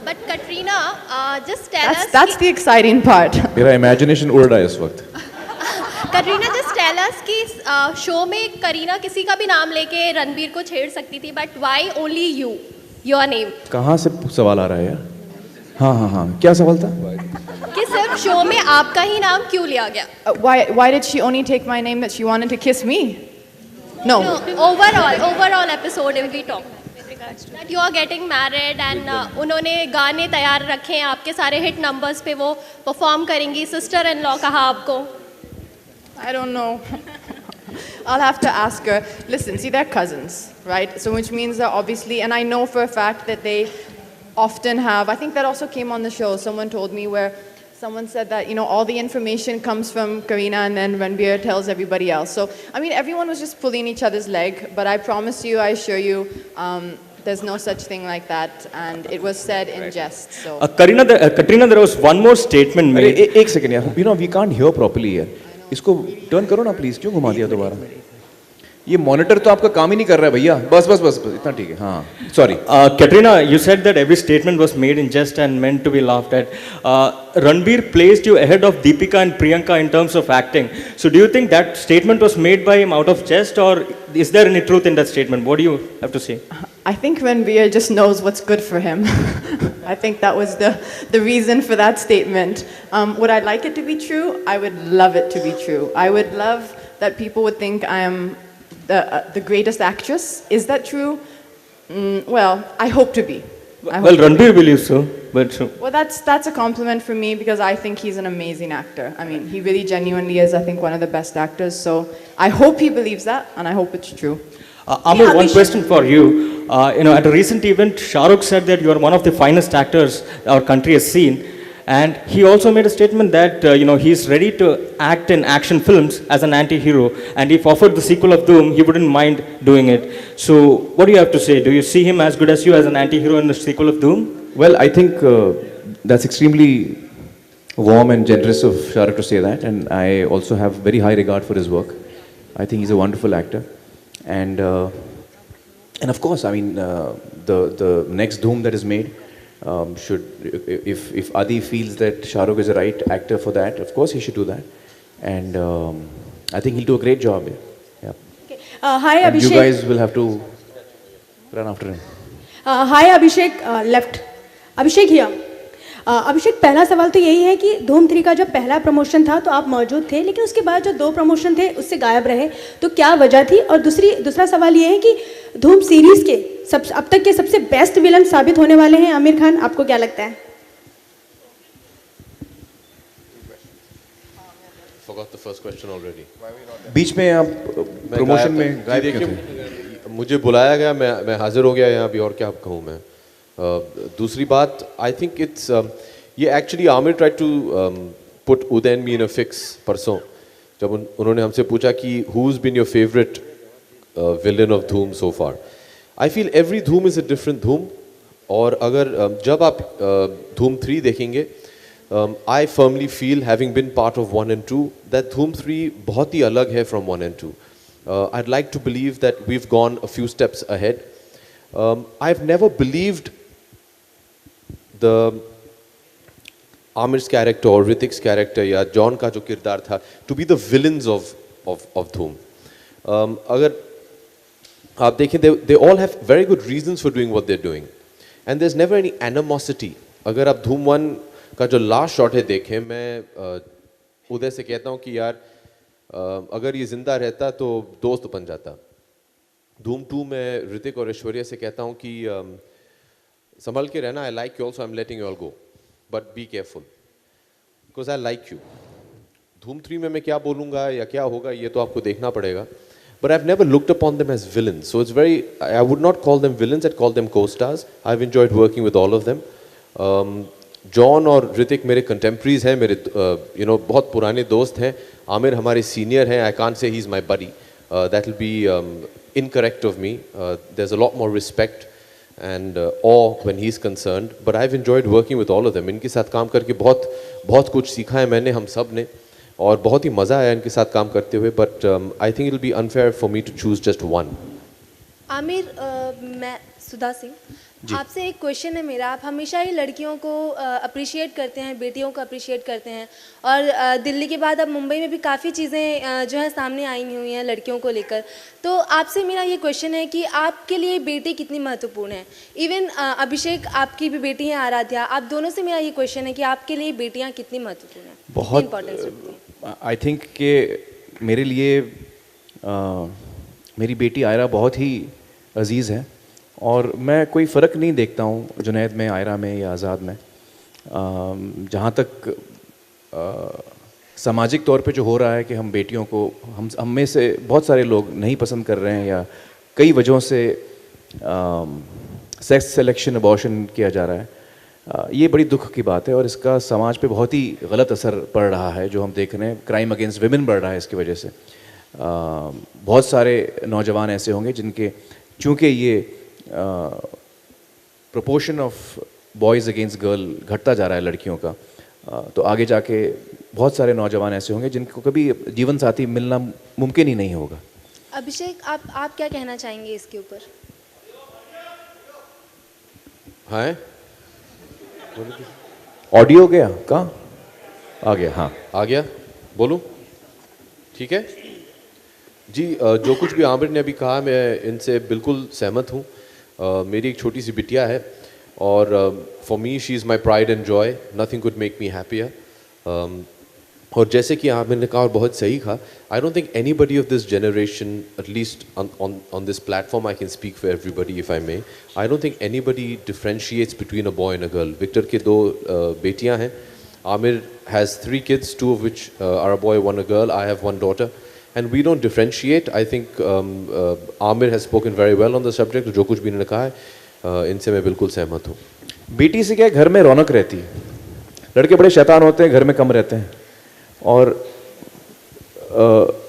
But Katrina, just tell us. That's the exciting part. मेरा imagination उड़ रहा है इस वक्त. Katrina, just tell us कि show में करीना किसी का भी नाम लेके रणबीर को छेड़ सकती थी, but why only you, your name? कहाँ से सवाल आ रहा है यार? हाँ, क्या सवाल था? कि सिर्फ शो में आपका ही नाम क्यों लिया गया? Why did she only take my name that she wanted to kiss me? No. Overall episode if we talk. That you are getting married and उन्होंने गाने तैयार रखे हैं आपके सारे हिट नंबर्स पे वो परफॉर्म करेंगी. सिस्टर इन लॉ कहा आपको. I don't know. I'll have to ask her. Listen, see, they're cousins, right? So which means that obviously, and I know for a fact that they often have, I think that also came on the show, someone told me where someone said that, you know, all the information comes from Karina and then Ranbir tells everybody else. So, I mean, everyone was just pulling each other's leg, but I promise you, I assure you, there's no such thing like that, and it was said in jest. So. Katrina, there was one more statement made. एक second यार, you know we can't hear properly यार. इसको turn करो ना please. क्यों घुमा दिया दोबारा? ये मॉनिटर तो आपका काम ही नहीं कर रहा है भैया. बस इतना ठीक है. हाँ, sorry. Katrina, you said that every statement was made in jest and meant to be laughed at. Ranbir placed you ahead of Deepika and Priyanka in terms of acting. So do you think that statement was made by him out of jest, or is there any truth in that statement? What do you have to say? I think Ranbir just knows what's good for him. I think that was the reason for that statement. Would I like it to be true? I would love it to be true. I would love that people would think I am the greatest actress. Is that true? Well, I hope to be. Well, Ranbir believes so, but well, that's a compliment for me because I think he's an amazing actor. I mean, he really genuinely is, I think, one of the best actors. So I hope he believes that, and I hope it's true. Aamir, one question for you. At a recent event, Shah Rukh said that you are one of the finest actors our country has seen. And he also made a statement that, he's ready to act in action films as an anti-hero. And if offered the sequel of Doom, he wouldn't mind doing it. So, what do you have to say? Do you see him as good as you as an anti-hero in the sequel of Doom? Well, I think that's extremely warm and generous of Shah Rukh to say that. And I also have very high regard for his work. I think he's a wonderful actor. And of course, I mean, the next Doom that is made, if Adi feels that Shah Rukh is the right actor for that, of course he should do that. And I think he'll do a great job. Yeah. Okay. Hi, and Abhishek. you guys will have to run after him. Hi, Abhishek. Left. Abhishek here. अभिषेक, पहला सवाल तो यही है कि धूम 3 का जब पहला promotion था तो आप मौजूद थे, लेकिन उसके बाद जो 2 प्रमोशन थे उससे गायब रहे, तो क्या वजह थी? और दूसरा सवाल ये है कि धूम सीरीज के अब तक के सबसे बेस्ट विलन साबित होने वाले हैं आमिर खान, आपको क्या लगता है? Forgot the first question already. बीच में आप प्रमोशन में गायब क्यों थे? मुझे बुलाया गया, मैं हाजिर हो गया यहाँ भी, और क्या कहूँ मैं. दूसरी बात, आई थिंक इट्स ये actually Aamir tried to put Uday and me in a fix परसों, जब उन्होंने हमसे पूछा कि who is been your favourite villain of Dhoom so far. I feel every Dhoom is a different Dhoom, और अगर जब आप धूम 3 देखेंगे, I firmly feel, having been part of 1 and 2, that Dhoom 3 बहुत ही अलग है from 1 and 2. I'd like to believe that we've gone a few steps ahead. I've never believed the Aamir's character or Ritik's character या John का जो किरदार था to be the villains of Dhoom. अगर आप देखें, they all have very good reasons for doing what they're doing, and there's never any animosity. अगर आप Dhoom 1 का जो लास्ट शॉट है देखें, मैं उदय से कहता हूँ कि यार अगर ये जिंदा रहता तो दोस्त बन जाता. Dhoom 2 में ऋतिक और ऐश्वर्या से कहता हूँ कि संभल के रहना, I like you also, I'm letting you all go, but be careful because I like you. Dhoom 3 में मैं क्या बोलूँगा या क्या होगा ये तो आपको देखना पड़ेगा. But I've never looked upon them as villains, so it's very, I would not call them villains, I'd call them co-stars. I've enjoyed working with all of them. John और ऋतिक मेरे कंटेम्प्रीज हैं, मेरे बहुत पुराने दोस्त हैं. आमिर हमारे सीनियर हैं. I can't say he's my buddy. That will be incorrect of me. There's a lot more respect and awe when he's concerned, but I've enjoyed working with all of them. इनके साथ काम करके बहुत कुछ सीखा है मैंने, हम सब ने, और बहुत ही मज़ा आया इनके साथ काम करते हुए. But I think it'll be unfair for me to choose just one. Aamir, मैं सुधा सिंह, आपसे एक क्वेश्चन है मेरा। आप हमेशा ही लड़कियों को अप्रिशिएट करते हैं, बेटियों को अप्रिशिएट करते हैं, और दिल्ली के बाद अब मुंबई में भी काफ़ी चीज़ें जो है सामने आई हुई हैं लड़कियों को लेकर। तो आपसे मेरा ये क्वेश्चन है कि आपके लिए बेटी कितनी महत्वपूर्ण है। इवन अभिषेक, आपकी भी बेटी है आराध्या, आप दोनों से मेरा ये क्वेश्चन है कि आपके लिए बेटियाँ कितनी महत्वपूर्ण हैं, बहुत इंपॉर्टेंस रखती हैं। आई थिंक कि मेरे लिए मेरी बेटी आयरा बहुत ही अजीज़ है, और मैं कोई फ़र्क नहीं देखता हूँ जुनैद में, आयरा में या आज़ाद में। जहाँ तक सामाजिक तौर पे जो हो रहा है कि हम बेटियों को, हम में से बहुत सारे लोग नहीं पसंद कर रहे हैं, या कई वजहों से सेक्स सिलेक्शन, अबॉर्शन किया जा रहा है, ये बड़ी दुख की बात है, और इसका समाज पे बहुत ही गलत असर पड़ रहा है जो हम देख रहे हैं। क्राइम अगेंस्ट विमेन बढ़ रहा है इसकी वजह से। बहुत सारे नौजवान ऐसे होंगे जिनके, चूँकि ये proportion of boys against girl घटता जा रहा है लड़कियों का, तो आगे जाके बहुत सारे नौजवान ऐसे होंगे जिनको कभी जीवन साथी मिलना मुमकिन ही नहीं होगा। अभिषेक, आप क्या कहना चाहेंगे इसके ऊपर? हाँ, ऑडियो गया कहाँ? आ गया, हाँ आ गया, बोलूँ? ठीक है जी। जो कुछ भी आमिर ने अभी कहा, मैं इनसे बिल्कुल सहमत हूँ। मेरी एक छोटी सी बिटिया है, और for me she is my pride and Joy, nothing could make me happier. और जैसे कि आमिर ने कहा, और बहुत सही कहा, I don't think anybody of this generation, at least on this platform I can speak for everybody if I may, I don't think anybody differentiates between a boy and a girl. Victor के 2 बेटियाँ हैं, Aamir has 3 kids, 2 of which are a boy, 1 a girl. I have 1 daughter. And we don't differentiate. I think Aamir has spoken very well on the subject. जो कुछ भी इन्होंने कहा है, इनसे मैं बिल्कुल सहमत हूँ। बेटी से क्या, घर में रौनक रहती है। लड़के बड़े शैतान होते हैं, घर में कम रहते हैं। और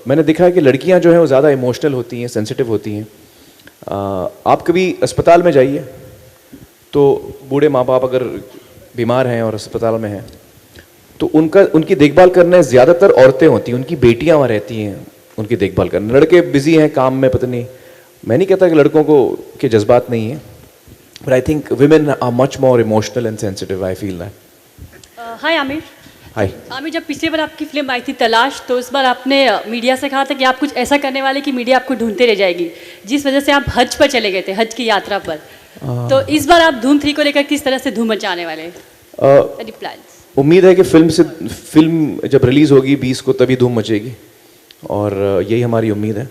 मैंने देखा है कि लड़कियां जो हैं वो ज़्यादा इमोशनल होती हैं, सेंसिटिव होती हैं। आप कभी अस्पताल में जाइए तो बूढ़े माँ बाप अगर बीमार हैं और अस्पताल में हैं, तो उनकी देखभाल करने ज़्यादातर औरतें होती हैं, उनकी बेटियां वहाँ रहती हैं उनकी देखभाल करने। लड़के बिजी हैं काम में, पता नहीं, मैं नहीं कहता कि लड़कों को के जज्बात नहीं है, but I think women are much more emotional and sensitive, I feel that. हाय आमिर। हाय आमिर, जब पिछली बार आपकी फिल्म आई थी तलाश, तो इस बार आपने मीडिया से कहा था कि आप कुछ ऐसा करने वाले कि मीडिया आपको ढूंढते रह जाएगी, जिस वजह से आप हज पर चले गए थे, हज की यात्रा पर। तो इस बार आप धूम 3 को लेकर किस तरह से धूम मचाने वाले? उम्मीद है कि फिल्म जब रिलीज़ होगी 20 को, तभी धूम मचेगी, और यही हमारी उम्मीद है।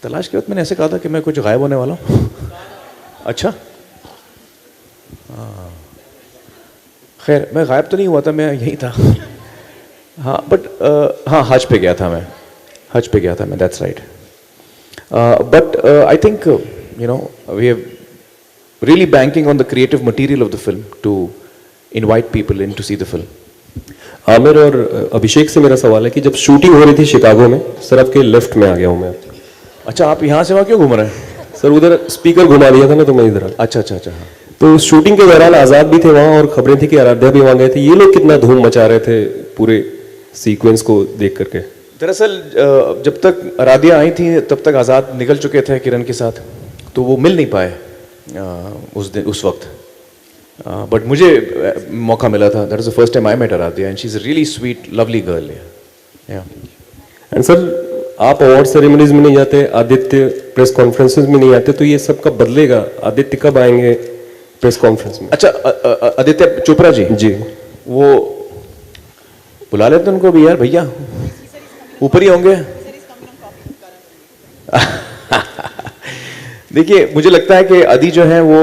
तलाश के वक्त मैंने ऐसे कहा था कि मैं कुछ गायब होने वाला हूँ। अच्छा, खैर मैं गायब तो नहीं हुआ था, मैं यही था। हाँ बट हाँ, हज पे गया था मैं, that's right. But I think you know we have really banking on the creative material of the film to invite people in to see the film. Aamir और अभिषेक से मेरा सवाल है कि जब शूटिंग हो रही थी शिकागो में, सर आपके लेफ्ट में आ गया हूँ मैं। अच्छा, आप यहाँ से वहाँ क्यों घूम रहे हैं? सर उधर स्पीकर घुमा दिया था ना, तो मैं इधर। अच्छा अच्छा अच्छा। तो शूटिंग के दौरान आज़ाद भी थे वहाँ, और खबरें थी कि आराध्या भी वहाँ गए थे। ये लोग कितना धूम मचा रहे थे पूरे सीक्वेंस को देख करके। दरअसल जब तक आराध्या आई थी तब तक आज़ाद निकल चुके थे किरण के साथ, तो वो मिल नहीं पाए उस वक्त। बट मुझे मौका मिला था। That is the first time I met Aaradhya, and she is a really sweet lovely girl. And sir आप अवार्ड सेरेमनीज में नहीं जाते, आदित्य प्रेस कॉन्फ्रेंसेस में नहीं आते, तो ये सब कब बदलेगा? आदित्य कब आएंगे प्रेस कॉन्फ्रेंस में? अच्छा, आदित्य चोपड़ा जी वो बुला लेते उनको भी यार, भैया ऊपर ही होंगे। देखिए, मुझे लगता है कि अदी जो है वो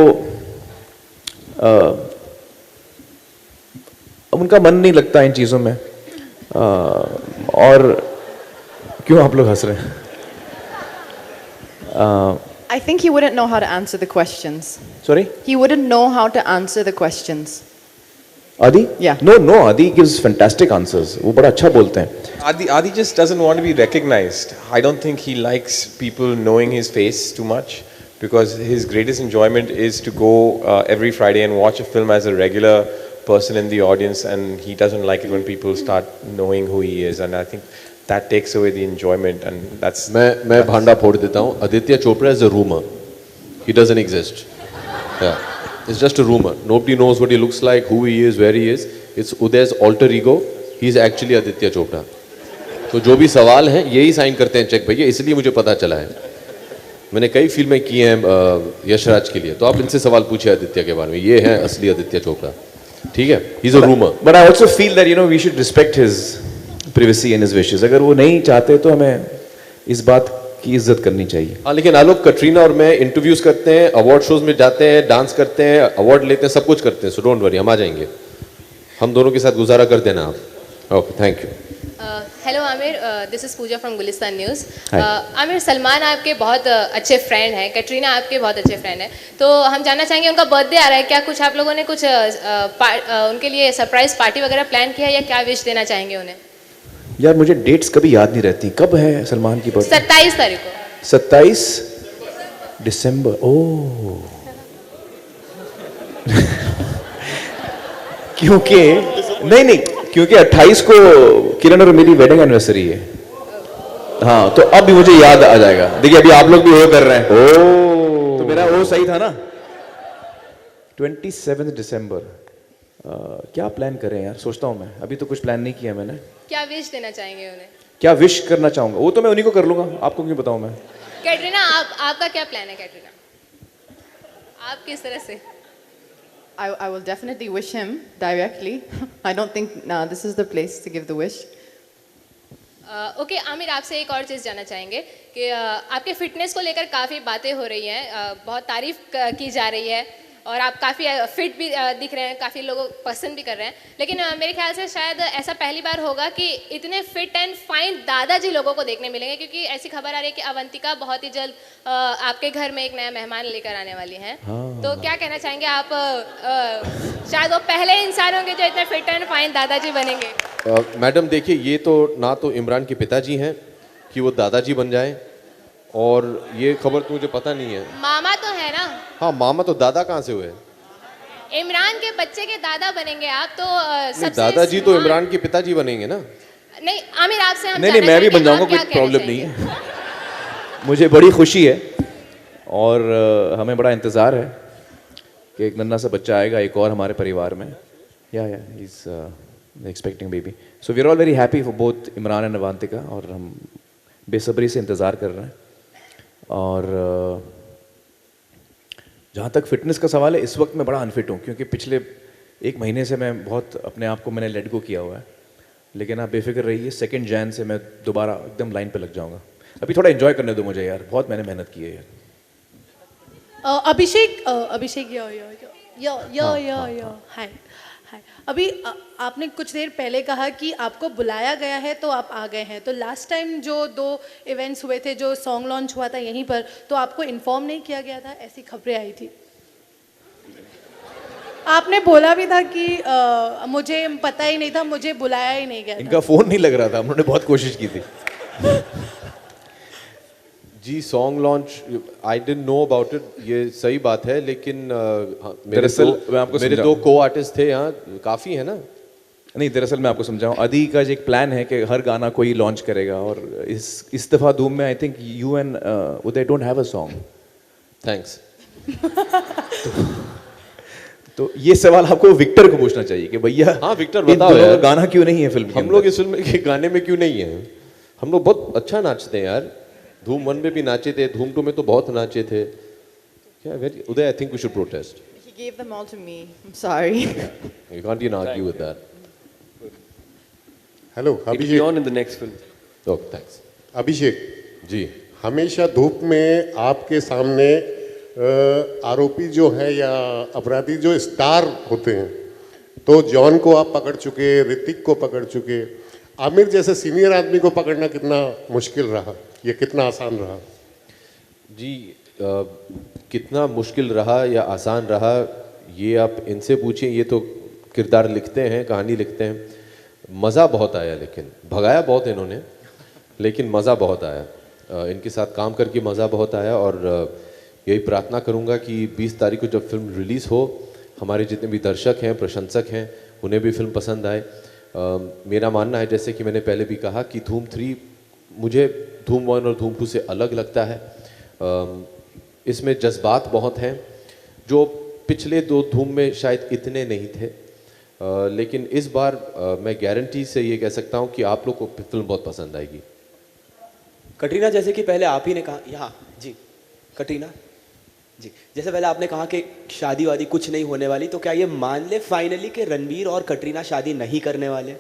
उनका मन नहीं लगता इन चीज़ों में। और क्यों आप लोग हंस रहे हैं? I think he wouldn't know how to answer the questions. Sorry? He wouldn't know how to answer the questions. Adi? Yeah. No, Adi gives fantastic answers. वो बड़ा अच्छा बोलते हैं। Adi just doesn't want to be recognized. I don't think he likes people knowing his face too much, because his greatest enjoyment is to go every Friday and watch a film as a regular person in the audience, and he doesn't like it when people start knowing who he is, and I think that takes away the enjoyment, and that's. मैं भांडा फोड़ देता हूँ. Aditya Chopra is a rumor. He doesn't exist. Yeah, it's just a rumor. Nobody knows what he looks like, who he is, where he is. It's Uday's alter ego. He is actually Aditya Chopra. तो जो भी सवाल हैं यही sign करते हैं check भैया, इसलिए मुझे पता चला है. मैंने कई फिल्में की हैं यशराज के लिए, तो आप इनसे सवाल पूछिए आदित्य के बारे में. ये हैं असली आदित्य चोपड़ा. ठीक है, he is a rumour. But I also feel that we should respect his privacy and his wishes. अगर वो नहीं चाहते तो हमें इस बात की इज्जत करनी चाहिए. हाँ, लेकिन आलोक, कटरीना और मैं इंटरव्यूज करते हैं, अवार्ड शोज में जाते हैं, डांस करते हैं, अवार्ड लेते हैं, सब कुछ करते हैं. सो डोंट वरी, हम आ जाएंगे. हम दोनों के साथ गुजारा कर देना आप. Okay, thank you. Hello Aamir, this is Pooja from Gulistan news. Aamir, Salman आपके बहुत अच्छे फ्रेंड हैं, कटरीना आपके बहुत अच्छे फ्रेंड हैं, तो हम जानना चाहेंगे उनका बर्थडे आ रहा है, क्या कुछ आप लोगों ने कुछ उनके लिए सरप्राइज पार्टी वगैरह प्लान किया है, या क्या विश देना चाहेंगे उन्हें? यार मुझे डेट्स कभी याद नहीं रहती. कब है सलमान की बर्थडे? 27 तारीख को. 27 दिसंबर. ओह क्योंकि नहीं, क्योंकि 28 को किरण और मेरी वेडिंग एनिवर्सरी है. हाँ, तो अब भी मुझे याद आ जाएगा. देखिए अभी आप लोग भी हो कर रहे हैं. ओह, तो मेरा वो सही था ना. 27 दिसंबर. क्या प्लान करें यार, सोचता हूँ मैं. अभी तो कुछ प्लान नहीं किया मैंने. क्या विश देना चाहेंगे उन्हें? क्या विश करना चाहूंगा वो तो मैं उन्हीं को कर लूंगा. आपको क्यों बताऊं मैं? कैटरीना, आपका क्या प्लान है? कैटरीना, आप किस तरह से? I will definitely wish him directly. I don't think this is the place to give the wish. Okay Aamir, आपसे एक और चीज़ जानना चाहेंगे कि आपके फिटनेस को लेकर काफ़ी बातें हो रही हैं, बहुत तारीफ की जा रही है, और आप काफ़ी फिट भी दिख रहे हैं, काफ़ी लोगों पसंद भी कर रहे हैं. लेकिन मेरे ख्याल से शायद ऐसा पहली बार होगा कि इतने फिट एंड फाइन दादाजी लोगों को देखने मिलेंगे, क्योंकि ऐसी खबर आ रही है कि अवंतिका बहुत ही जल्द आपके घर में एक नया मेहमान लेकर आने वाली हैं. तो क्या कहना चाहेंगे आप? शायद वो पहले इंसान होंगे जो इतने फिट एंड फाइन दादाजी बनेंगे. मैडम देखिए, ये तो ना तो इमरान के पिताजी हैं कि वो दादाजी बन जाएं, और ये खबर तो मुझे पता नहीं है. मामा तो है ना. हाँ, मामा तो दादा कहाँ से हुए? इमरान के बच्चे के दादा बनेंगे आप तो. सबसे दादाजी तो इमरान के पिताजी बनेंगे ना. नहीं आमिर, आपसे हम नहीं, मैं भी बन जाऊंगा, कोई प्रॉब्लम नहीं है. मुझे बड़ी खुशी है और हमें बड़ा इंतज़ार है कि एक नन्हा सा बच्चा आएगा एक और हमारे परिवार में. या he is expecting baby. So we are all very happy for both Imran and Avantika, और हम बेसब्री से इंतज़ार कर रहे हैं. और जहाँ तक फिटनेस का सवाल है, इस वक्त मैं बड़ा अनफिट हूँ, क्योंकि पिछले 1 महीने से मैं बहुत अपने आप को मैंने लेट गो किया हुआ है. लेकिन आप बेफिक्र रहिए, 2 जैन से मैं दोबारा एकदम लाइन पे लग जाऊँगा. अभी थोड़ा एंजॉय करने दो मुझे यार, बहुत मैंने मेहनत की है यार. अभिषेक हाय. अभी आपने कुछ देर पहले कहा कि आपको बुलाया गया है तो आप आ गए हैं. तो लास्ट टाइम जो 2 इवेंट्स हुए थे, जो सॉन्ग लॉन्च हुआ था यहीं पर, तो आपको इन्फॉर्म नहीं किया गया था? ऐसी खबरें आई थी. आपने बोला भी था कि मुझे पता ही नहीं था, मुझे बुलाया ही नहीं गया. इनका फ़ोन नहीं लग रहा था, उन्होंने बहुत कोशिश की थी. जी, song launch I didn't know about it, ये सही बात है. लेकिन मेरे 2 को आर्टिस्ट थे यहाँ, काफ़ी है ना. नहीं, दरअसल मैं आपको समझाऊं, अदी का एक प्लान है कि हर गाना कोई लॉन्च करेगा, और इस दफ़ा धूम में आई think you and Uday don't have a song. Thanks. तो ये सवाल आपको विक्टर को पूछना चाहिए कि भैया, हाँ विक्टर बताओ यार, गाना क्यों नहीं है फिल्म? हम लोग इस फिल्म के गाने में क्यों नहीं है? हम लोग बहुत अच्छा नाचते हैं यार. धूम 1 में भी नाचे थे, धूम 2 में तो बहुत नाचे थे. क्या very Uday, I think we should protest. He gave them all to me. I'm sorry. You can't even argue with that. Hello Abhishek. on in the next film. Oh, thanks. Abhishek ji, हमेशा धूप में आपके सामने आरोपी जो है या अपराधी जो स्टार होते हैं, तो जॉन को आप पकड़ चुके, ऋतिक को पकड़ चुके. आमिर जैसे सीनियर आदमी को पकड़ना कितना मुश्किल रहा, ये कितना आसान रहा? जी, कितना मुश्किल रहा या आसान रहा, ये आप इनसे पूछिए. ये तो किरदार लिखते हैं, कहानी लिखते हैं. मज़ा बहुत आया, लेकिन भगाया बहुत इन्होंने, लेकिन मज़ा बहुत आया. इनके साथ काम करके मज़ा बहुत आया. और यही प्रार्थना करूँगा कि 20 तारीख को जब फिल्म रिलीज़ हो, हमारे जितने भी दर्शक हैं, प्रशंसक हैं, उन्हें भी फिल्म पसंद आए. मेरा मानना है, जैसे कि मैंने पहले भी कहा, कि धूम 3 मुझे धूम 1 और धूम 2 से अलग लगता है। इसमें जज्बात बहुत हैं जो पिछले 2 धूम में शायद इतने नहीं थे, लेकिन इस बार मैं गारंटी से ये कह सकता हूँ कि आप लोग को फिल्म बहुत पसंद आएगी। कटरीना, जैसे कि पहले आप ही ने कहा, यहाँ जी कटरीना जी, जैसे पहले आपने कहा कि शादी वादी कुछ नहीं होने वाली, तो क्या ये मान ले फाइनली कि रणबीर और कटरीना शादी नहीं करने वाले?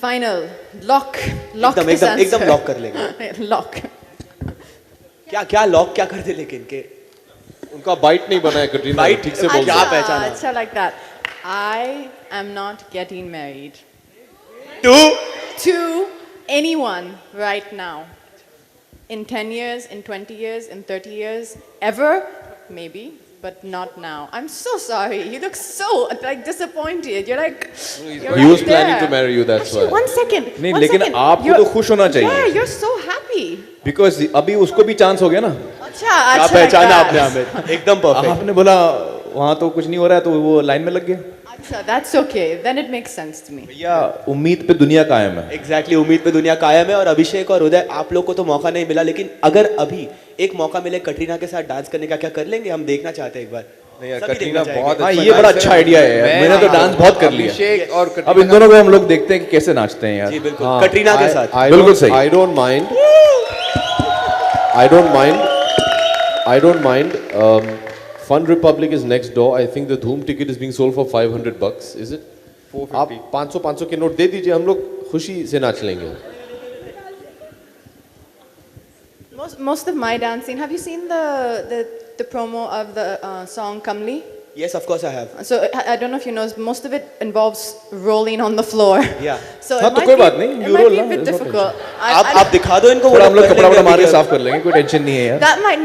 फाइनल लॉक एकदम लॉक कर लेंगे। लॉक क्या लॉक क्या कर दे, लेकिन के उनका बाइट नहीं बना है कटरीना, बाइट ठीक से बोल। क्या पहचाना? अच्छा, like that. I am not getting married to anyone right now. In 10 years, in 20 years, in 30 years, ever, maybe, but not now. I'm so sorry. You look so like disappointed. You're like, you're He was right planning there. to marry you, that's Actually, why. one second. नहीं, one लेकिन second. आपको You're- तो खुश होना चाहिए। Yeah, you're so happy. Because अभी उसको भी चांस हो गया ना। अच्छा, क्या अच्छा पहचाना like आपने that. आमिर? एकदम परफेक्ट। आपने बोला वहाँ तो कुछ नहीं हो रहा है, तो वो लाइन में लग गया। अच्छा, that's okay. Then it makes sense to me. भैया उम्मीद पे दुनिया कायम है। एग्जैक्टली, उम्मीद पे दुनिया कायम है। और अभिषेक और उदय, आप लोग को तो मौका नहीं मिला, लेकिन अगर अभी एक मौका मिले कटरीना के साथ डांस करने का, क्या कर लेंगे? हम देखना चाहते हैं एक बार। नहीं यार, सभी कटरीना देखना बहुत चाहेंगे। हाँ, ये बड़ा अच्छा आइडिया है यार। मैंने तो डांस बहुत कर लिया। अभिषेक और कटरीना अब इन दोनों को हम लोग देखते हैं कि कैसे नाचते हैं यार। जी बिल्कुल, कटरीना के साथ। बिल्कुल सही। I don't mind. Fun Republic is next door. I think the Dhoom ticket is being sold for $500. Is it? 450. आप 500 के नोट दे दीजिए, हम लोग खुशी से नाच लेंगे। Most of my dancing. Have you seen the promo of the song Kamli? Yes, of course I have. So I don't know if you know, most of it involves rolling on the floor. Yeah. So हाँ, it तो might कोई be, बात नहीं, it you might roll be a ना, bit there's no difficult. आप दिखा दो इनको, थोड़ा हम लोग कर कपड़ा लेंगे मार के अभी। साफ कर लेंगे, कोई टेंशन नहीं है यार। That might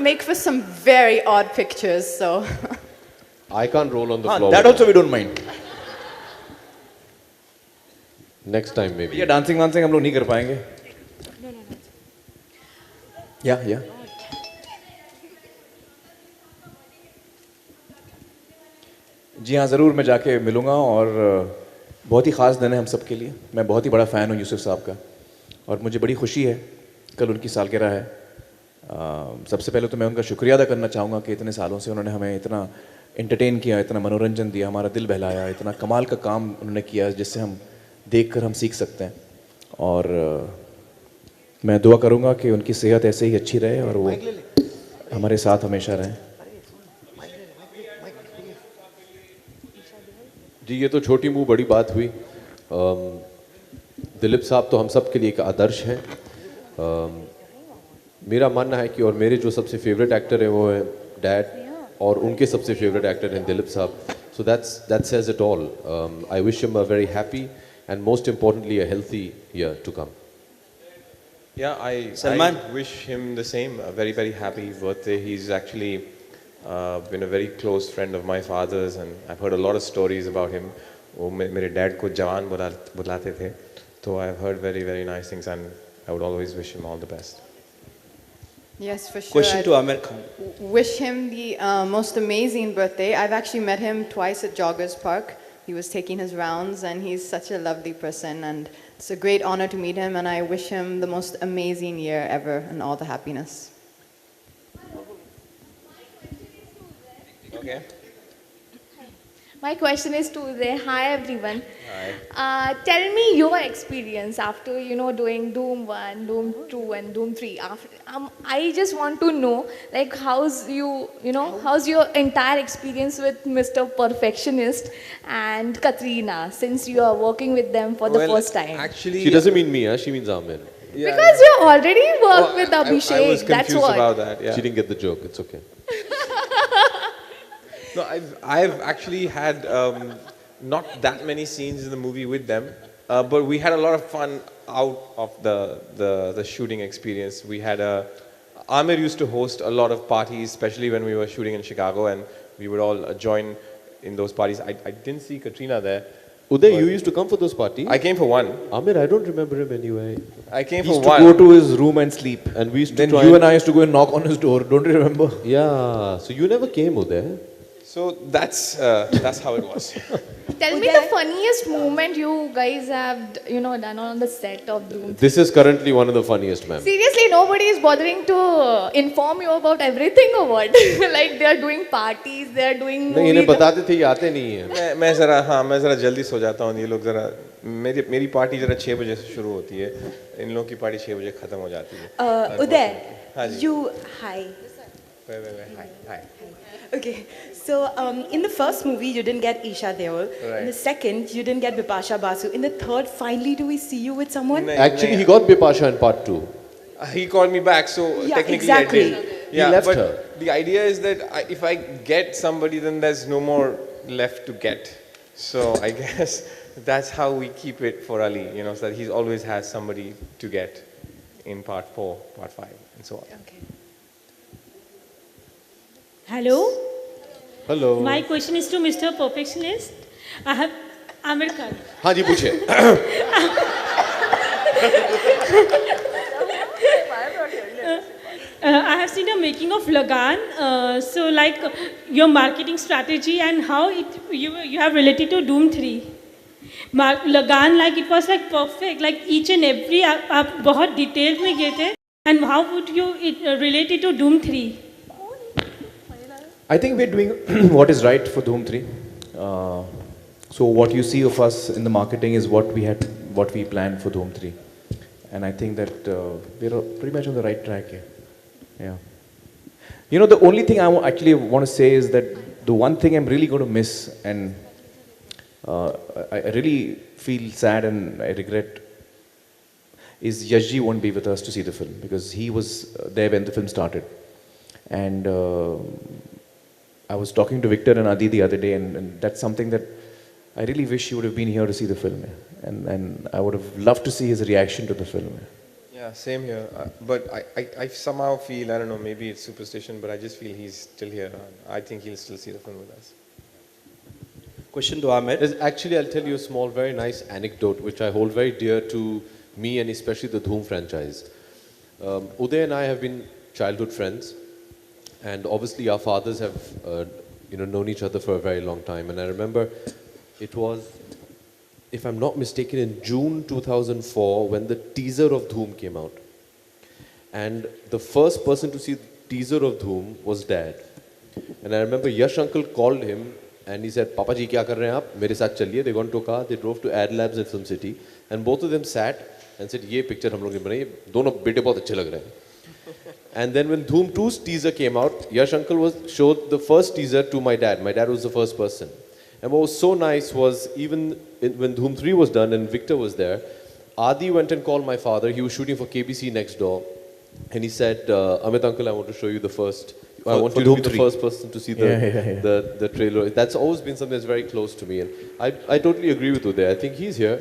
make for some very odd pictures. So I can't roll on the हाँ, floor. that also we don't mind. Next time maybe. ये डांसिंग वांसिंग हम लोग नहीं कर पाएंगे। या जी हाँ, ज़रूर मैं जाके मिलूँगा। और बहुत ही ख़ास दिन है हम सब के लिए। मैं बहुत ही बड़ा फ़ैन हूँ यूसुफ साहब का, और मुझे बड़ी खुशी है, कल उनकी सालगिरह है। सबसे पहले तो मैं उनका शुक्रिया अदा करना चाहूँगा कि इतने सालों से उन्होंने हमें इतना एंटरटेन किया, इतना मनोरंजन दिया, हमारा दिल बहलाया, इतना कमाल का काम उन्होंने किया जिससे हम देखकर हम सीख सकते हैं। और मैं दुआ करूँगा कि उनकी सेहत ऐसे ही अच्छी रहे और वो हमारे साथ हमेशा रहें। जी, ये तो छोटी मुँह बड़ी बात हुई। दिलीप साहब तो हम सब के लिए एक आदर्श हैं। मेरा मानना है कि, और मेरे जो सबसे फेवरेट एक्टर है वो है डैड, और उनके सबसे फेवरेट एक्टर हैं दिलीप साहब। सो that says it all. I wish him a very happy and most importantly a healthy year to come. Yeah, I wish him the same. A very, very happy birthday. He's actually been a very close friend of my father's, and I've heard a lot of stories about him. वो मेरे dad को जवान बुलाते थे, तो I've heard very, very nice things, and I would always wish him all the best. yes, for sure. Question to Aamir Khan. Wish him the most amazing birthday. I've actually met him twice at Joggers Park. He was taking his rounds, and he's such a lovely person, and it's a great honor to meet him, and I wish him the most amazing year ever and all the happiness. Okay. My question is to Uday. Hi everyone. Hi. Tell me your experience after doing Doom 1, Doom 2, and Doom 3. I just want to know like how's your entire experience with Mr. Perfectionist and Katrina, since you are working with them for the first time. Actually, She doesn't mean me, huh? She means Aamir. Yeah, because you already worked with Abhishek. I was confused that's what. about that. Yeah. She didn't get the joke. It's okay. No, I've actually had not that many scenes in the movie with them, but we had a lot of fun out of the shooting experience. We had Aamir used to host a lot of parties, especially when we were shooting in Chicago, and we would all join in those parties. I didn't see Katrina there. Uday, you used to come for those parties? I came for one. Aamir, I don't remember him anyway. I came He for used one. to go to his room and sleep. And we used to Then try you and I used to go and knock on his door. Don't you remember? Yeah, so you never came, Uday. So that's how it was. Tell me the funniest moment you guys have, done on the set of Doom. This is currently one of the funniest, ma'am. Seriously, nobody is bothering to inform you about everything or what? Like they are doing parties, they are doing नहीं इन्हें movies. बताते थे ये आते नहीं है. मैं ज़रा जल्दी सो जाता हूँ. ये लोग ज़रा मेरी पार्टी ज़रा 6 बजे से शुरू होती है. इन लोगों की पार्टी 6 बजे खत्म हो जाती है. Uday, हाँ जी. hi. Hi. Okay, so in the first movie you didn't get Isha Deol. Right. In the second you didn't get Bipasha Basu. In the third, finally do we see you with someone? Actually, he got Bipasha in part 2. He called me back, so Yeah, technically exactly. I did. He left but her. The idea is that if I get somebody, then there's no more left to get. So I guess that's how we keep it for Ali, so that he always has somebody to get in part 4, part 5, and so on. Okay. Hello. Hello. My question is to Mr. Perfectionist. I have Aamir Khan. हाँ जी पूछिए. I have seen a making of Lagan. So like your marketing strategy and how you have related to Doom 3. Lagan, like it was like perfect. Like each and every आप बहुत detailed में गए थे. And how would you relate it to Doom 3? I think we're doing what is right for Doom 3. So what you see of us in the marketing is what we planned for Doom 3. And I think that we're pretty much on the right track here. Yeah. The only thing I actually want to say is that the one thing I'm really going to miss, and I really feel sad and I regret, is Yashji won't be with us to see the film, because he was there when the film started. And I was talking to Victor and Adi the other day, and that's something that I really wish he would have been here to see the film. And I would have loved to see his reaction to the film. Yeah, same here. But I somehow feel, I don't know, maybe it's superstition, but I just feel he's still here. I think he'll still see the film with us. Question to Aamir. Actually, I'll tell you a small, very nice anecdote which I hold very dear to me and especially the Dhoom franchise. Uday and I have been childhood friends, and obviously our fathers have known each other for a very long time. And I remember it was, if I'm not mistaken, in June 2004 when the teaser of Dhoom came out. And the first person to see the teaser of Dhoom was Dad. And I remember Yash uncle called him and he said, Papa ji, kya kar rahe hain aap? Mere saath chaliye. They got into a car, they drove to Ad Labs in Film City, and both of them sat and said, ye picture hum log ne banai, dono bete bahut achhe lag rahe hain. And then when Dhoom 2's teaser came out, Yash uncle showed the first teaser to my dad. My dad was the first person. And what was so nice was, even when Dhoom 3 was done and Victor was there, Adi went and called my father. He was shooting for KBC next door. And he said, Amit uncle, I want to show you the first. I want you to be the first person to see the trailer. That's always been something that's very close to me. And I totally agree with Uday. I think he's here.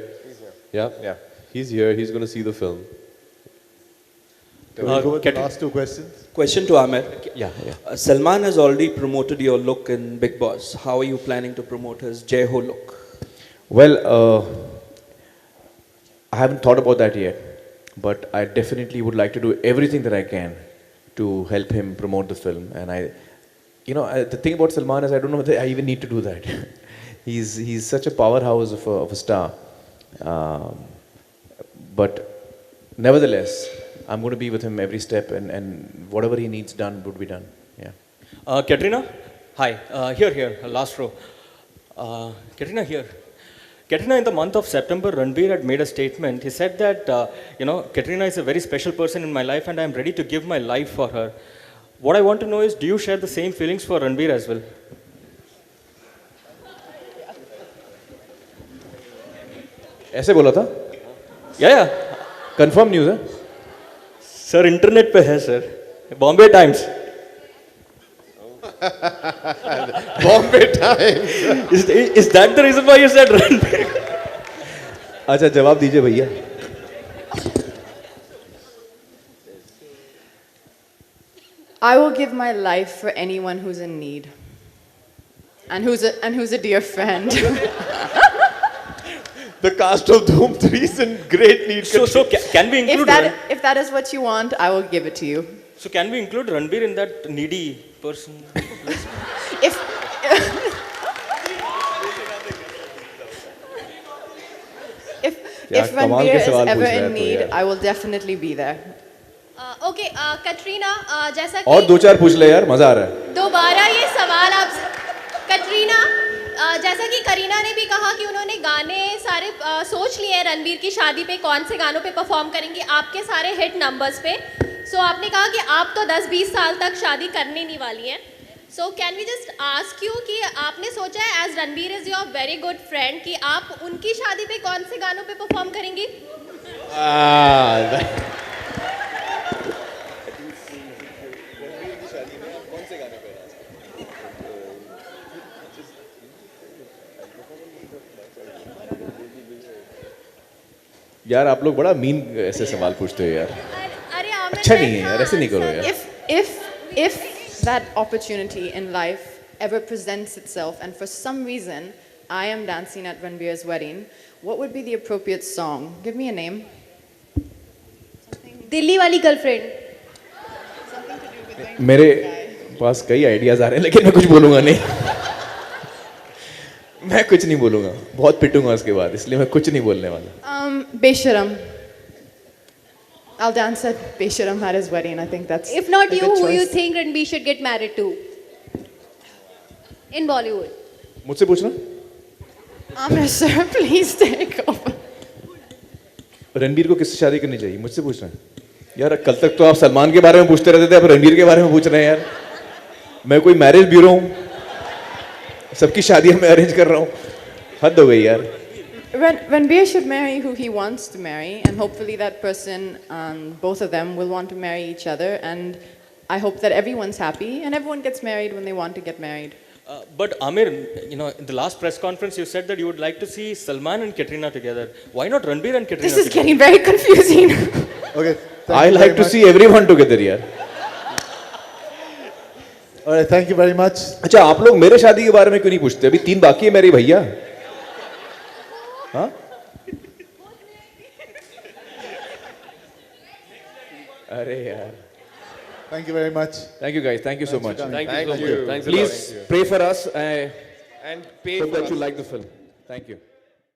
Yeah. He's here. He's going to see the film. Can we go with the last two questions? Question to Aamir. Yeah. Salman has already promoted your look in Big Boss. How are you planning to promote his Jai Ho look? Well, I haven't thought about that yet, but I definitely would like to do everything that I can to help him promote the film. And the thing about Salman is I don't know whether I even need to do that. He's such a powerhouse of a star. But nevertheless, I'm going to be with him every step, and whatever he needs done would be done. Yeah. Katrina, hi. Here, last row. Katrina, here. Katrina, in the month of September, Ranbir had made a statement. He said that, Katrina is a very special person in my life, and I'm ready to give my life for her. What I want to know is, do you share the same feelings for Ranbir as well? ऐसे बोला था? Yeah. Confirm news है? Sir, internet पे है sir. Bombay Times. Bombay Times. Is that the reason why you said Ranbir? अच्छा जवाब दीजिए भैया. I will give my life for anyone who's in need, and who's a dear friend. The cast of Dhoom 3 is in great need. So can we include If that is what you want, I will give it to you. So can we include Ranbir in that needy person? If Ranveer is ever in need, I will definitely be there. Okay Katrina जैसा और कि दो चार पूछ ले यार, मजा आ रहा है. दोबारा ये सवाल आपसे कटरीना जैसा कि करीना ने भी कहा कि उन्होंने गाने सारे सोच लिए हैं रणवीर की शादी पे कौन से गानों पे परफॉर्म करेंगी आपके सारे हिट नंबर्स पे. सो आपने कहा कि आप तो 10-20 साल तक शादी करने नहीं वाली हैं. So can we just ask you कि आपने सोचा है as Ranveer is your very good friend कि आप उनकी शादी पे कौन से गानों पे परफॉर्म करेंगी? यार आप लोग बड़ा मीन ऐसे सवाल पूछते हो यार. अरे आमिर अच्छा नहीं है यार, ऐसे नहीं करो यार. If that opportunity in life ever presents itself, and for some reason I am dancing at Ranveer's wedding, what would be the appropriate song? Give me a name. Delhi वाली गर्लफ्रेंड. मेरे पास कई आइडियाज आ रहे हैं लेकिन मैं कुछ बोलूंगा नहीं. मैं कुछ नहीं बोलूंगा, बहुत पिटूंगा उसके बाद, इसलिए मैं कुछ नहीं बोलने वाला. Besharam. I'll dance at Besharam at his wedding. I think that's If not a you, good who you choice. think Ranveer should get married to in Bollywood? मुझसे पूछना. Aamir sir, please take over. Ranbir को किससे शादी करनी चाहिए, मुझसे पूछना है यार. कल तक तो आप सलमान के बारे में पूछते रहते थे, अब रणबीर के बारे में पूछ रहे हैं यार. मैं कोई मैरिज ब्यूरो हूँ, सबकी शादियां मैं अरेंज कर रहा हूँ. हद हो गई यार. Ranveer should marry who he wants to marry, and hopefully that person, both of them, will want to marry each other. And I hope that everyone's happy and everyone gets married when they want to get married. But Aamir, you know, in the last press conference, you said that you would like to see Salman and Katrina together. Why not Ranbir and Katrina? This is getting very confusing. Okay. I like to see everyone together यार. Alright, thank you very much. अच्छा, आप लोग मेरे शादी के बारे में क्यों नहीं पूछते? अभी 3 बाकी है मेरी भैया. हाँ? अरे यार. Thank you very much. Thank you guys. Thank you so much. Thank you so much. Thanks a lot. Please pray for us. And pay hope for that you us. like the film. Thank you.